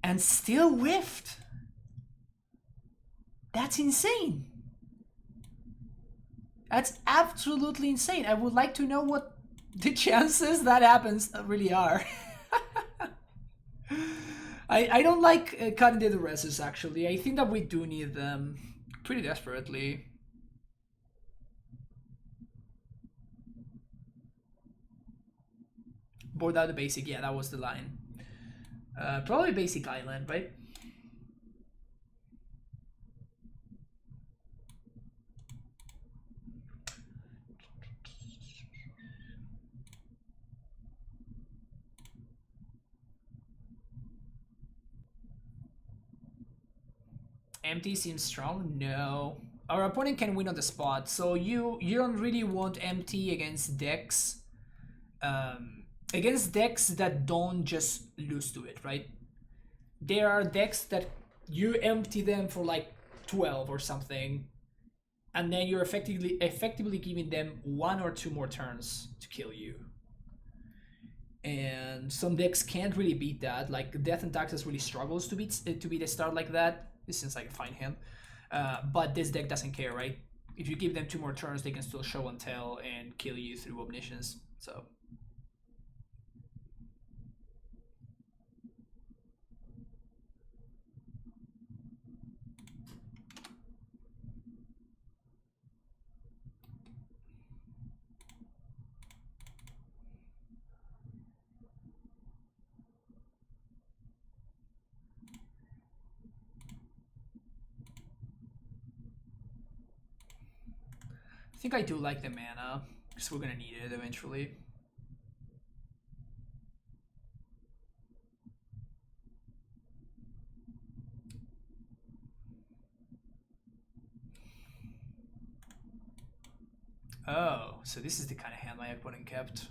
and still whiffed. That's insane. That's absolutely insane. I would like to know what the chances that happens really are. I don't like cutting the duresses, actually. I think that we do need them pretty desperately. Board out the basic, yeah, that was the line. Probably basic island, right? Empty seems strong? No. Our opponent can win on the spot, so you don't really want empty against decks. Against decks that don't just lose to it, right? There are decks that you empty them for like 12 or something, and then you're effectively giving them 1 or 2 more turns to kill you. And some decks can't really beat that. Like Death and Taxes really struggles to beat a start like that. This seems like a fine hand. But this deck doesn't care, right? If you give them 2 more turns, they can still show and tell and kill you through Omniscience. So. I think I do like the mana, because we're gonna need it eventually. Oh, so this is the kind of hand my opponent kept.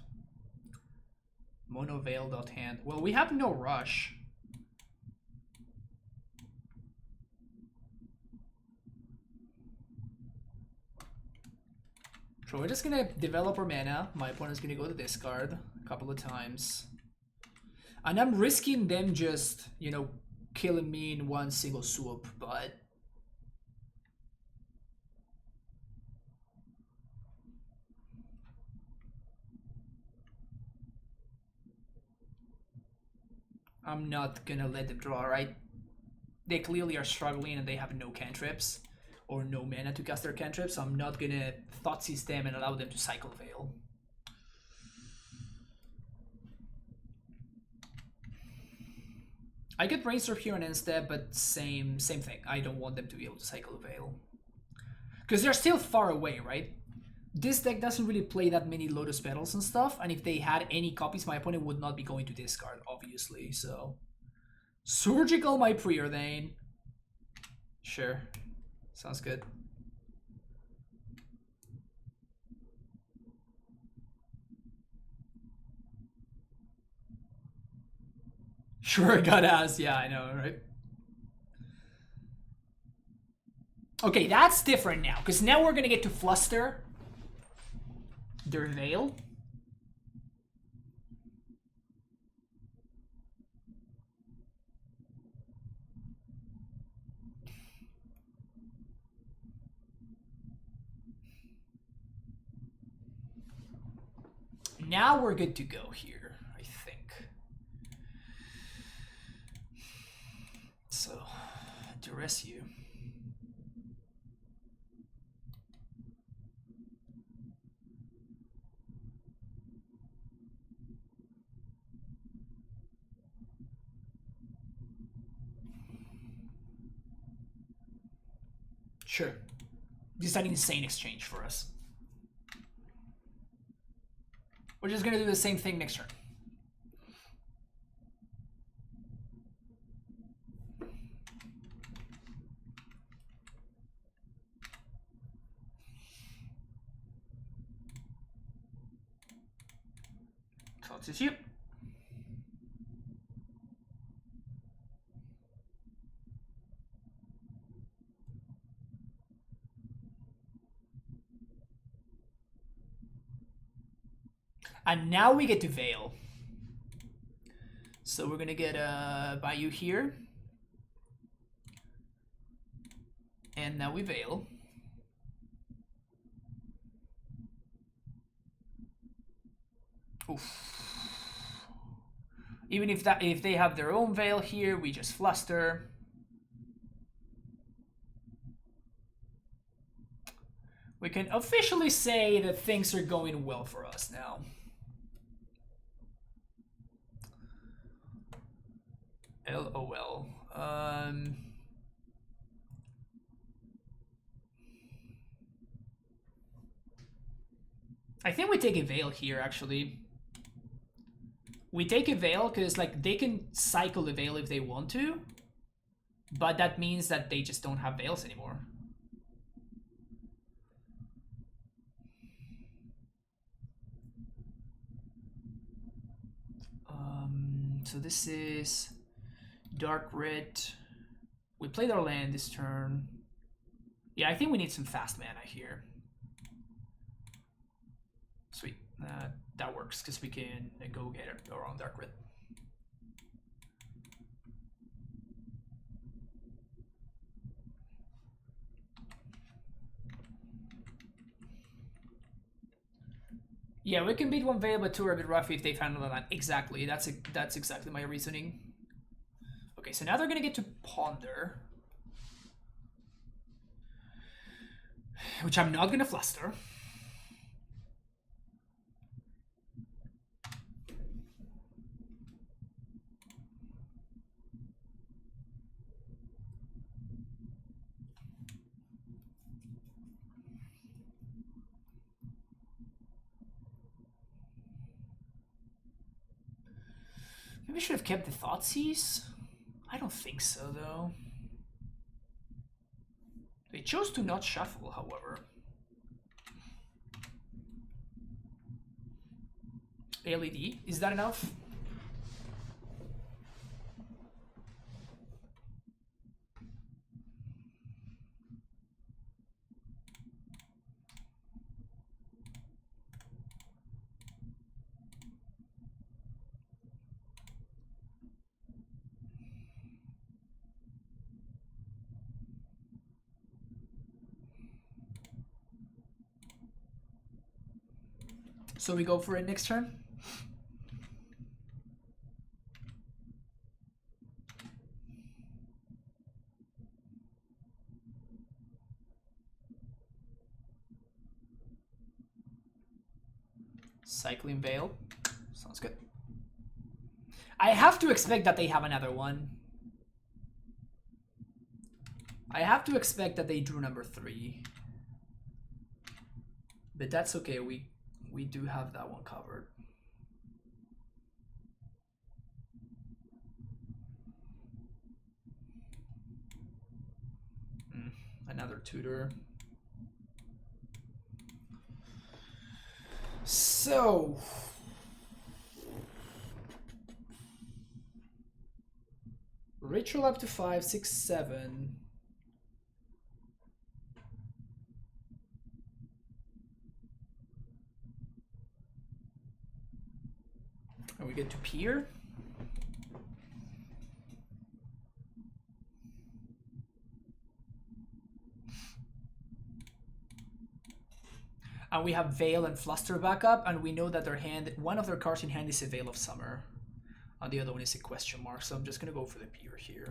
Mono Veil.hand. Well, we have no rush. So we're just gonna develop our mana. My opponent's gonna go to discard a couple of times. And I'm risking them just, you know, killing me in one single swoop, but... I'm not gonna let them draw, right? They clearly are struggling and they have no cantrips or no mana to cast their cantrips, so I'm not gonna Thoughtseize them and allow them to cycle Veil. I could brainstorm here and instead, but same thing. I don't want them to be able to cycle a Veil. Because they're still far away, right? This deck doesn't really play that many Lotus Petals and stuff, and if they had any copies, my opponent would not be going to discard, obviously, so... Surgical my Preordain. Sure. Sounds good. Sure, got ass. Yeah, I know, right? Okay, that's different now, because now we're gonna get to fluster their Veil. Now we're good to go here, I think. So, duress you. Sure. This is an insane exchange for us. We're just gonna do the same thing next turn. So it's you. And now we get to Veil. So we're gonna get Bayou here. And now we Veil. Oof. Even if they have their own Veil here, we just fluster. We can officially say that things are going well for us now. LOL. I think we take a Veil here, actually. We take a Veil because, like, they can cycle the Veil if they want to, but that means that they just don't have Veils anymore. So this is Dark Red. We played our land this turn. Yeah, I think we need some fast mana here. Sweet. That works, because we can go get our own Dark Red. Yeah, we can beat one Veil, but two are a bit rough if they find another land. Exactly, that's exactly my reasoning. Okay, so now they're gonna get to Ponder, which I'm not gonna fluster. Maybe we should have kept the Thoughtseize. I don't think so, though. They chose to not shuffle, however. LED, is that enough? So we go for it next turn? Cycling Veil. Sounds good. I have to expect that they have another one. I have to expect that they drew number 3. But that's okay, we do have that one covered. Another tutor. So ritual up to 5, 6, 7. And we get to peer. And we have Veil and Fluster backup, and we know that their hand, one of their cards in hand is a Veil of Summer, and the other one is a question mark. So I'm just gonna go for the peer here.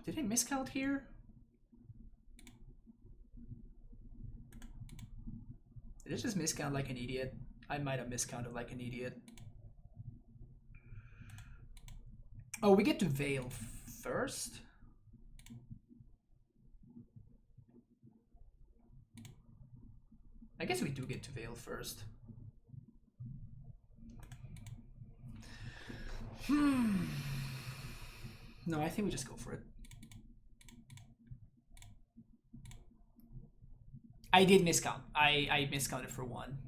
Did I miscount here? Did I just miscount like an idiot? I might have miscounted like an idiot. Oh, we get to Veil first? I guess we do get to Veil first. No, I think we just go for it. I did miscount. I miscounted for 1.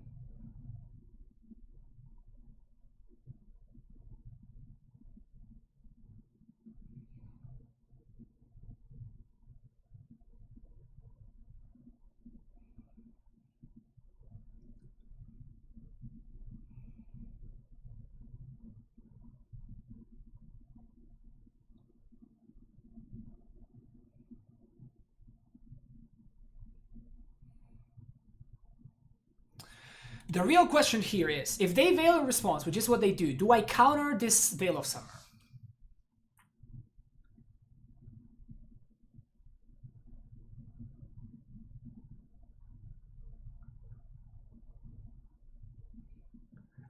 The real question here is, if they Veil in response, which is what they do I counter this Veil of Summer?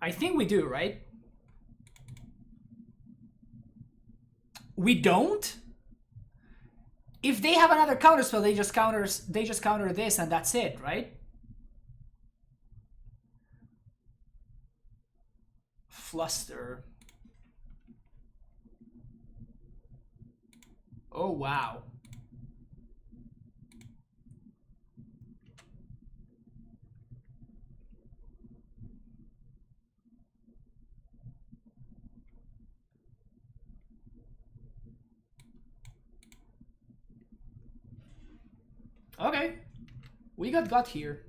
I think we do, right? We don't? If they have another counter spell, they just counter this and that's it, right? Fluster. Oh, wow. Okay. We got here.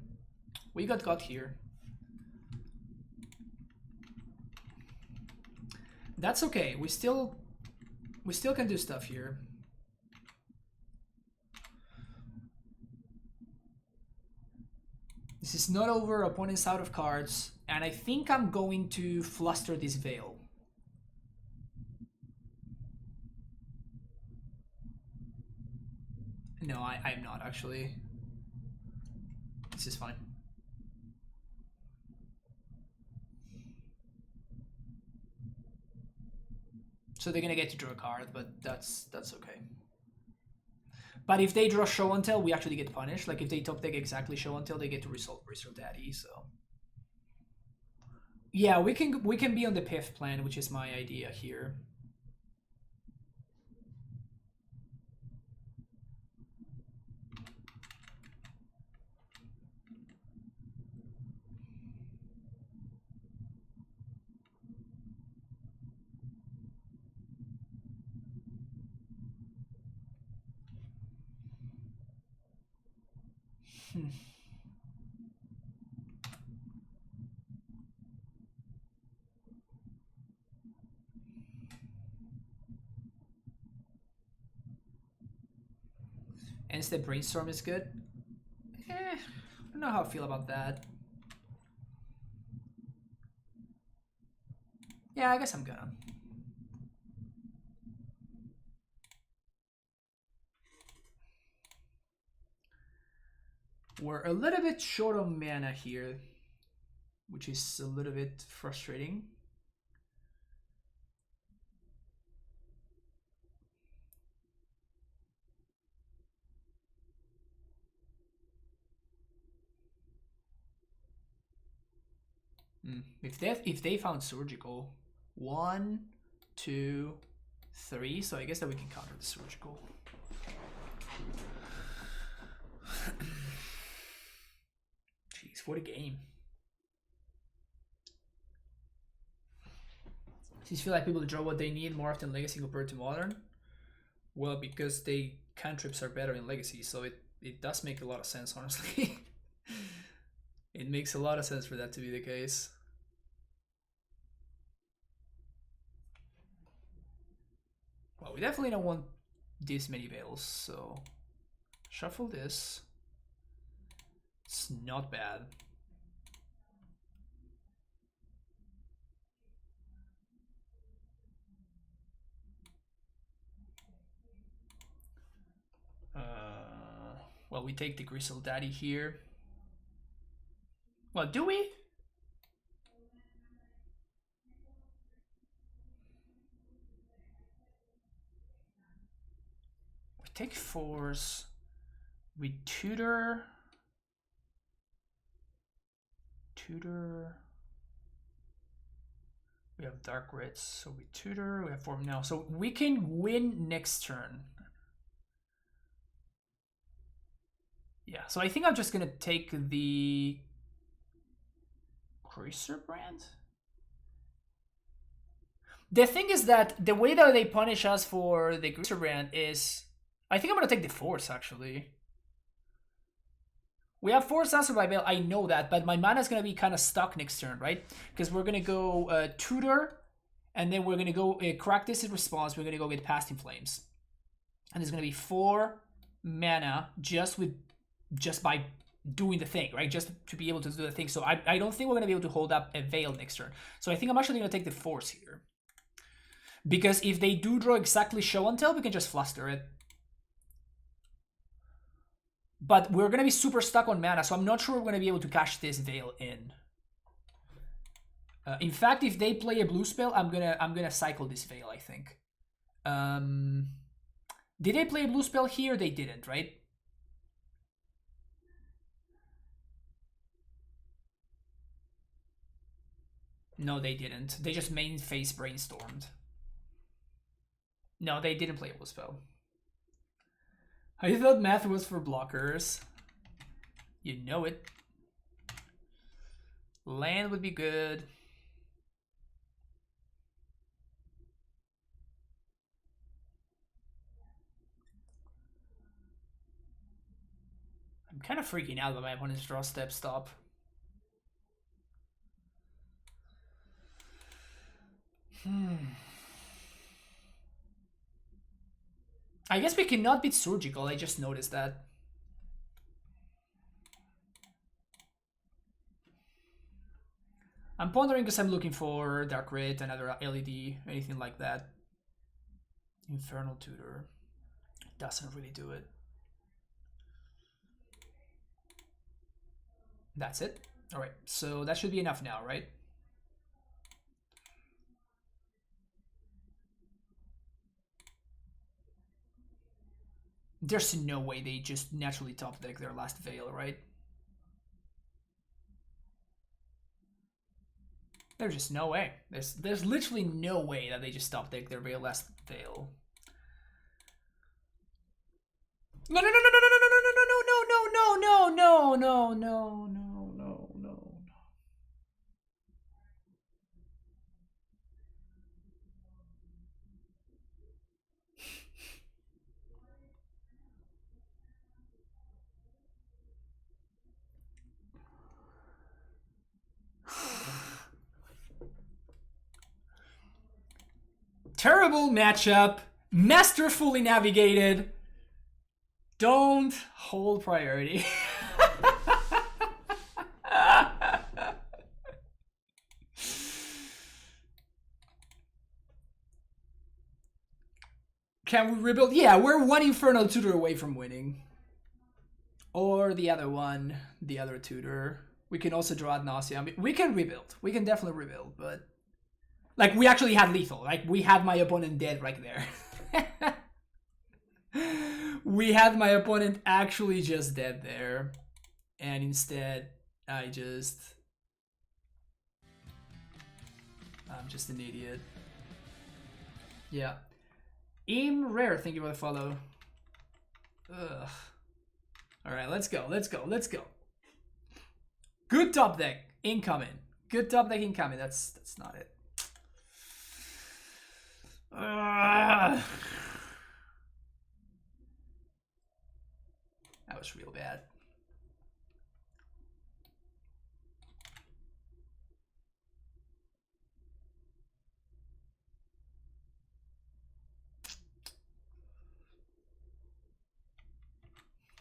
We got here. That's okay. We still can do stuff here. This is not over. Opponent's out of cards, and I think I'm going to fluster this Veil. No, I'm not actually. This is fine. So they're gonna get to draw a card, but that's okay. But if they draw Show and Tell, we actually get punished. Like if they top deck exactly Show and Tell, they get to resolve Daddy. So yeah, we can be on the PIF plan, which is my idea here. Instead, Brainstorm is good. I don't know how I feel about that. Yeah, I guess I'm gonna. We're a little bit short on mana here, which is a little bit frustrating. If they found surgical, 1, 2, 3. So I guess that we can counter the surgical. Jeez, what a game. Do you feel like people draw what they need more often in Legacy compared to Modern? Well, because they cantrips are better in Legacy, so it does make a lot of sense, honestly. It makes a lot of sense for that to be the case. Well, we definitely don't want this many veils, so shuffle this. It's not bad. Well, we take the Gristle Daddy here. Well, do we? We take 4s. We tutor. We have Dark Rits, so we tutor. We have form now, so we can win next turn. Yeah, so I think I'm just gonna take the Greaser Brand. The thing is that the way that they punish us for the Greaser Brand is, I think I'm gonna take the Force actually. We have Force Answer by Veil, I know that, but my mana is gonna be kind of stuck next turn, right? Because we're gonna go tutor, and then we're gonna go crack this in response. We're gonna go get Past in Flames, and there's gonna be 4 mana just by doing the thing, right? Just to be able to do the thing. So I don't think we're gonna be able to hold up a Veil next turn. So I think I'm actually gonna take the Force here, because if they do draw exactly Show and Tell, we can just fluster it. But we're gonna be super stuck on mana, so I'm not sure we're gonna be able to cash this Veil in. In fact, if they play a blue spell, I'm gonna cycle this Veil, I think. Did they play a blue spell here? They didn't, right? No, they didn't. They just main phase brainstormed. No, they didn't play a blue spell. I thought math was for blockers. You know it. Land would be good. I'm kind of freaking out by my opponent's draw step stop. I guess we cannot beat Surgical, I just noticed that. I'm pondering because I'm looking for Dark Red, another LED, anything like that. Infernal Tutor. Doesn't really do it. That's it. Alright, so that should be enough now, right? There's no way they just naturally top deck their last Veil, right? There's just no way. There's literally no way that they just top deck their last Veil. No, no, no, no, no, no, no, no, no, no, no, no, no, no, no, no, no, no. Terrible matchup, masterfully navigated. Don't hold priority. Can we rebuild? Yeah, we're one Infernal Tutor away from winning. Or the other one, the other tutor. We can also draw Ad Nauseam. We can rebuild. We can definitely rebuild, but... Like, we actually had lethal. Like, we had my opponent dead right there. We had my opponent actually just dead there. And instead, I just I'm just an idiot. Yeah. Rare, thank you for the follow. Ugh. Alright, let's go, let's go, let's go. Good top deck incoming. Good top deck incoming. That's not it. That was real bad.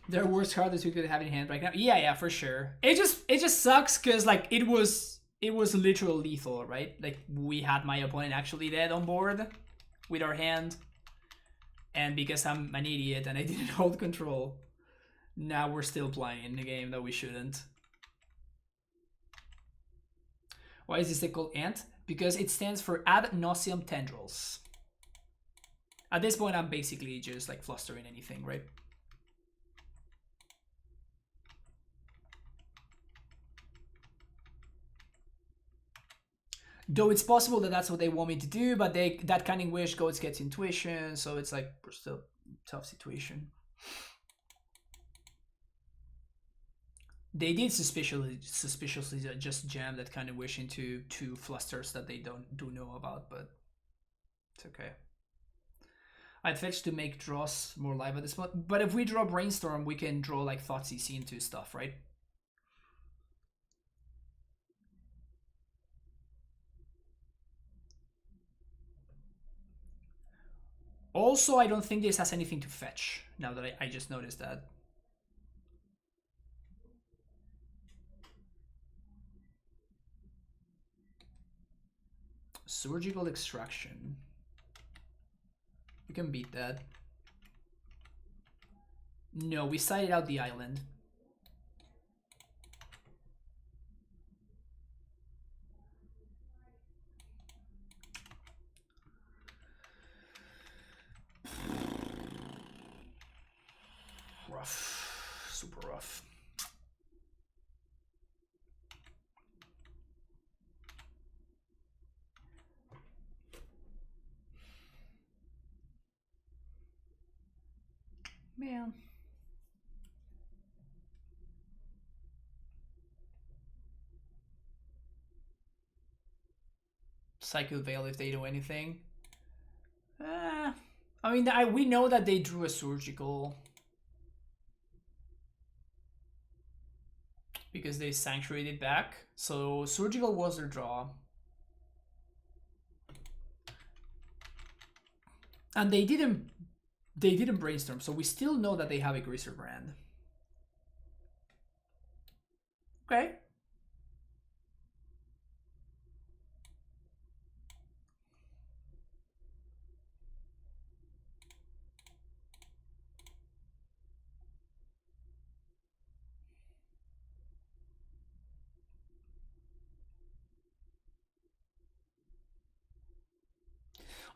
There are worse cards that we could have in hand right now. Yeah, for sure. It just sucks because like it was literal lethal, right? Like we had my opponent actually dead on board with our hand, and because I'm an idiot and I didn't hold control, now we're still playing the game that we shouldn't. Why is this thing called Ant? Because it stands for Ad Nauseam Tendrils. At this point, I'm basically just like flustering anything, right? Though it's possible that that's what they want me to do, but that Cunning Wish goes gets intuition, so it's like we're still tough situation. They did suspiciously just jam that Cunning Wish into 2 flusters that they do know about, but it's okay. I'd fetch to make draws more live at this point, but if we draw Brainstorm, we can draw like Thoughtseize into stuff, right? Also, I don't think this has anything to fetch, now that I just noticed that. Surgical Extraction. We can beat that. No, we sided out the island. Rough. Super rough. Man. Psycho Veil if they do anything. I mean, we know that they drew a Surgical. Because they sanctuaried it back. So Surgical was their draw. And they didn't Brainstorm, so we still know that they have a Greaser Brand. Okay.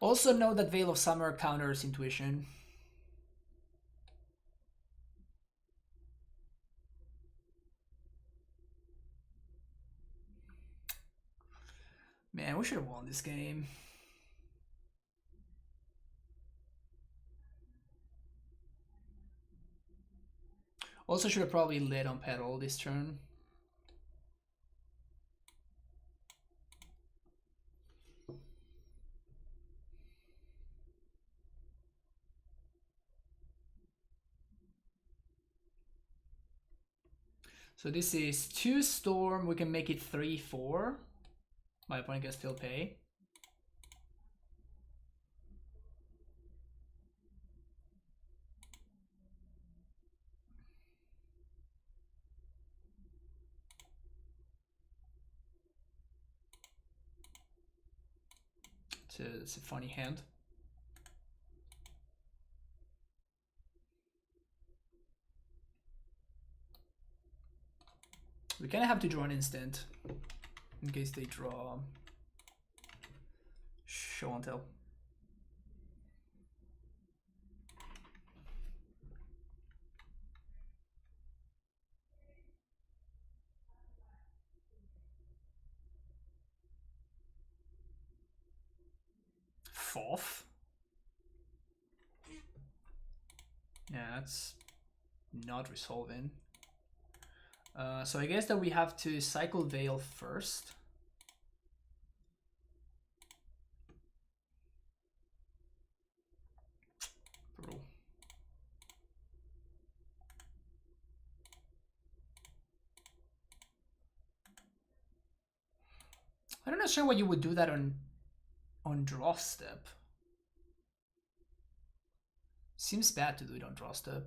Also know that Veil of Summer counters Intuition. Man, we should have won this game. Also should have probably led on Petal this turn. So this is 2 Storm, we can make it 3-4. My opponent can still pay. It's a funny hand. We kind of have to draw an instant in case they draw Show and Tell. Fourth. Yeah, that's not resolving. So I guess that we have to cycle Veil first. Bro. I don't understand why you would do that on draw step. Seems bad to do it on draw step.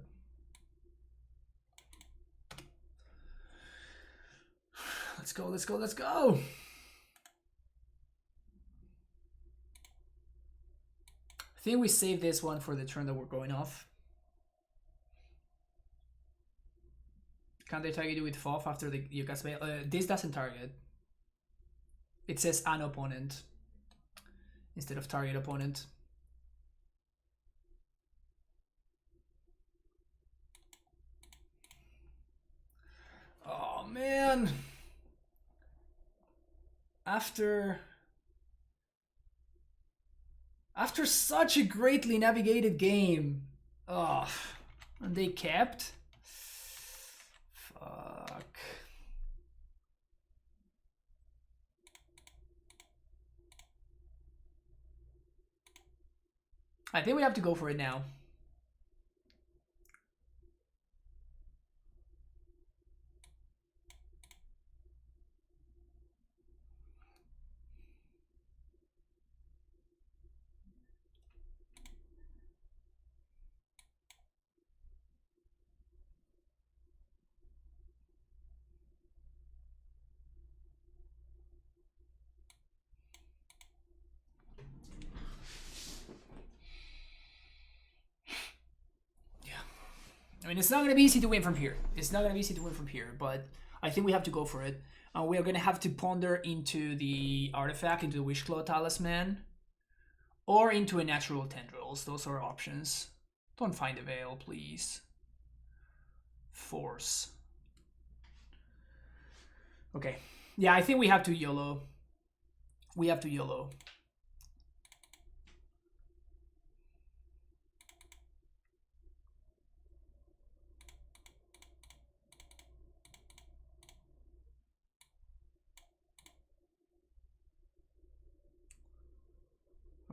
Let's go, let's go, let's go! I think we save this one for the turn that we're going off. Can't they target you with FOF after you cast Veil? This doesn't target. It says an opponent instead of target opponent. Oh man! After such a greatly navigated game, and they kept. Fuck. I think we have to go for it now. I mean, it's not going to be easy to win from here. It's not going to be easy to win from here, but I think we have to go for it. We are going to have to ponder into the artifact, into the Wishclaw Talisman, or into a Natural Tendrils. Those are options. Don't find a Veil, please. Force. Okay. Yeah, I think we have to YOLO. We have to YOLO.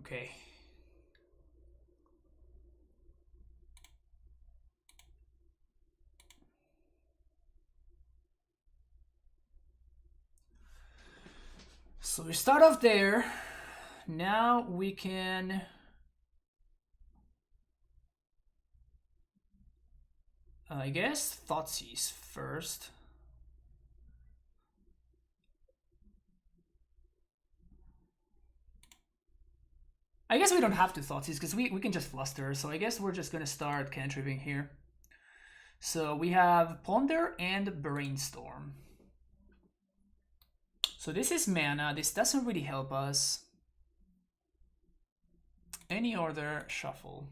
Okay. So we start off there. Now we can... I guess Thoughtseize first. I guess we don't have to Thoughtseize because we can just Fluster. So I guess we're just going to start cantripping here. So we have Ponder and Brainstorm. So this is mana. This doesn't really help us. Any order, shuffle.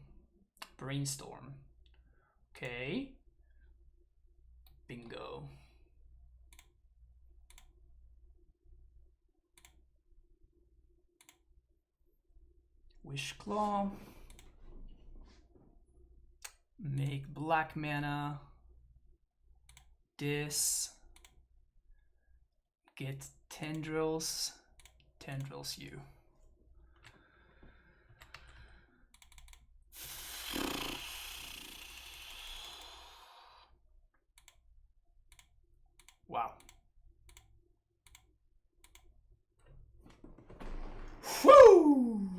Brainstorm. Okay. Bingo. Wishclaw. Make black mana. This. Get Tendrils. Tendrils you. Wow. Woo!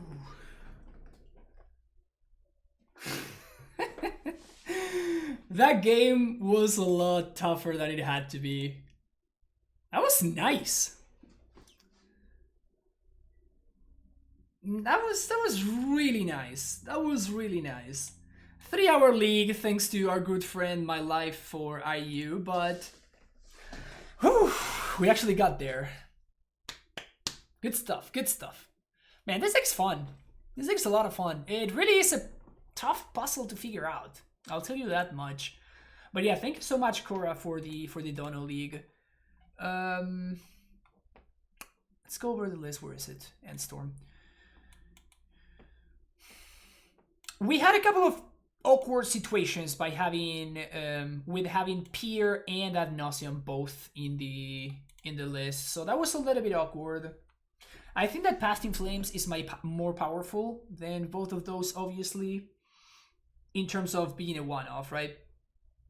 That game was a lot tougher than it had to be. That was nice. That was really nice. That was really nice. 3-hour league, thanks to our good friend My Life for IU, but whew, we actually got there. Good stuff, good stuff. Man, this deck's fun. This deck's a lot of fun. It really is a tough puzzle to figure out. I'll tell you that much. But yeah, thank you so much, Cora, for the Dono League. Let's go over the list. Where is it? Endstorm. we had a couple of awkward situations by having with having Peer and Ad Nauseam both in the list, so that was a little bit awkward. I think that Past in Flames is more powerful than both of those, obviously, in terms of being a one-off, right?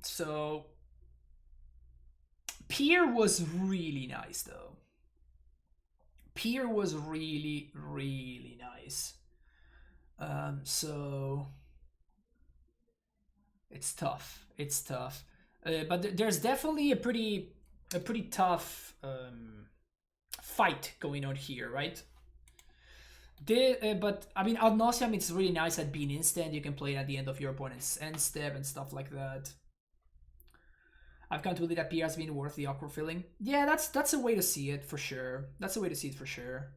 So Peer was really nice, though. Peer was really, really nice. So it's tough. It's tough. But there's definitely a pretty tough fight going on here, right? But I mean, Ad Nauseam, it's really nice at being instant. You can play it at the end of your opponent's end step and stuff like that. I've come to believe that Peer has been worth the awkward feeling. Yeah, that's a way to see it for sure. That's a way to see it for sure.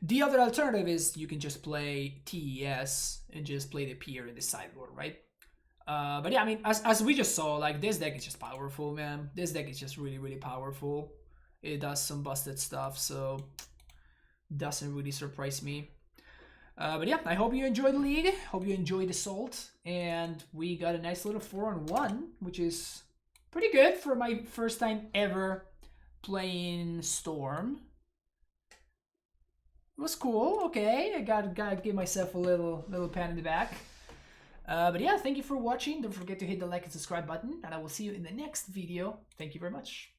The other alternative is you can just play TES and just play the Peer in the sideboard, right? But yeah, I mean, as we just saw, like, this deck is just powerful, man. This deck is just really, really powerful. It does some busted stuff, so doesn't really surprise me. But yeah, I hope you enjoyed the league. Hope you enjoyed the Salt. And we got a nice little 4-on-1, which is pretty good for my first time ever playing Storm. It was cool. Okay, I gotta give myself a little pat in the back. But yeah, thank you for watching. Don't forget to hit the like and subscribe button, and I will see you in the next video. Thank you very much.